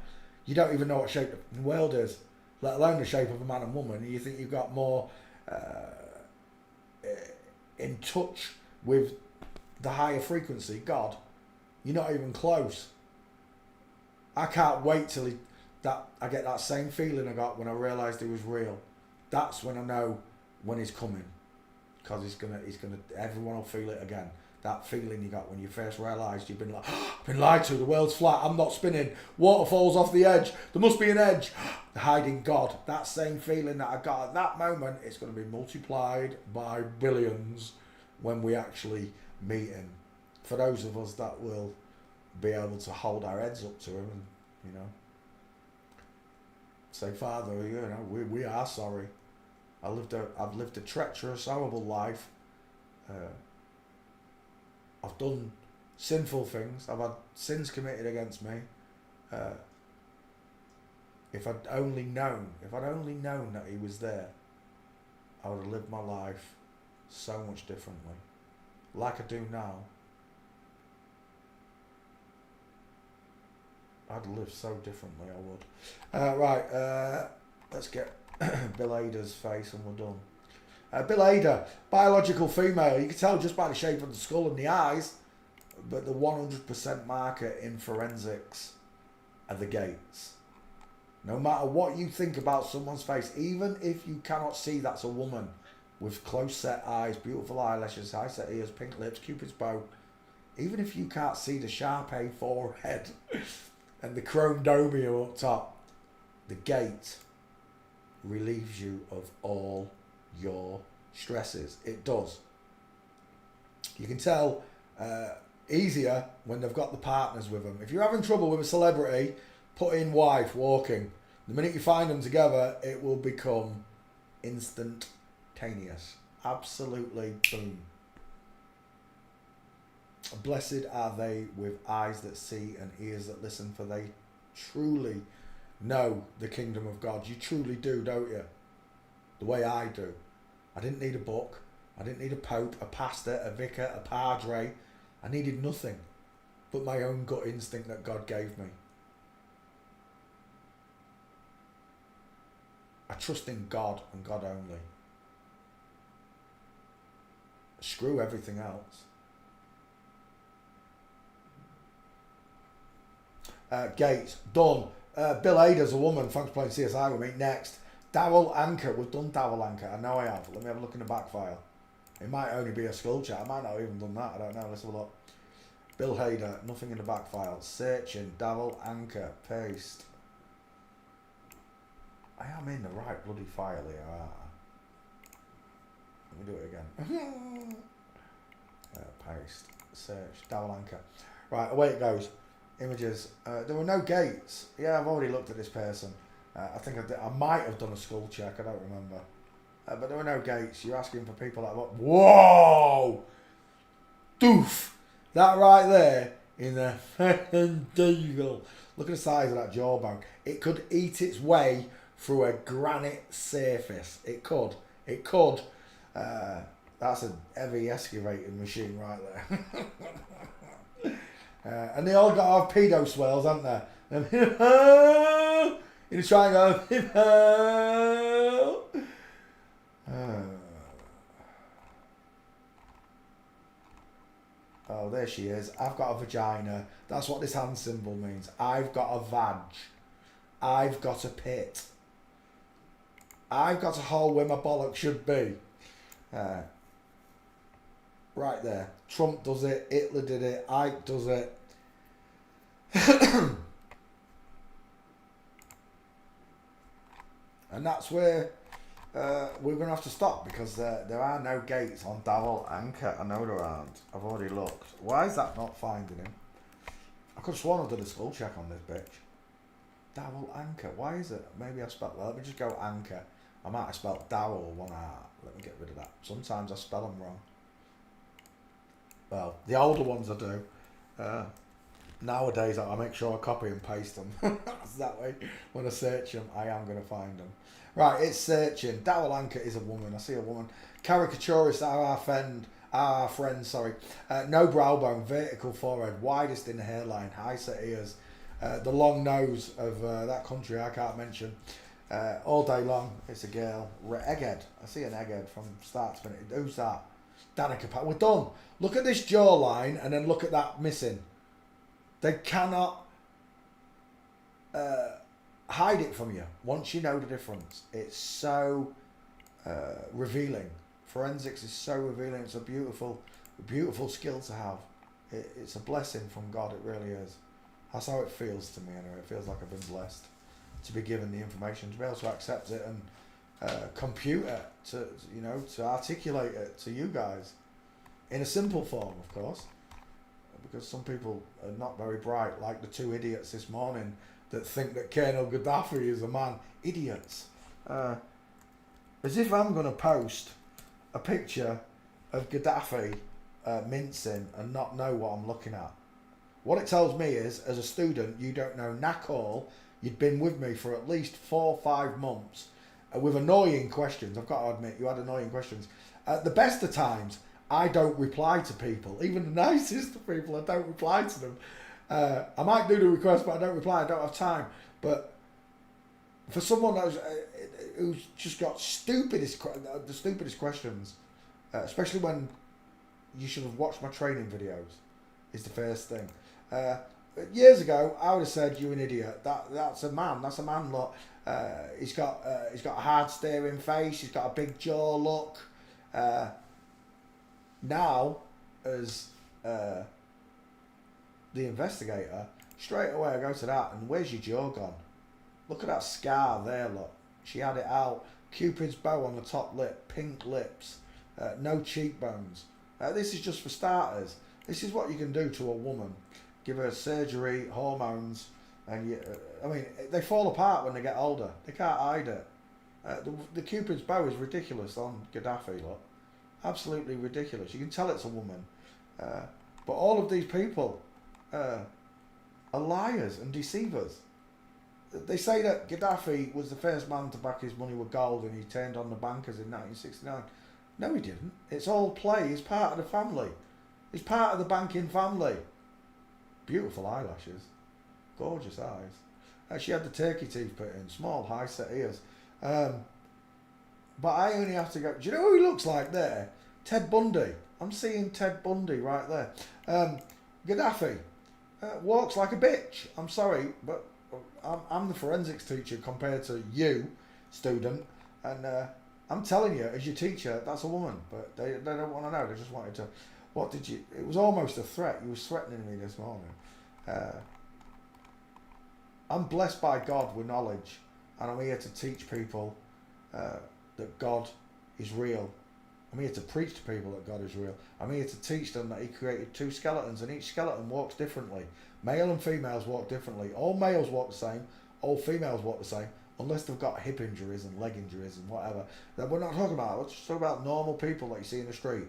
You don't even know what shape the world is, let alone the shape of a man and woman. You think you've got more in touch with the higher frequency, God. You're not even close. I can't wait till I get that same feeling I got when I realised he was real. That's when I know when he's coming, because he's gonna everyone will feel it again. That feeling you got when you first realised you've been like, I've been lied to, the world's flat, I'm not spinning, water falls off the edge, there must be an edge, the hiding God. That same feeling that I got at that moment, it's going to be multiplied by billions when we actually meet him. For those of us that will be able to hold our heads up to him and, you know, say, Father, you know, we are sorry. I've lived a treacherous, horrible life. I've done sinful things. I've had sins committed against me. If I'd only known that he was there, I would have lived my life so much differently. Like I do now. I'd live so differently, I would. Let's get Bill Hader's face and we're done. Bill Hader, biological female. You can tell just by the shape of the skull and the eyes, but the 100% marker in forensics are the gates. No matter what you think about someone's face, even if you cannot see that's a woman with close set eyes, beautiful eyelashes, high set ears, pink lips, Cupid's bow, even if you can't see the sharp A forehead and the chrome dome up top, the gate relieves you of all your stresses. It does. You can tell easier when they've got the partners with them. If you're having trouble with a celebrity, put in wife walking. The minute you find them together, it will become instantaneous. Absolutely boom. Blessed are they with eyes that see and ears that listen, for they truly know the kingdom of God. You truly do, don't you? The way I do. I didn't need a book. I didn't need a pope, a pastor, a vicar, a padre. I needed nothing but my own gut instinct that God gave me. I trust in God and God only. Screw everything else. Gates, done. Bill Hader's a woman. Thanks for playing CSI with me. Next, Daryl Anker. We've done Daryl Anker. I know I have. Let me have a look in the back file. It might only be a skull chat. I might not have even done that. I don't know. Let's have a look. Bill Hader. Nothing in the back file. Searching. Daryl Anker. Paste. I am in the right bloody file here. Let me do it again. Paste. Search. Daryl Anker. Right, away it goes. Images. There were no gates. Yeah, I've already looked at this person. I think I might have done a skull check. I don't remember. But there were no gates. You're asking for people that... Whoa! Doof! That right there in the fucking deagle. Look at the size of that jawbone. It could eat its way through a granite surface. It could. It could. That's a heavy excavating machine right there. And they all got to have pedo swells, haven't they? In a triangle. Oh, there she is. I've got a vagina. That's what this hand symbol means. I've got a vag. I've got a pit. I've got a hole where my bollock should be. Right there. Trump does it. Hitler did it. Ike does it. And that's where we're going to have to stop, because there are no gates on Daryl Anker. I know there aren't. I've already looked. Why is that not finding him? I could have sworn I did a skull check on this bitch. Daryl Anker. Why is it? Maybe I spelled... Well, let me just go Anker. I might have spelled Daryl one R. Let me get rid of that. Sometimes I spell them wrong. Well, the older ones I do. Nowadays, I make sure I copy and paste them. So that way, when I search them, I am going to find them. Right, it's searching. Daryl Anker is a woman. I see a woman. Caricaturists are our friends, sorry. No brow bone, vertical forehead, widest in the hairline, high set ears. The long nose of that country I can't mention. All day long, it's a girl. Egghead. I see an egghead from start to finish. Who's that? Danica Pat. We're done. Look at this jawline and then look at that missing. They cannot hide it from you once you know the difference. It's so revealing. Forensics is so revealing. It's a beautiful a beautiful skill to have. It's a blessing from God, it really is. That's how it feels to me anyway. It feels like I've been blessed to be given the information, to be able to accept it and compute it, to articulate it to you guys in a simple form, of course, because some people are not very bright, like the two idiots this morning that think that Colonel Gaddafi is a man. Idiots. As if I'm going to post a picture of Gaddafi mincing and not know what I'm looking at. What it tells me is, as a student, you don't know knack all. You'd been with me for at least 4 or 5 months with annoying questions. I've got to admit, you had annoying questions. At the best of times, I don't reply to people. Even the nicest of people, I don't reply to them. I might do the request, but I don't reply. I don't have time. But for someone who's just got the stupidest questions, especially when you should have watched my training videos, is the first thing. Years ago, I would have said, "You're an idiot. That's a man. That's a man. Look, he's got a hard staring face. He's got a big jaw. Look." Now, as the investigator, straight away I go to that, and where's your jaw gone? Look at that scar there. Look, she had it out. Cupid's bow on the top lip, pink lips, no cheekbones. This is just for starters. This is what you can do to a woman. Give her surgery, hormones, and they fall apart when they get older. They can't hide it. The Cupid's bow is ridiculous on Gaddafi, look. Absolutely ridiculous. You can tell it's a woman. But all of these people are liars and deceivers. They say that Gaddafi was the first man to back his money with gold and he turned on the bankers in 1969. No, he didn't. It's all play. He's part of the family. He's part of the banking family. Beautiful eyelashes. Gorgeous eyes. She had the turkey teeth put in. Small, high-set ears. But I only have to go... Do you know who he looks like there? Ted Bundy. I'm seeing Ted Bundy right there. Gaddafi walks like a bitch. I'm sorry, but I'm the forensics teacher compared to you, student. And I'm telling you, as your teacher, that's a woman. But they don't want to know. They just wanted to... What did you... It was almost a threat. You were threatening me this morning. I'm blessed by God with knowledge. And I'm here to teach people that God is real. I'm here to preach to people that God is real. I'm here to teach them that he created 2 skeletons and each skeleton walks differently. Male and females walk differently. All males walk the same. All females walk the same. Unless they've got hip injuries and leg injuries and whatever. That we're not talking about. We're just talking about normal people that you see in the street.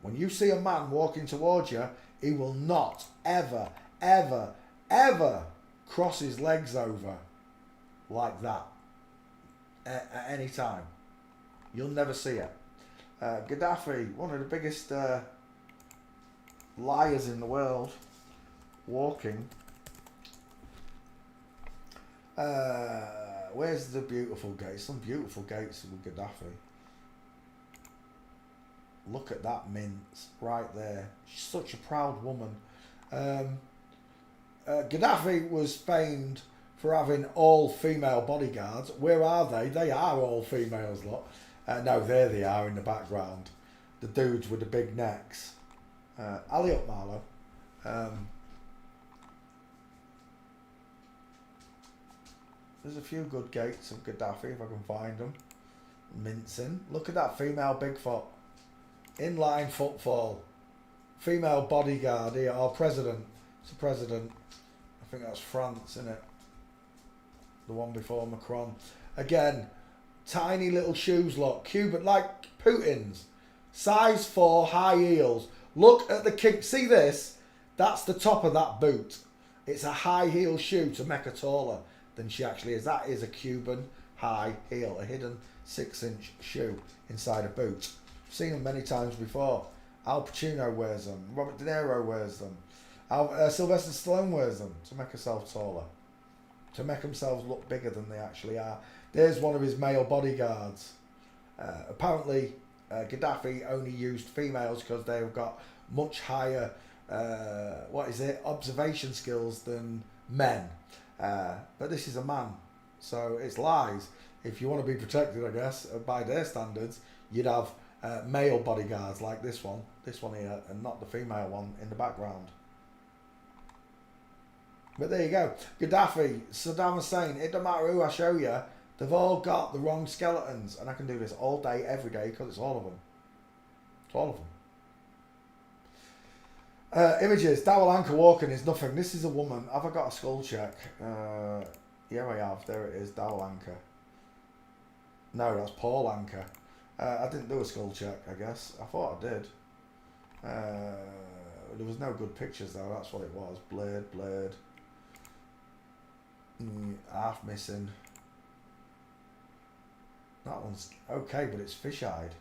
When you see a man walking towards you, he will not ever, ever, ever cross his legs over like that at any time. You'll never see it. Gaddafi, one of the biggest liars in the world, walking. Where's the beautiful gates? Some beautiful gates with Gaddafi. Look at that mince right there. She's such a proud woman. Gaddafi was famed for having all female bodyguards. Where are they? They are all females, look. No, there they are in the background. The dudes with the big necks. Alley up, Marlo. There's a few good gates of Gaddafi if I can find them. Mincing. Look at that female Bigfoot. Inline footfall. Female bodyguard here. Or president. It's the president. I think that's France, isn't it? The one before Macron. Again, tiny little shoes, look. Cuban, like Putin's. Size 4 high heels. Look at the kick. See this? That's the top of that boot. It's a high heel shoe to make her taller than she actually is. That is a Cuban high heel. A hidden 6-inch shoe inside a boot. I've seen them many times before. Al Pacino wears them. Robert De Niro wears them. Sylvester Stallone wears them to make herself taller. To make themselves look bigger than they actually are. There's one of his male bodyguards. Apparently, Gaddafi only used females because they've got much higher, observation skills than men. But this is a man, so it's lies. If you want to be protected, I guess, by their standards, you'd have male bodyguards like this one here, and not the female one in the background. But there you go. Gaddafi, Saddam Hussein, it don't matter who I show you, they've all got the wrong skeletons. And I can do this all day, every day, because it's all of them. It's all of them. Images. Dowell Anchor walking is nothing. This is a woman. Have I got a skull check? Yeah, I have. There it is. Dowell Anchor. No, that's Paul Anchor. I didn't do a skull check, I guess. I thought I did. There was no good pictures, though. That's what it was. Blade. Half missing. That one's okay, but it's fish-eyed.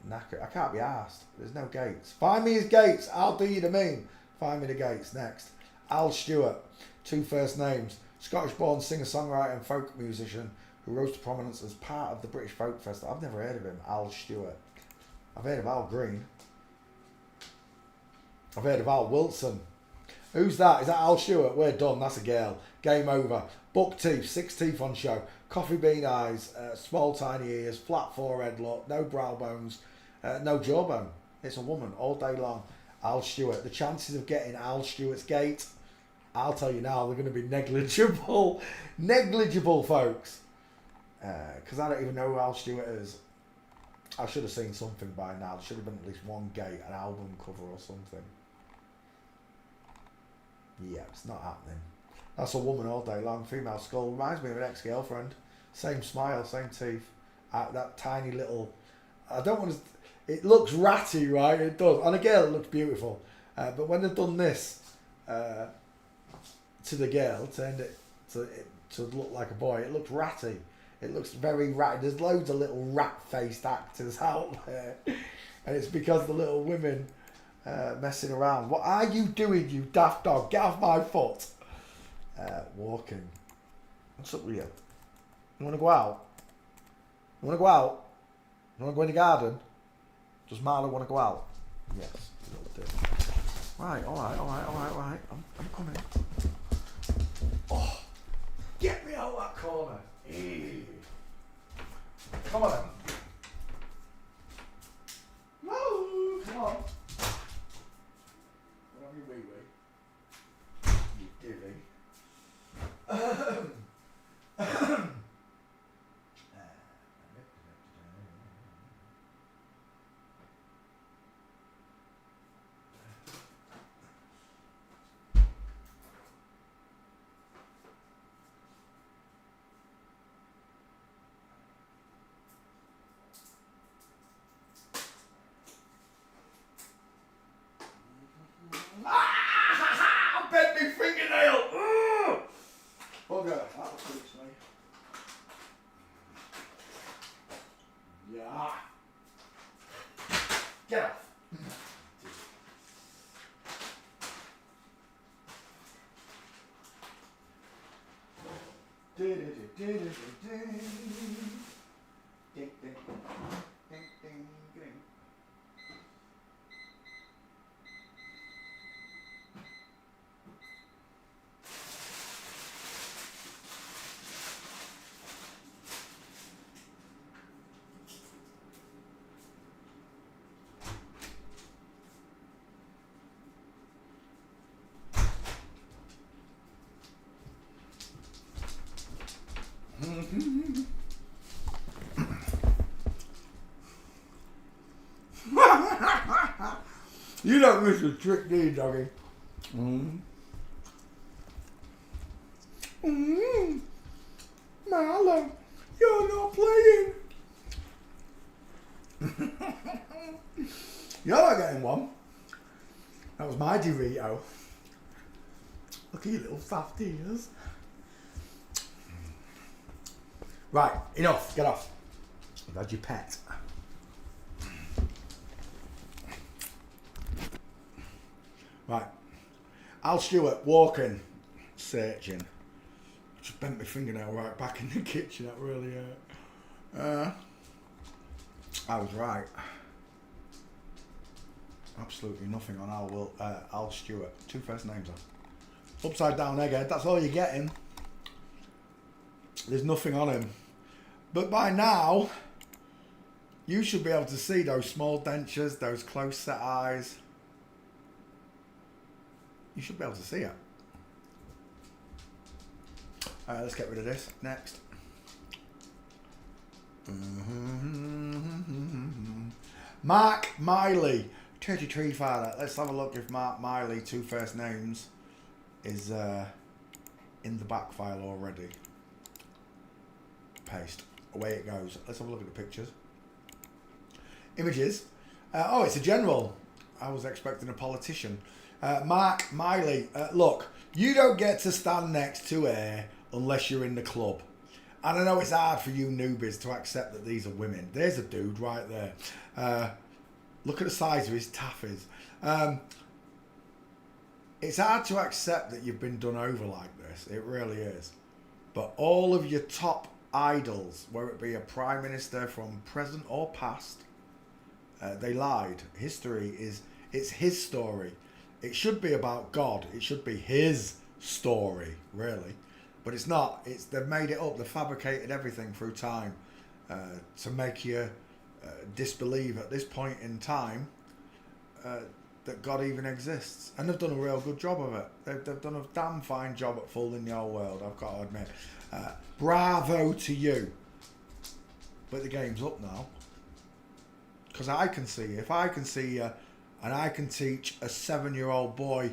Knacker. I can't be asked. There's no Gates. Find me his Gates. I'll do you the mean. Find me the Gates. Next. Al Stewart. 2 first names. Scottish-born singer-songwriter and folk musician who rose to prominence as part of the British Folk Festival. I've never heard of him. Al Stewart. I've heard of Al Green. I've heard of Al Wilson. Who's that? Is that Al Stewart? We're done. That's a girl. Game over. Buck teeth. 6 teeth on show. Coffee bean eyes. Small tiny ears. Flat forehead look. No brow bones. No jawbone. It's a woman all day long. Al Stewart. The chances of getting Al Stewart's gate, I'll tell you now, they're going to be negligible. Negligible, folks. Because I don't even know who Al Stewart is. I should have seen something by now. There should have been at least one gate, an album cover or something. Yeah, it's not happening. That's a woman all day long. Female skull. Reminds me of an ex-girlfriend. Same smile, same teeth. That tiny little... I don't want to... It looks ratty, right? It does. On a girl, it looks beautiful. But when they've done this to the girl, turned it to look like a boy, it looks ratty. It looks very ratty. There's loads of little rat-faced actors out there. And it's because the little women messing around. What are you doing, you daft dog? Get off my foot. Walking. What's up with you? You want to go out? You want to go out? You want to go in the garden? Does Marla want to go out? Yes. Right, alright. I'm coming. Oh, get me out that corner. Eee. Come on then. No, come on. What have you wee wee? You divvy. I bent my fingernail. Bugger, that'll fix me. Yeah. Get off. You don't miss a trick, do you, doggy? Marlo, you're not playing. You're not getting one. That was my Dorito. Look at your little soft ears. Right, enough. Get off. You've had your pet. Right. Al Stewart walking, searching. Just bent my fingernail right back in the kitchen. That really hurt. I was right. Absolutely nothing on Al Stewart. 2 first names on. Upside down egghead. That's all you're getting. There's nothing on him. But by now, you should be able to see those small dentures, those close set eyes. You should be able to see it. Alright, let's get rid of this. Next. Mark Miley, 33 father. Let's have a look if Mark Miley, 2 first names, is in the back file already. Paste. Away it goes. Let's have a look at the pictures. Images. Oh, it's a general. I was expecting a politician. Mark Miley. Look, you don't get to stand next to her unless you're in the club. And I know it's hard for you newbies to accept that these are women. There's a dude right there. Look at the size of his taffies. It's hard to accept that you've been done over like this. It really is. But all of your top idols, whether it be a prime minister from present or past, they lied. History it's his story. It should be about God. It should be his story, really. But it's not. They've made it up. They've fabricated everything through time to make you disbelieve at this point in time that God even exists. And they've done a real good job of it. They've done a damn fine job at fooling the whole world, I've got to admit. Bravo to you. But the game's up now. Because I can see, if I can see and I can teach a 7-year-old boy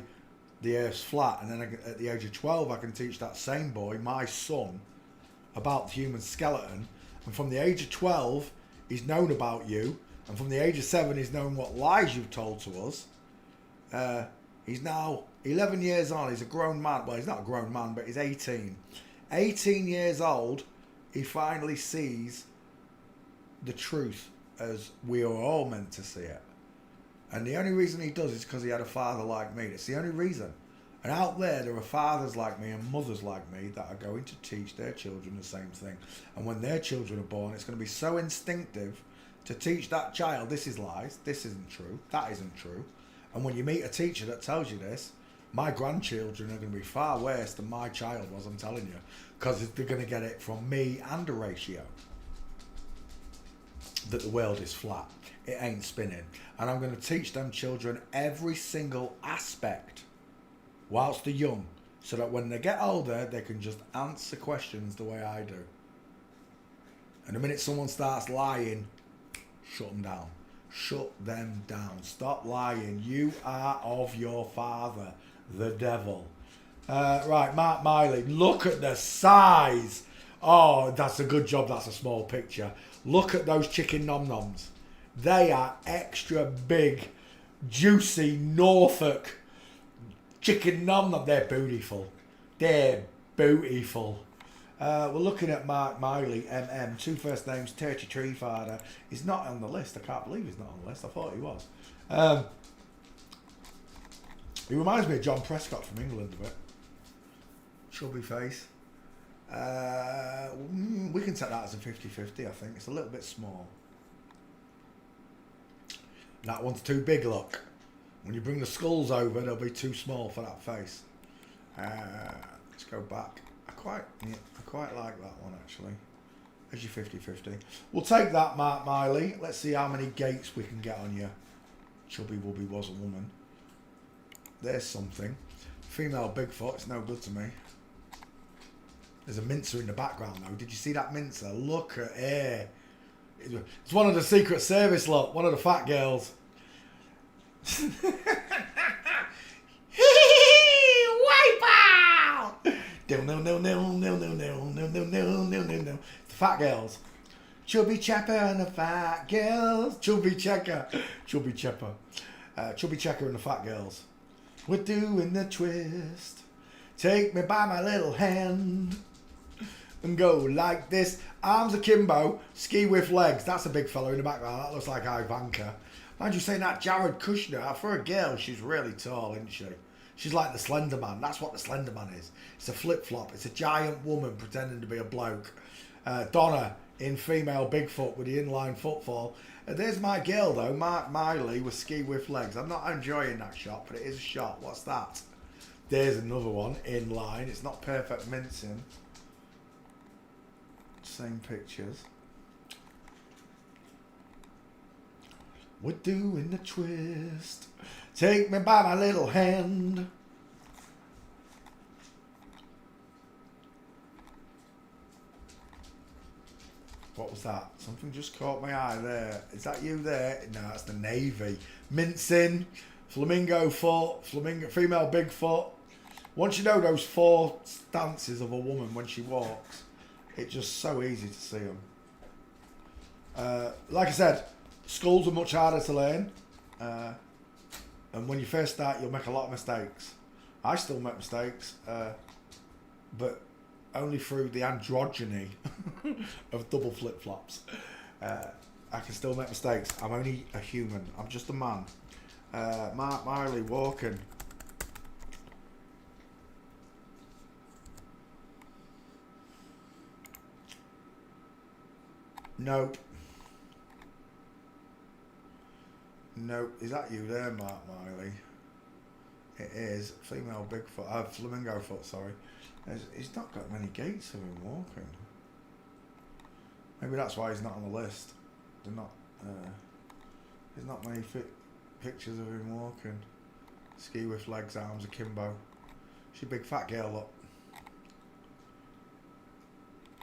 the Earth's flat, and then at the age of 12 I can teach that same boy, my son, about the human skeleton, and from the age of 12 he's known about you, and from the age of 7 he's known what lies you've told to us. He's now 11 years on, he's a grown man. Well, he's not a grown man, but he's 18. 18 years old, he finally sees the truth as we are all meant to see it. And the only reason he does is because he had a father like me. It's the only reason. And out there are fathers like me and mothers like me that are going to teach their children the same thing. And when their children are born, it's going to be so instinctive to teach that child, this is lies, this isn't true, that isn't true. And when you meet a teacher that tells you this, my grandchildren are going to be far worse than my child was, I'm telling you. Because they're going to get it from me and a ratio. That the world is flat. It ain't spinning. And I'm going to teach them children every single aspect whilst they're young, so that when they get older they can just answer questions the way I do. And the minute someone starts lying, shut them down. Shut them down. Stop lying. You are of your father, the devil. Right, Mark Miley, look at the size. Oh, that's a good job. That's a small picture. Look at those chicken nom-noms. They are extra big, juicy Norfolk chicken nom-nom. They're beautiful. They're beautiful. We're looking at Mark Miley, MM, 2 first names, 33 father. He's not on the list. I can't believe he's not on the list. I thought he was. He reminds me of John Prescott from England a bit. Chubby face. We can take that as a 50-50, I think. It's a little bit small. That one's too big, look. When you bring the skulls over, they'll be too small for that face. Let's go back. I quite like that one, actually. There's your 50-50. We'll take that, Mark Miley. Let's see how many gates we can get on you. Chubby Wubby was a woman. There's something. Female Bigfoot, it's no good to me. There's a mincer in the background, though. Did you see that mincer? Look at her. It's one of the Secret Service lot. One of the fat girls. Wipe out! The fat girls. Chubby Checker and the fat girls. Chubby Checker. Chubby Checker. Chubby Checker and the fat girls. We're doing the twist. Take me by my little hand. And go like this. Arms akimbo, ski with legs. That's a big fellow in the background. That looks like Ivanka. Mind you saying that Jared Kushner, for a girl, she's really tall, isn't she? She's like the Slender Man. That's what the Slender Man is. It's a flip-flop. It's a giant woman pretending to be a bloke. Donna in female Bigfoot with the inline footfall. There's my girl, though, Mark Miley with ski with legs. I'm not enjoying that shot, but it is a shot. What's that? There's another one in line. It's not perfect mincing. same pictures. We're doing the twist. Take me by my little hand. What was that? Something just caught my eye there. Is that you there? No, it's the Navy. Mincing, flamingo foot, female Bigfoot. Once you know those 4 stances of a woman when she walks, it's just so easy to see them. Like I said, skulls are much harder to learn. And when you first start, you'll make a lot of mistakes. I still make mistakes, but only through the androgyny of double flip-flops. I can still make mistakes. I'm only a human. I'm just a man. Mark Miley walking. Nope. Nope. Is that you there, Mark Miley? It is. Female Bigfoot. Flamingo foot, sorry. He's not got many gates of him walking. Maybe that's why he's not on the list. There's not many pictures of him walking. Ski with legs, arms akimbo. She's a big fat girl, look.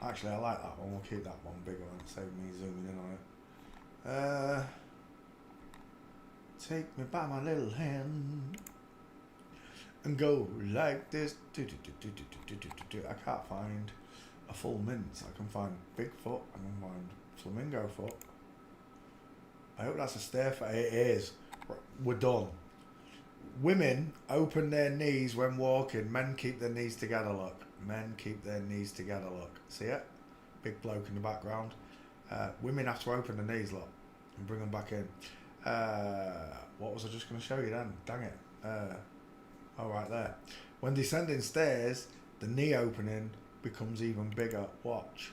Actually, I like that one. We'll keep that one bigger one. Save me zooming in on it. Take me by my little hand and go like this. I can't find a full mint. I can find Bigfoot. I can find flamingo foot. I hope that's a stair foot. It is. We're done. Women open their knees when walking. Men keep their knees together, look. Men keep their knees together, look. See it? Big bloke in the background. Women have to open their knees, look, and bring them back in. What was I just going to show you then? Dang it. Oh, right there. When descending stairs, the knee opening becomes even bigger. Watch.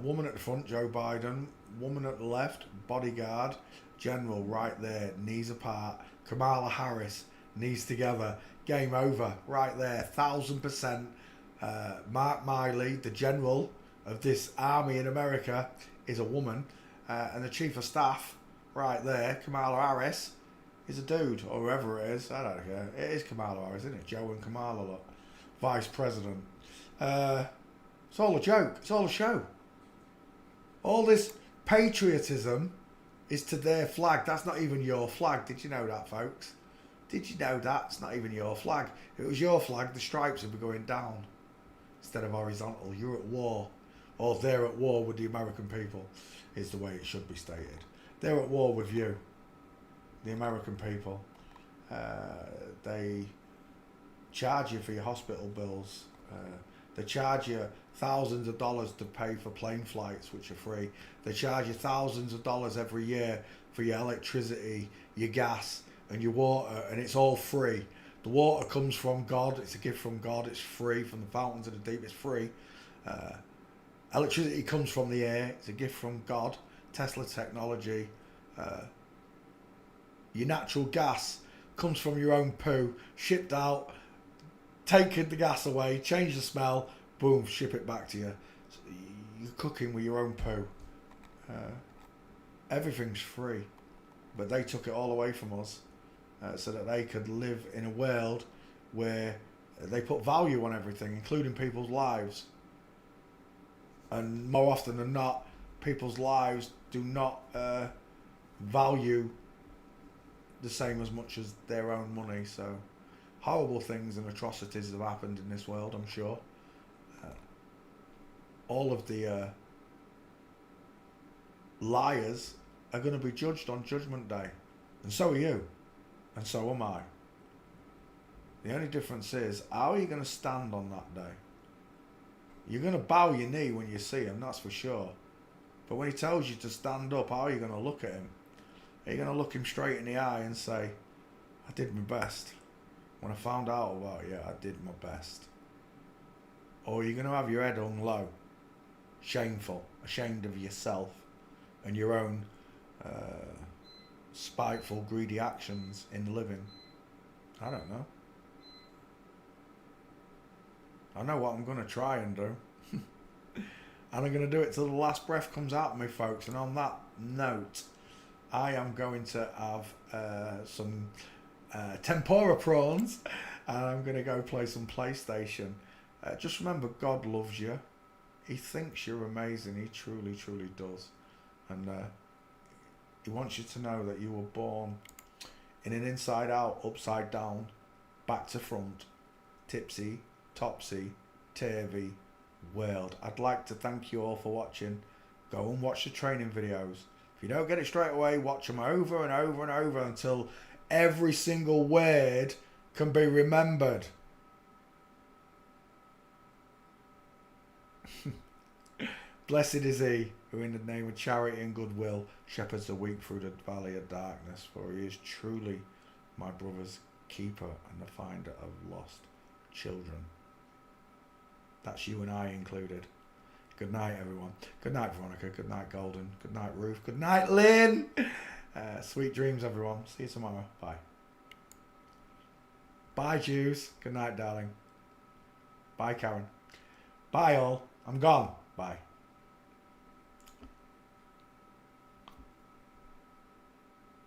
Woman at the front, Joe Biden. Woman at the left, bodyguard. General right there, knees apart. Kamala Harris, knees together. Game over, right there, 1000%. Mark Miley, the general of this army in America, is a woman. And the chief of staff, right there, Kamala Harris, is a dude, or whoever it is. I don't care. It is Kamala Harris, isn't it? Joe and Kamala, look. Vice President. It's all a joke. It's all a show. All this patriotism is to their flag. That's not even your flag. Did you know that, folks? Did you know that? It's not even your flag. If it was your flag, the stripes would be going down instead of horizontal. You're at war. Or they're at war with the American people, is the way it should be stated. They're at war with you, the American people. They charge you for your hospital bills. They charge you thousands of dollars to pay for plane flights, which are free. They charge you thousands of dollars every year for your electricity, your gas, and your water, and it's all free. The water comes from God. It's a gift from God. It's free from the fountains of the deep. It's free. Electricity comes from the air. It's a gift from God. Tesla technology. Your natural gas comes from your own poo, shipped out, taking the gas away, change the smell, boom, ship it back to you. So you're cooking with your own poo. Everything's free, but they took it all away from us so that they could live in a world where they put value on everything, including people's lives. And more often than not, people's lives do not value the same as much as their own money. So horrible things and atrocities have happened in this world, I'm sure. All of the liars are going to be judged on Judgment Day. And so are you. And so am I. The only difference is, how are you going to stand on that day? You're going to bow your knee when you see him, that's for sure. But when he tells you to stand up, how are you going to look at him? Are you going to look him straight in the eye and say, I did my best. When I found out about you, I did my best. Or are you going to have your head hung low, shameful, ashamed of yourself and your own spiteful, greedy actions in the living? I don't know. I know what I'm going to try and do. And I'm going to do it till the last breath comes out of me, folks. And on that note, I am going to have some tempura prawns. And I'm going to go play some PlayStation. Just remember, God loves you. He thinks you're amazing. He truly, truly does. And he wants you to know that you were born in an inside out, upside down, back to front, tipsy, topsy, turvy world. I'd like to thank you all for watching. Go and watch the training videos. If you don't get it straight away, watch them over and over and over until every single word can be remembered. Blessed is he who in the name of charity and goodwill shepherds the weak through the valley of darkness, for he is truly my brother's keeper and the finder of lost children. That's you and I included. Good night, everyone. Good night, Veronica. Good night, Golden. Good night, Ruth. Good night, Lynn. Sweet dreams, everyone. See you tomorrow. Bye. Bye, Jews. Good night, darling. Bye, Karen. Bye, all. I'm gone. Bye.